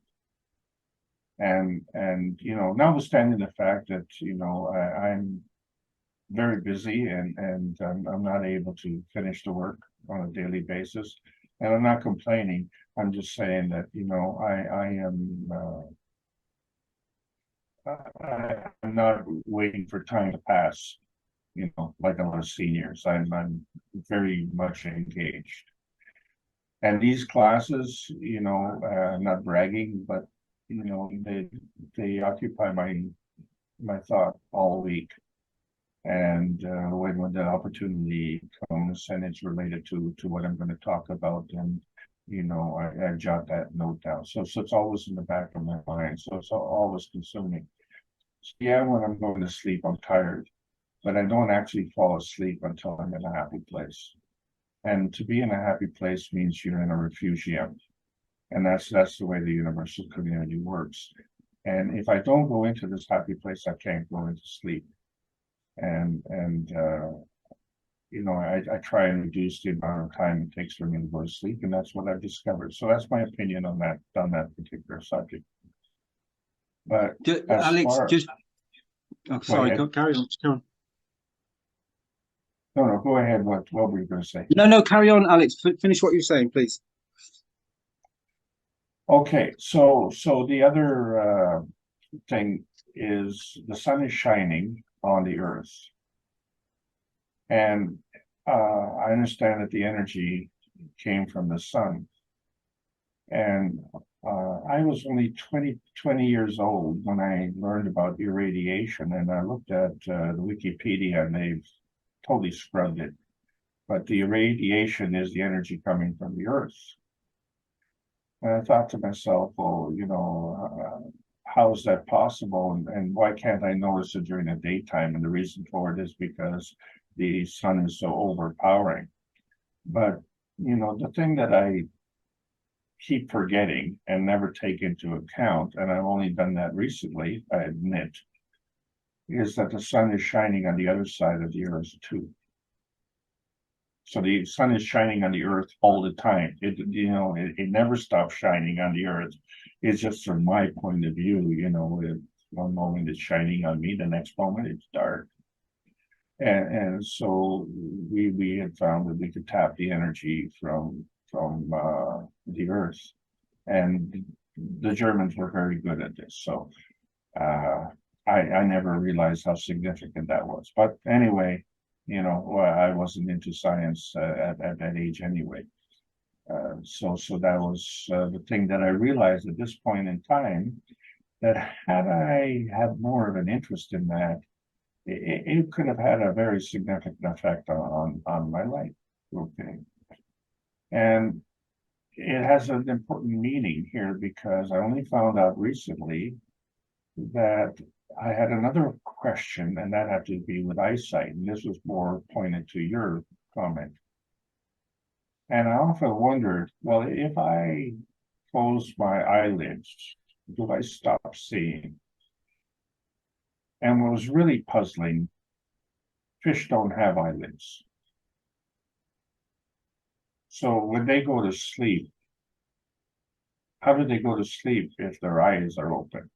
And notwithstanding the fact that I'm very busy and I'm not able to finish the work on a daily basis, and I'm not complaining. I'm just saying that I'm not waiting for time to pass, like a lot of seniors. I'm very much engaged. And these classes, not bragging, but they occupy my thought all week. And when the opportunity comes and it's related to what I'm going to talk about, and I jot that note down. So it's always in the back of my mind. So it's always consuming. So yeah, when I'm going to sleep, I'm tired, but I don't actually fall asleep until I'm in a happy place. And to be in a happy place means you're in a refugium. And that's the way the universal community works. And if I don't go into this happy place, I can't go into sleep. And I try and reduce the amount of time it takes for me to go to sleep, and that's what I've discovered. So that's my opinion on that particular subject. But Alex, sorry, carry on. No, go ahead. What were you going to say? No, carry on, Alex. Finish what you're saying, please. Okay, so the other thing is the sun is shining on the earth. And I understand that the energy came from the sun. And I was only 20 years old when I learned about irradiation, and I looked at the Wikipedia, and they've totally scrubbed it. But the irradiation is the energy coming from the Earth. And I thought to myself, well, how is that possible? And why can't I notice it during the daytime? And the reason for it is because the sun is so overpowering. But, the thing that I keep forgetting and never take into account, and I've only done that recently, I admit, is that the sun is shining on the other side of the Earth too. So the sun is shining on the Earth all the time. It never stops shining on the Earth. It's just from my point of view, one moment it's shining on me, the next moment it's dark. And so we had found that we could tap the energy from the Earth, and the Germans were very good at this. So I never realized how significant that was. But anyway, I wasn't into science at that age anyway. So that was the thing that I realized at this point in time, that had I had more of an interest in that, it could have had a very significant effect on my life. Okay. And it has an important meaning here, because I only found out recently that I had another question, and that had to be with eyesight. And this was more pointed to your comment. And I often wondered, well, if I close my eyelids, do I stop seeing? And what was really puzzling, fish don't have eyelids. So when they go to sleep, how do they go to sleep if their eyes are open?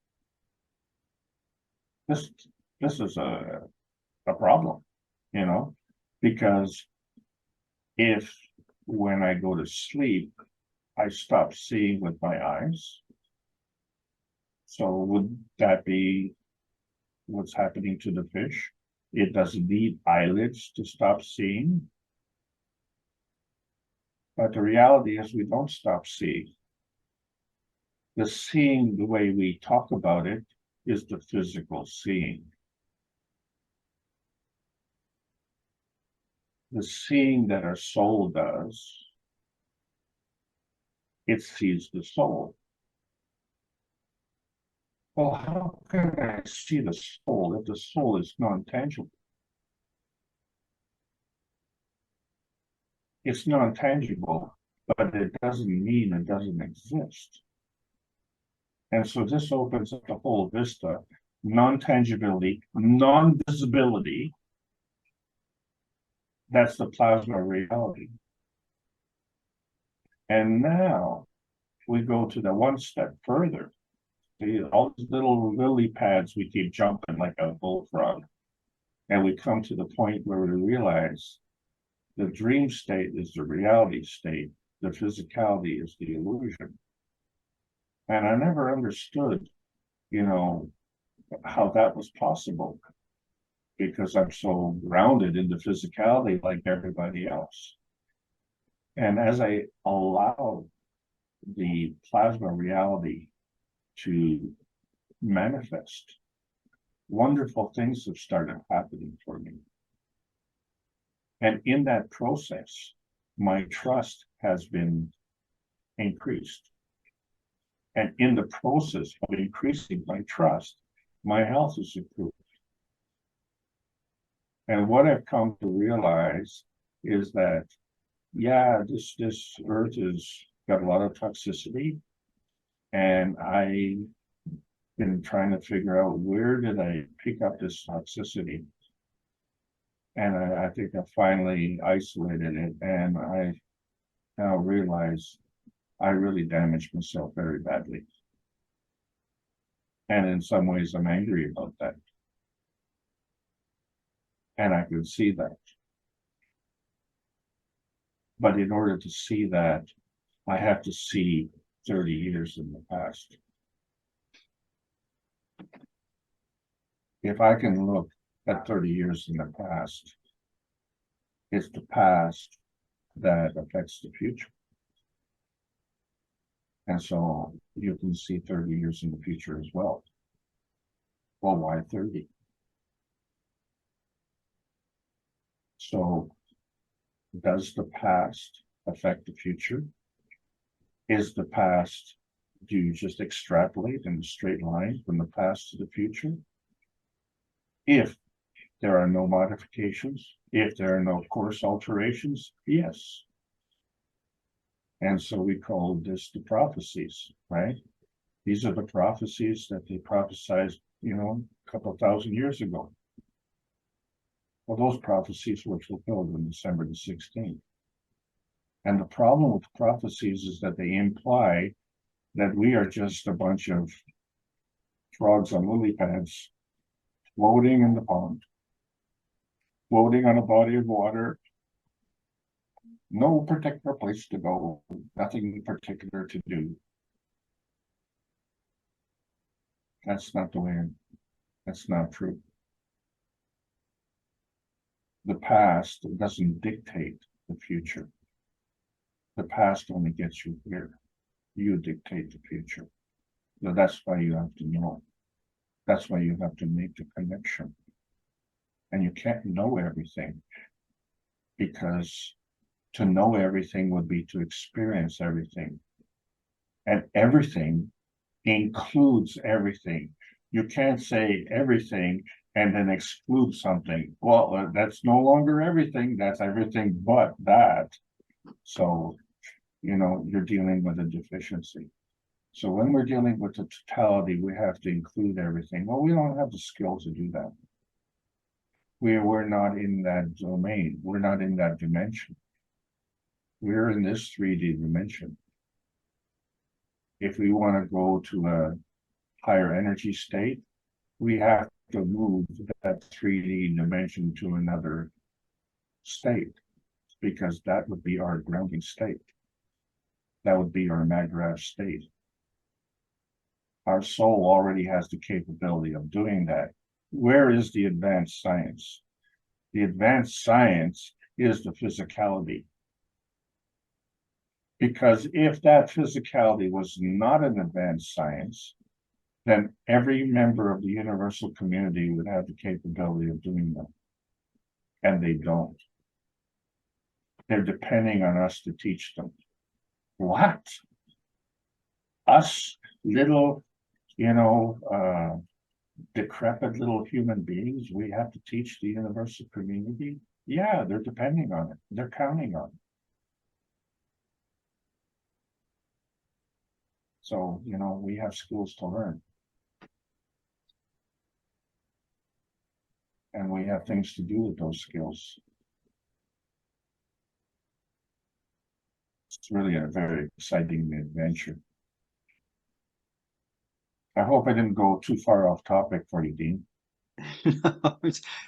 This is a problem, because if when I go to sleep, I stop seeing with my eyes, so would that be what's happening to the fish? It doesn't need eyelids to stop seeing. But the reality is we don't stop seeing. The seeing, the way we talk about it, is the physical seeing. The seeing that our soul does, it sees the soul. Well, how can I see the soul if the soul is non-tangible? It's non-tangible, but it doesn't mean it doesn't exist. And so this opens up the whole vista: non-tangibility, non-visibility. That's the plasma reality. And now we go to the one step further. See, all these little lily pads, we keep jumping like a bullfrog. And we come to the point where we realize the dream state is the reality state, the physicality is the illusion. And I never understood, how that was possible, because I'm so grounded in the physicality like everybody else. And as I allow the plasma reality to manifest, wonderful things have started happening for me. And in that process, my trust has been increased. And in the process of increasing my trust, my health is improved. And what I've come to realize is that, yeah, this earth has got a lot of toxicity. And I've been trying to figure out, where did I pick up this toxicity? And I think I finally isolated it, and I now realize I really damaged myself very badly. And in some ways, I'm angry about that. And I can see that. But in order to see that, I have to see 30 years in the past. If I can look at 30 years in the past, it's the past that affects the future. And so you can see 30 years in the future as well. Well, why 30? So does the past affect the future? Is the past, do you just extrapolate in a straight line from the past to the future? If there are no modifications, if there are no course alterations, yes. And so we call this the prophecies, right? These are the prophecies that they prophesied, you know, a couple thousand years ago. Well, those prophecies were fulfilled on December the 16th. And the problem with prophecies is that they imply that we are just a bunch of frogs on lily pads floating in the pond, floating on a body of water, no particular place to go, nothing particular to do. That's not the way, that's not true. The past doesn't dictate the future. The past only gets you here. You dictate the future. So that's why you have to know. That's why you have to make the connection. And you can't know everything, because to know everything would be to experience everything. And everything includes everything. You can't say everything and then exclude something. Well, that's no longer everything. That's everything but that. So, you know, you're dealing with a deficiency. So when we're dealing with the totality, we have to include everything. Well, we don't have the skill to do that. We're not in that domain. We're not in that dimension. We're in this 3D dimension. If we want to go to a higher energy state, we have to move that 3D dimension to another state, because that would be our grounding state. That would be our Magrav state. Our soul already has the capability of doing that. Where is the advanced science? The advanced science is the physicality. Because if that physicality was not an advanced science, then every member of the universal community would have the capability of doing that. And they don't. They're depending on us to teach them. What? Us little, you know, decrepit little human beings, we have to teach the universal community? Yeah, they're depending on it. They're counting on it. So, you know, we have skills to learn. And we have things to do with those skills. It's really a very exciting adventure. I hope I didn't go too far off topic for you, Dean.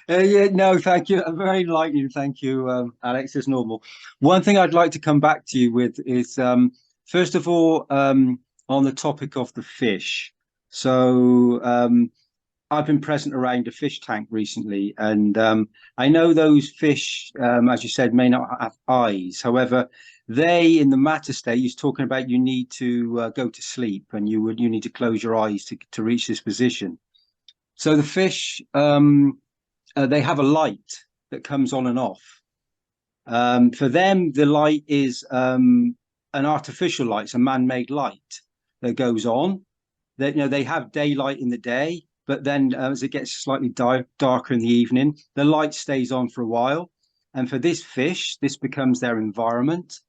Yeah, no, thank you. Very enlightening. Thank you, Alex, as normal. One thing I'd like to come back to you with is, first of all, on the topic of the fish. So I've been present around a fish tank recently, and I know those fish, as you said, may not have eyes. However, they, in the matter state, he's talking about you need to go to sleep, and you need to close your eyes to reach this position. So the fish, they have a light that comes on and off. For them, the light is an artificial light, it's a man-made light that goes on. That, you know, they have daylight in the day, but then as it gets slightly darker in the evening, the light stays on for a while. And for this fish, this becomes their environment.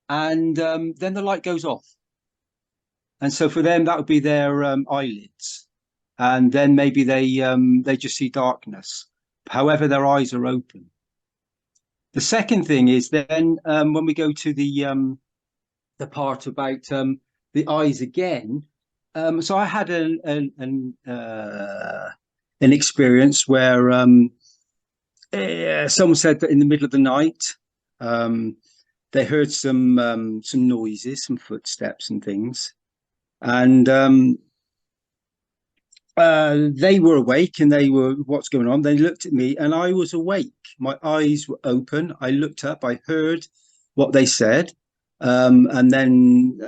And then the light goes off. And so for them, that would be their eyelids. And then maybe they just see darkness. However, their eyes are open. The second thing is then when we go to the part about the eyes again. So I had an experience where someone said that in the middle of the night they heard some noises, some footsteps and things, and they were awake and they were, what's going on? They looked at me and I was awake. My eyes were open. I looked up. I heard what they said, and then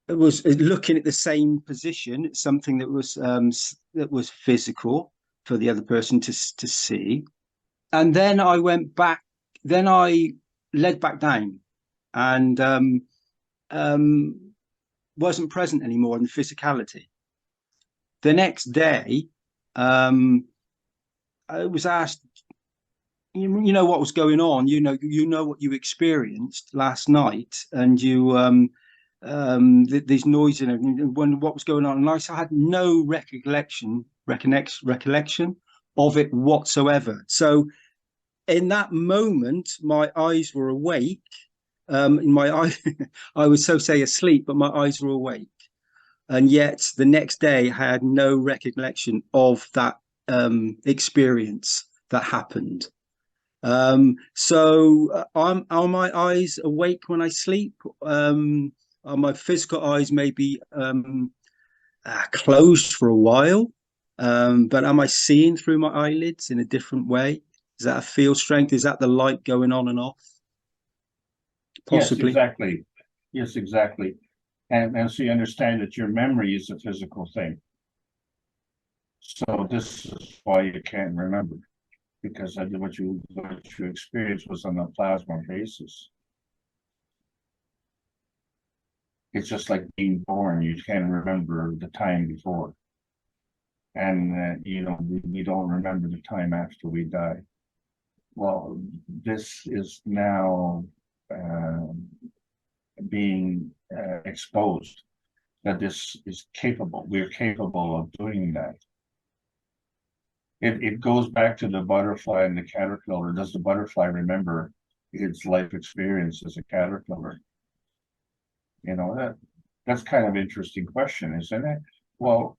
it was looking at the same position, something that was physical for the other person to see. And then I went back. Then I led back down, and wasn't present anymore in the physicality. The next day, I was asked, you know what was going on, you know what you experienced last night, and these noises and what was going on. And I had no recollection of it whatsoever. So in that moment, my eyes were awake. In my eye, I would so say asleep, but my eyes were awake. And yet the next day I had no recollection of that experience that happened. So are my eyes awake when I sleep? Are my physical eyes maybe closed for a while? But am I seeing through my eyelids in a different way? Is that a field strength? Is that the light going on and off? Possibly. Yes, exactly. Yes, exactly. And so you understand that your memory is a physical thing. So this is why you can't remember, because what you experienced was on a plasma basis. It's just like being born. You can't remember the time before. And, we don't remember the time after we die. Well, this is now being exposed, that this is capable. We're capable of doing that. It goes back to the butterfly and the caterpillar. Does the butterfly remember its life experience as a caterpillar? That's kind of an interesting question, isn't it? Well,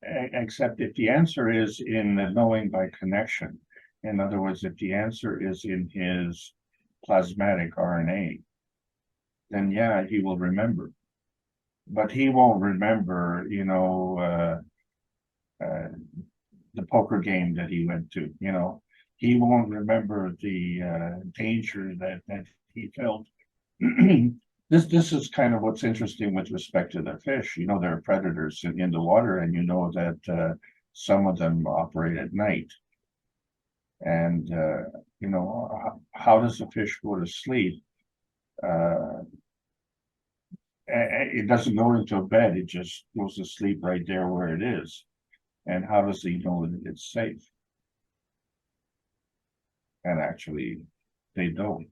except if the answer is in the knowing by connection. In other words, if the answer is in his plasmatic RNA, then yeah, he will remember. But he won't remember, the poker game that he went to. He won't remember the danger that he felt. This is kind of what's interesting with respect to the fish. There are predators in the water, and that some of them operate at night. And how does a fish go to sleep? It doesn't go into a bed, it just goes to sleep right there where it is. And how does he know that it's safe? And actually, they don't.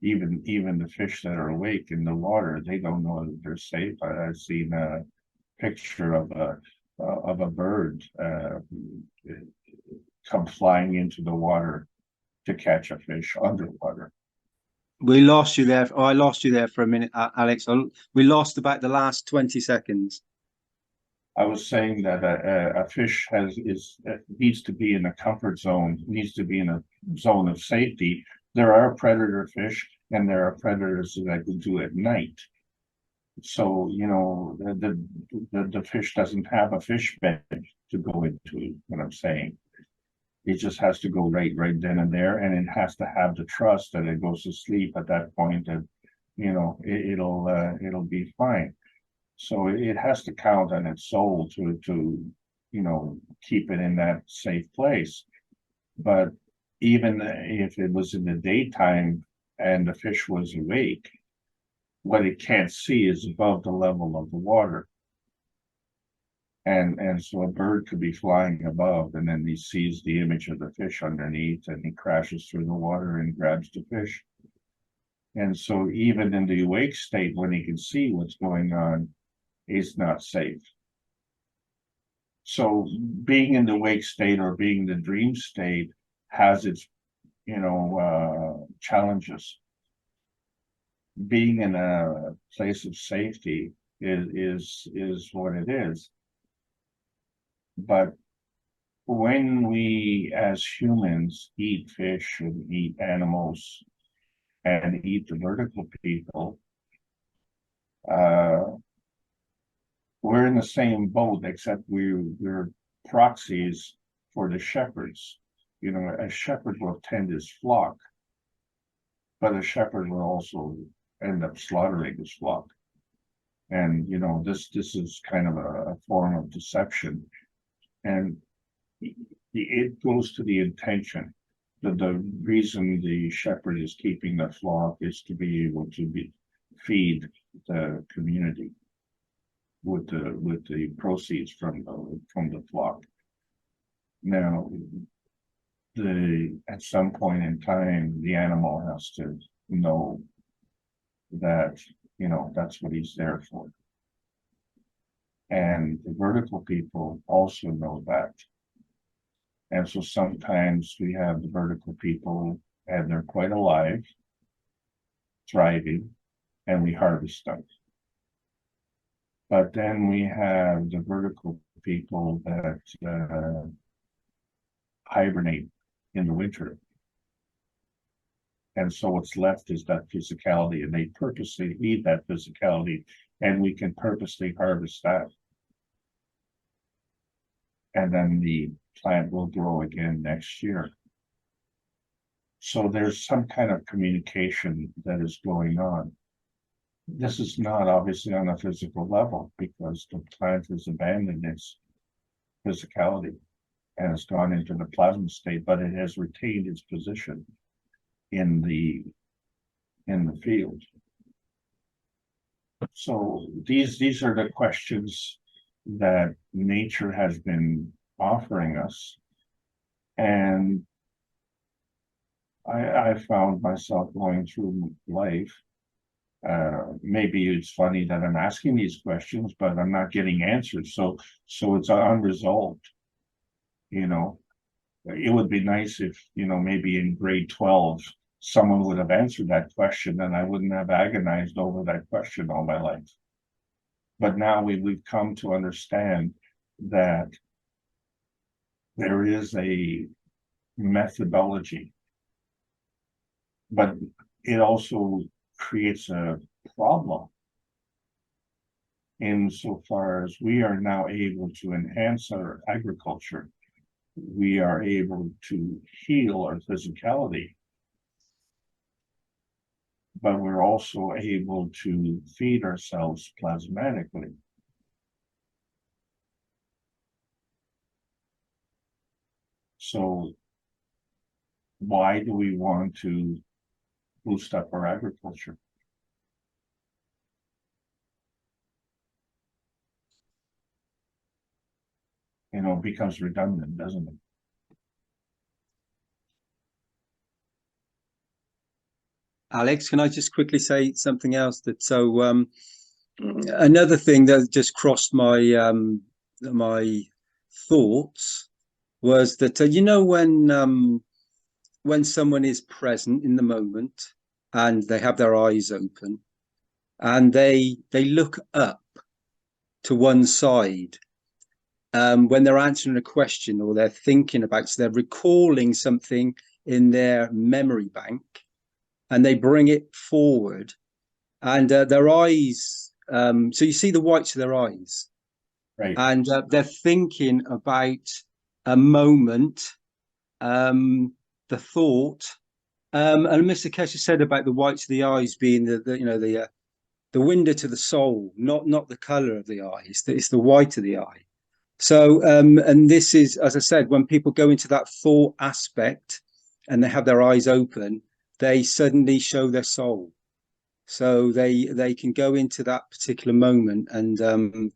Even the fish that are awake in the water, they don't know that they're safe. I've seen a picture of a bird come flying into the water to catch a fish underwater. We lost you there. Oh, I lost you there for a minute, Alex. We lost about the last 20 seconds. I was saying that a fish needs to be in a comfort zone, needs to be in a zone of safety. There are predator fish, and there are predators that can do at night. So the fish doesn't have a fish bed to go into. What I'm saying, it just has to go right then and there, and it has to have the trust that it goes to sleep at that point, and it'll be fine. So it has to count on its soul to keep it in that safe place. But even if it was in the daytime and the fish was awake, what it can't see is above the level of the water. And so a bird could be flying above, and then he sees the image of the fish underneath, and he crashes through the water and grabs the fish. And so even in the awake state, when he can see what's going on, he's not safe. So being in the wake state or being in the dream state has its, challenges. Being in a place of safety is what it is. But when we as humans eat fish and eat animals and eat the vertical people, we're in the same boat, except we're proxies for the shepherds. A shepherd will tend his flock, but a shepherd will also end up slaughtering his flock. And, you know, this is kind of a form of deception. And it goes to the intention. The reason the shepherd is keeping the flock is to be able to feed the community with the proceeds from the flock. Now, at some point in time, the animal has to know that, you know, that's what he's there for. And the vertical people also know that. And so sometimes we have the vertical people and they're quite alive, thriving, and we harvest them. But then we have the vertical people that hibernate in the winter. And so what's left is that physicality, and they purposely need that physicality, and we can purposely harvest that. And then the plant will grow again next year. So there's some kind of communication that is going on. This is not obviously on a physical level because the plant has abandoned its physicality and has gone into the plasma state, but it has retained its position in the field. So these are the questions that nature has been offering us. And I found myself going through life. Maybe it's funny that I'm asking these questions, but I'm not getting answers. So it's unresolved. You know, it would be nice if, you know, maybe in grade 12, someone would have answered that question and I wouldn't have agonized over that question all my life. But now we've come to understand that there is a methodology, but it also creates a problem insofar as we are now able to enhance our agriculture. We are able to heal our physicality, but we're also able to feed ourselves plasmatically. So why do we want to boost up our agriculture? You know, it becomes redundant, doesn't it? Alex, can I just quickly say something else? Another thing that just crossed my my thoughts was that you know, when someone is present in the moment and they have their eyes open and they look up to one side when they're answering a question or they're thinking about, so they're recalling something in their memory bank, and they bring it forward, and their eyes, so you see the whites of their eyes, Right. And they're thinking about a moment, the thought, and Mr. Kesher said about the whites of the eyes being the window to the soul, not the color of the eye. It's the white of the eye. So, and this is, as I said, when people go into that thought aspect and they have their eyes open, they suddenly show their soul. So they can go into that particular moment and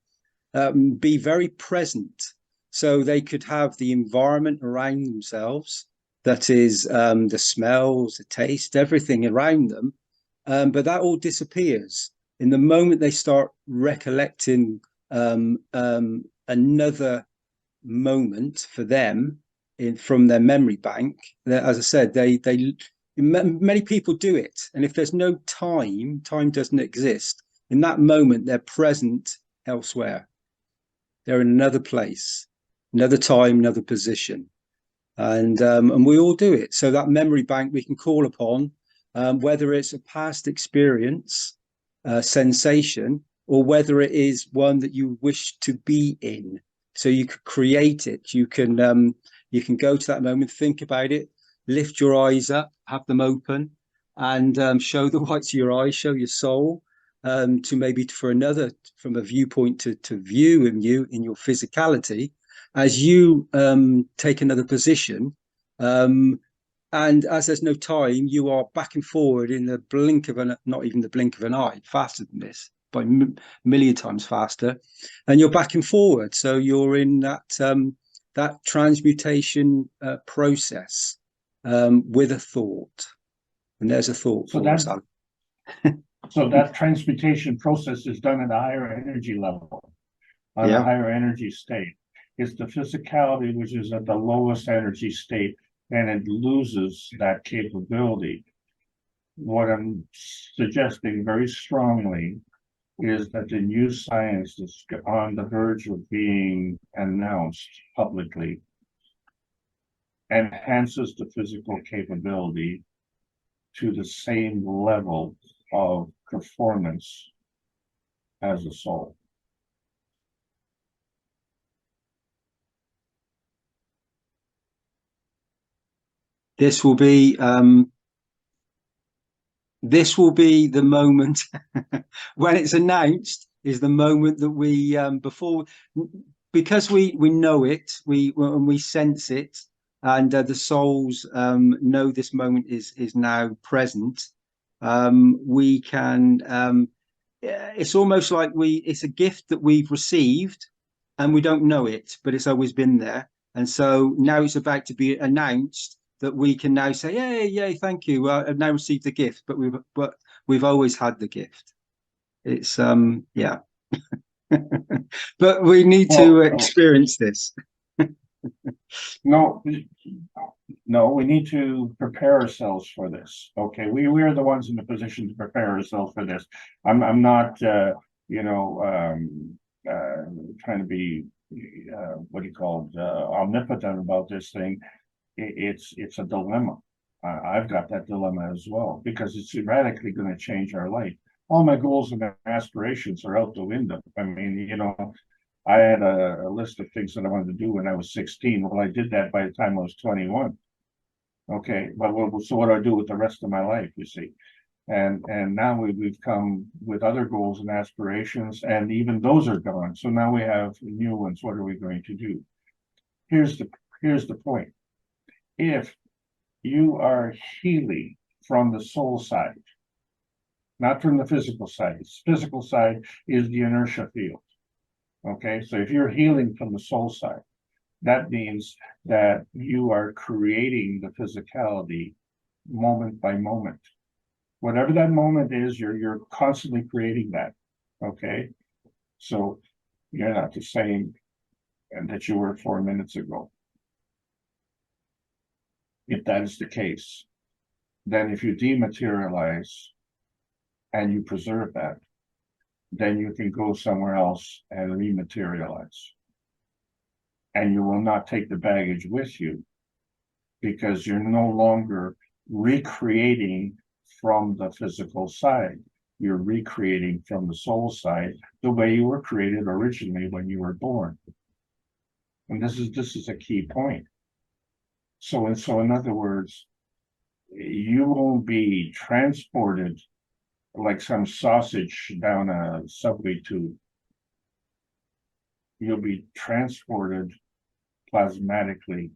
be very present. So they could have the environment around themselves, that is the smells, the taste, everything around them, but that all disappears in the moment they start recollecting another moment for them from their memory bank. As I said, many people do it, and if there's no time doesn't exist. In that moment, they're present elsewhere. They're in another place, another time, another position, and we all do it. So that memory bank we can call upon, whether it's a past experience, sensation, or whether it is one that you wish to be in. So you could create it. You can go to that moment, think about it, lift your eyes up, have them open, and show the whites of your eyes, show your soul, to maybe for another, from a viewpoint to view in you in your physicality, as you take another position, and as there's no time, you are back and forward in the blink of an, not even the blink of an eye, faster than this, by million times faster, and you're back and forward. So you're in that transmutation process with a thought. And there's a thought So for us. So that transmutation process is done at a higher energy level, on a higher energy state. It's the physicality which is at the lowest energy state, and it loses that capability. What I'm suggesting very strongly is that the new science is on the verge of being announced publicly enhances the physical capability to the same level of performance as a soul. This will be the moment when it's announced, is the moment that we because we know it, we sense it, and the souls know this moment is now present. We can it's almost like it's a gift that we've received and we don't know it, but it's always been there. And so now it's about to be announced that we can now say, yay, thank you, I've now received the gift, but we've always had the gift. It's yeah. But we need to experience this. No, we need to prepare ourselves for this. Okay, we are the ones in the position to prepare ourselves for this. I'm not trying to be what do you call it, omnipotent about this thing. It's a dilemma. I've got that dilemma as well, because it's radically going to change our life. All my goals and aspirations are out the window. I mean, I had a list of things that I wanted to do when I was 16. Well, I did that by the time I was 21. Okay, but so what do I do with the rest of my life, you see? And now we've come with other goals and aspirations, and even those are gone. So now we have new ones. What are we going to do? Here's the point. If you are healing from the soul side, not from the physical side. The physical side is the inertia field. Okay, so if you're healing from the soul side, that means that you are creating the physicality moment by moment. Whatever that moment is, you're constantly creating that. Okay, so you're not the same that you were 4 minutes ago. If that is the case, then if you dematerialize and you preserve that, then you can go somewhere else and rematerialize. And you will not take the baggage with you, because you're no longer recreating from the physical side. You're recreating from the soul side, the way you were created originally when you were born. And this is a key point. So in other words, you won't be transported like some sausage down a subway tube. You'll be transported plasmatically.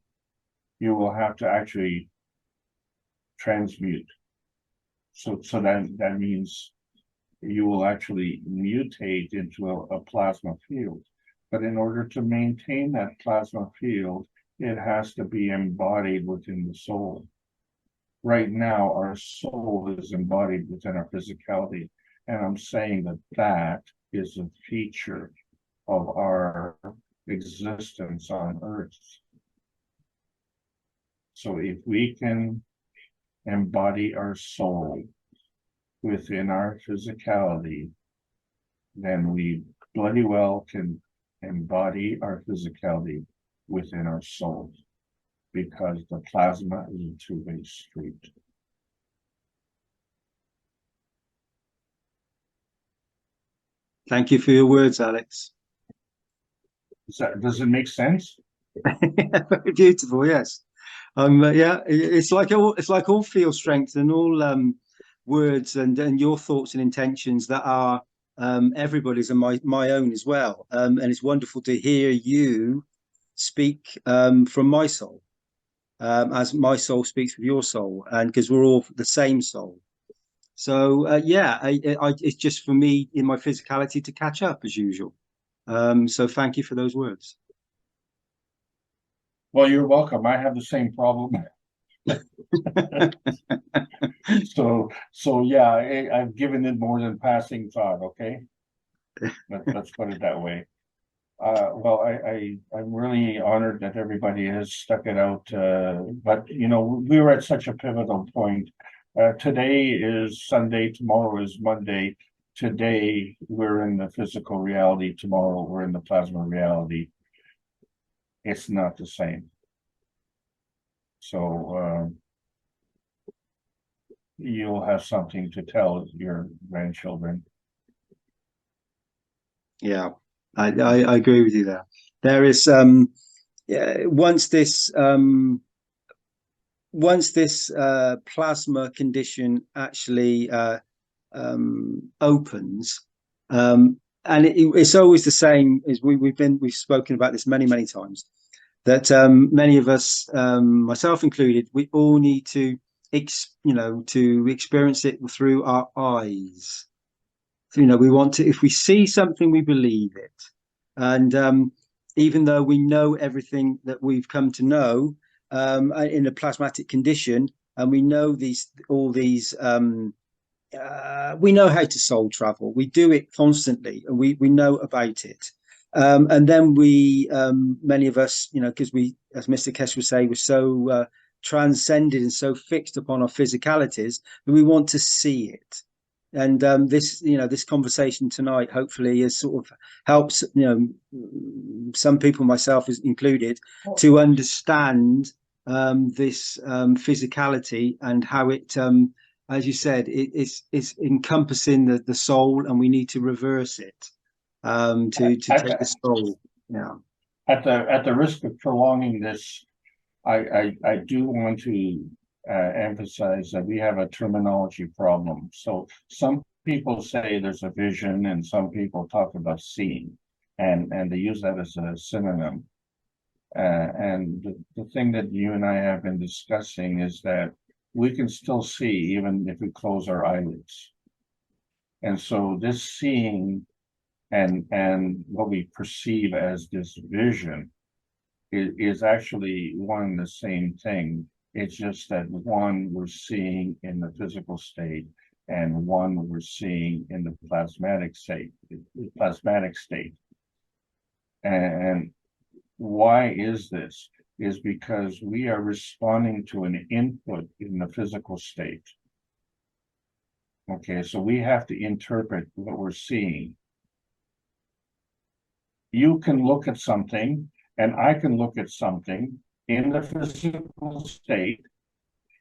You will have to actually transmute. So that means you will actually mutate into a plasma field. But in order to maintain that plasma field, it has to be embodied within the soul. Right now, our soul is embodied within our physicality. And I'm saying that is a feature of our existence on Earth. So if we can embody our soul within our physicality, then we bloody well can embody our physicality within our soul, because the plasma is a two-way street. Thank you for your words, Alex. Does it make sense? Very beautiful, yes. Yeah, it's like all field strength and all words and your thoughts and intentions that are everybody's and my own as well. And it's wonderful to hear you speak from my soul, as my soul speaks with your soul, and because we're all the same soul. So yeah, it's just for me in my physicality to catch up as usual. So thank you for those words. Well, you're welcome. I have the same problem. So yeah, I've given it more than passing thought. Okay, let's put it that way. Well, I'm really honored that everybody has stuck it out. But you know, we were at such a pivotal point. Today is Sunday, tomorrow is Monday. Today we're in the physical reality, tomorrow we're in the plasma reality. It's not the same. So you'll have something to tell your grandchildren. Yeah, I agree with you there. There is once this plasma condition actually opens, and it's always the same as we've spoken about this many times, that many of us, myself included, we all need to to experience it through our eyes. You know, we want to, if we see something, we believe it. And even though we know everything that we've come to know in a plasmatic condition, and we know all these we know how to soul travel. We do it constantly, and we know about it. And then many of us, you know, because we, as Mr. Kesh would say, we're so transcended and so fixed upon our physicalities that we want to see it. And this conversation tonight hopefully is sort of helps, some people, myself included, to understand this physicality and how it, as you said, it's encompassing the soul, and we need to reverse it to take the soul. Yeah. At the risk of prolonging this, I do want to emphasize that we have a terminology problem. So some people say there's a vision, and some people talk about seeing, and they use that as a synonym. And the thing that you and I have been discussing is that we can still see even if we close our eyelids. And so this seeing and what we perceive as this vision is actually one and the same thing. It's just that one we're seeing in the physical state, and one we're seeing in the plasmatic state. And why is this? Is because we are responding to an input in the physical state. Okay, so we have to interpret what we're seeing. You can look at something, and I can look at something in the physical state,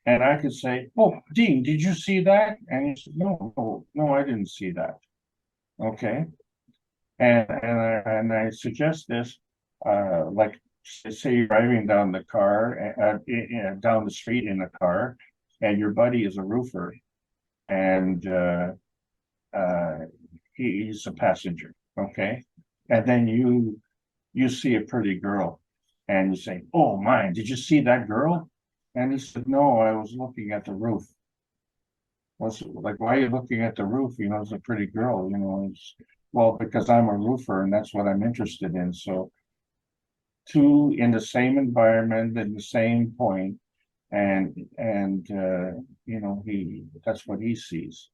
and I could say, "Oh, Dean, did you see that?" And he said, "No, I didn't see that." Okay, and I suggest this, like say you're driving down the down the street in a car, and your buddy is a roofer, and he's a passenger. Okay, and then you see a pretty girl, and you say, "Oh my, did you see that girl?" And he said, "No, I was looking at the roof." Well, like, why are you looking at the roof? You know, it's a pretty girl, you know. Well, because I'm a roofer, and that's what I'm interested in. So two in the same environment, in the same point, and that's what he sees.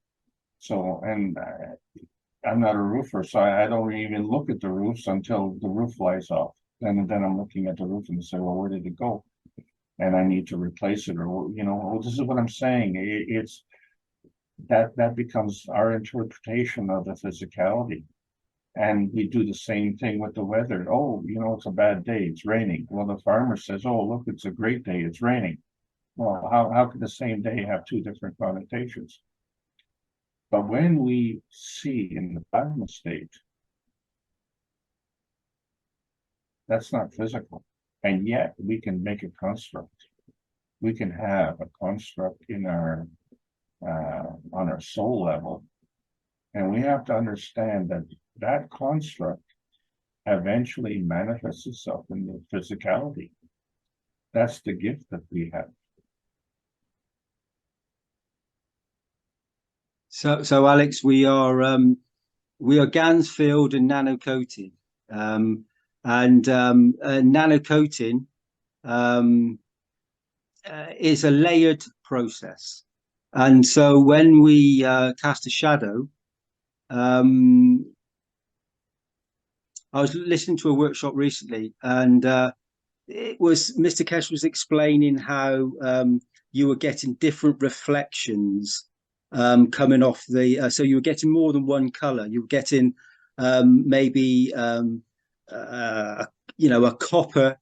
So, and I'm not a roofer, so I don't even look at the roofs until the roof flies off. Then I'm looking at the roof and say, "Well, where did it go?" And I need to replace it, or this is what I'm saying. It's that becomes our interpretation of the physicality. And we do the same thing with the weather. Oh, it's a bad day, it's raining. Well, the farmer says, "Oh, look, it's a great day, it's raining." Well, how could the same day have two different connotations? But when we see in the plasma state, that's not physical. And yet we can make a construct. We can have a construct in our on our soul level. And we have to understand that that construct eventually manifests itself in the physicality. That's the gift that we have. So Alex, we are Gansfield and nanocoating, nanocoating is a layered process, and so when we cast a shadow, I was listening to a workshop recently, and it was Mr. Kesh was explaining how you were getting different reflections coming off the so you were getting more than one color. You were getting maybe a copper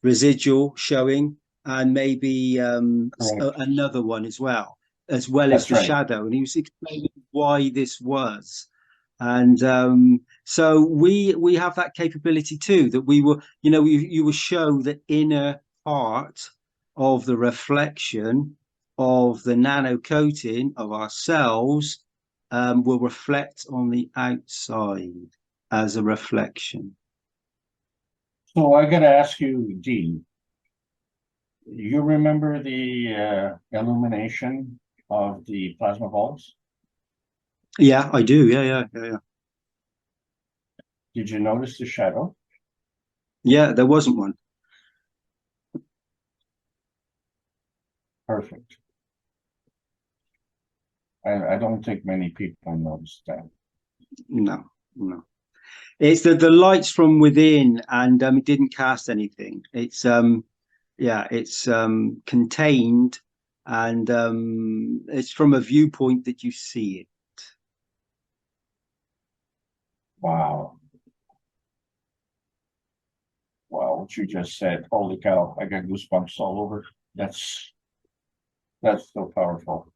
residual showing, and maybe another one as well as the right. shadow. And he was explaining why this was. And so we have that capability too, that we were, you will show the inner part of the reflection of the nano coating of our cells will reflect on the outside as a reflection. So I got to ask you, Dean, you remember the illumination of the plasma bulbs? Yeah, I do. Yeah. Did you notice the shadow? Yeah, there wasn't one. Perfect. I don't think many people noticed that. No. It's the lights from within, and it didn't cast anything. It's it's contained, and it's from a viewpoint that you see it. Wow. Wow, what you just said, holy cow, I got goosebumps all over. That's so powerful.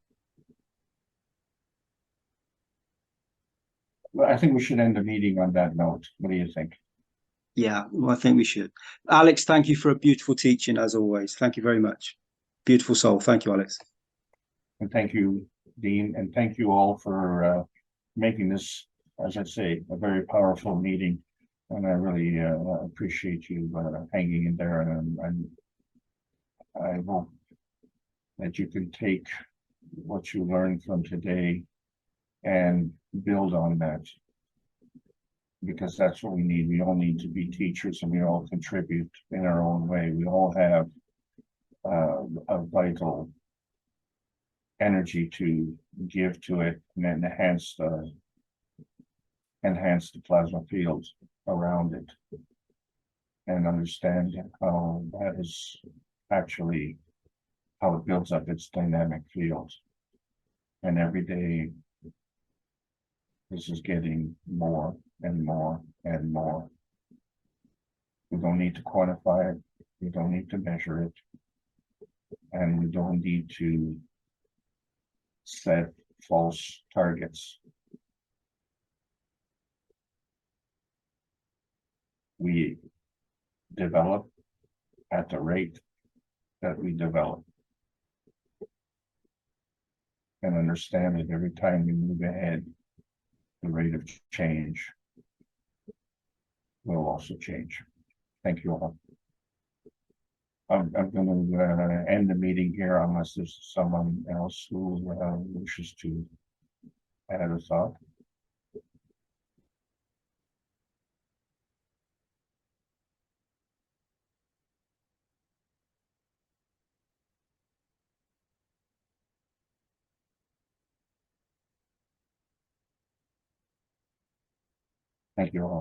Well, I think we should end the meeting on that note. What do you think? Yeah, well, I think we should. Alex, thank you for a beautiful teaching as always. Thank you very much. Beautiful soul. Thank you, Alex. And thank you, Dean, and thank you all for making this, as I say, a very powerful meeting. And I really appreciate you hanging in there, and I hope that you can take what you learned from today and build on that, because that's what we need. We all need to be teachers, and we all contribute in our own way. We all have a vital energy to give to it and enhance the plasma field around it, and understand how that is actually how it builds up its dynamic field. And every day this is getting more and more and more. We don't need to quantify it, we don't need to measure it, and we don't need to set false targets. We develop at the rate that we develop, and understand that every time we move ahead, the rate of change will also change. Thank you all. I'm going to end the meeting here unless there's someone else who wishes to add a thought. Thank you all.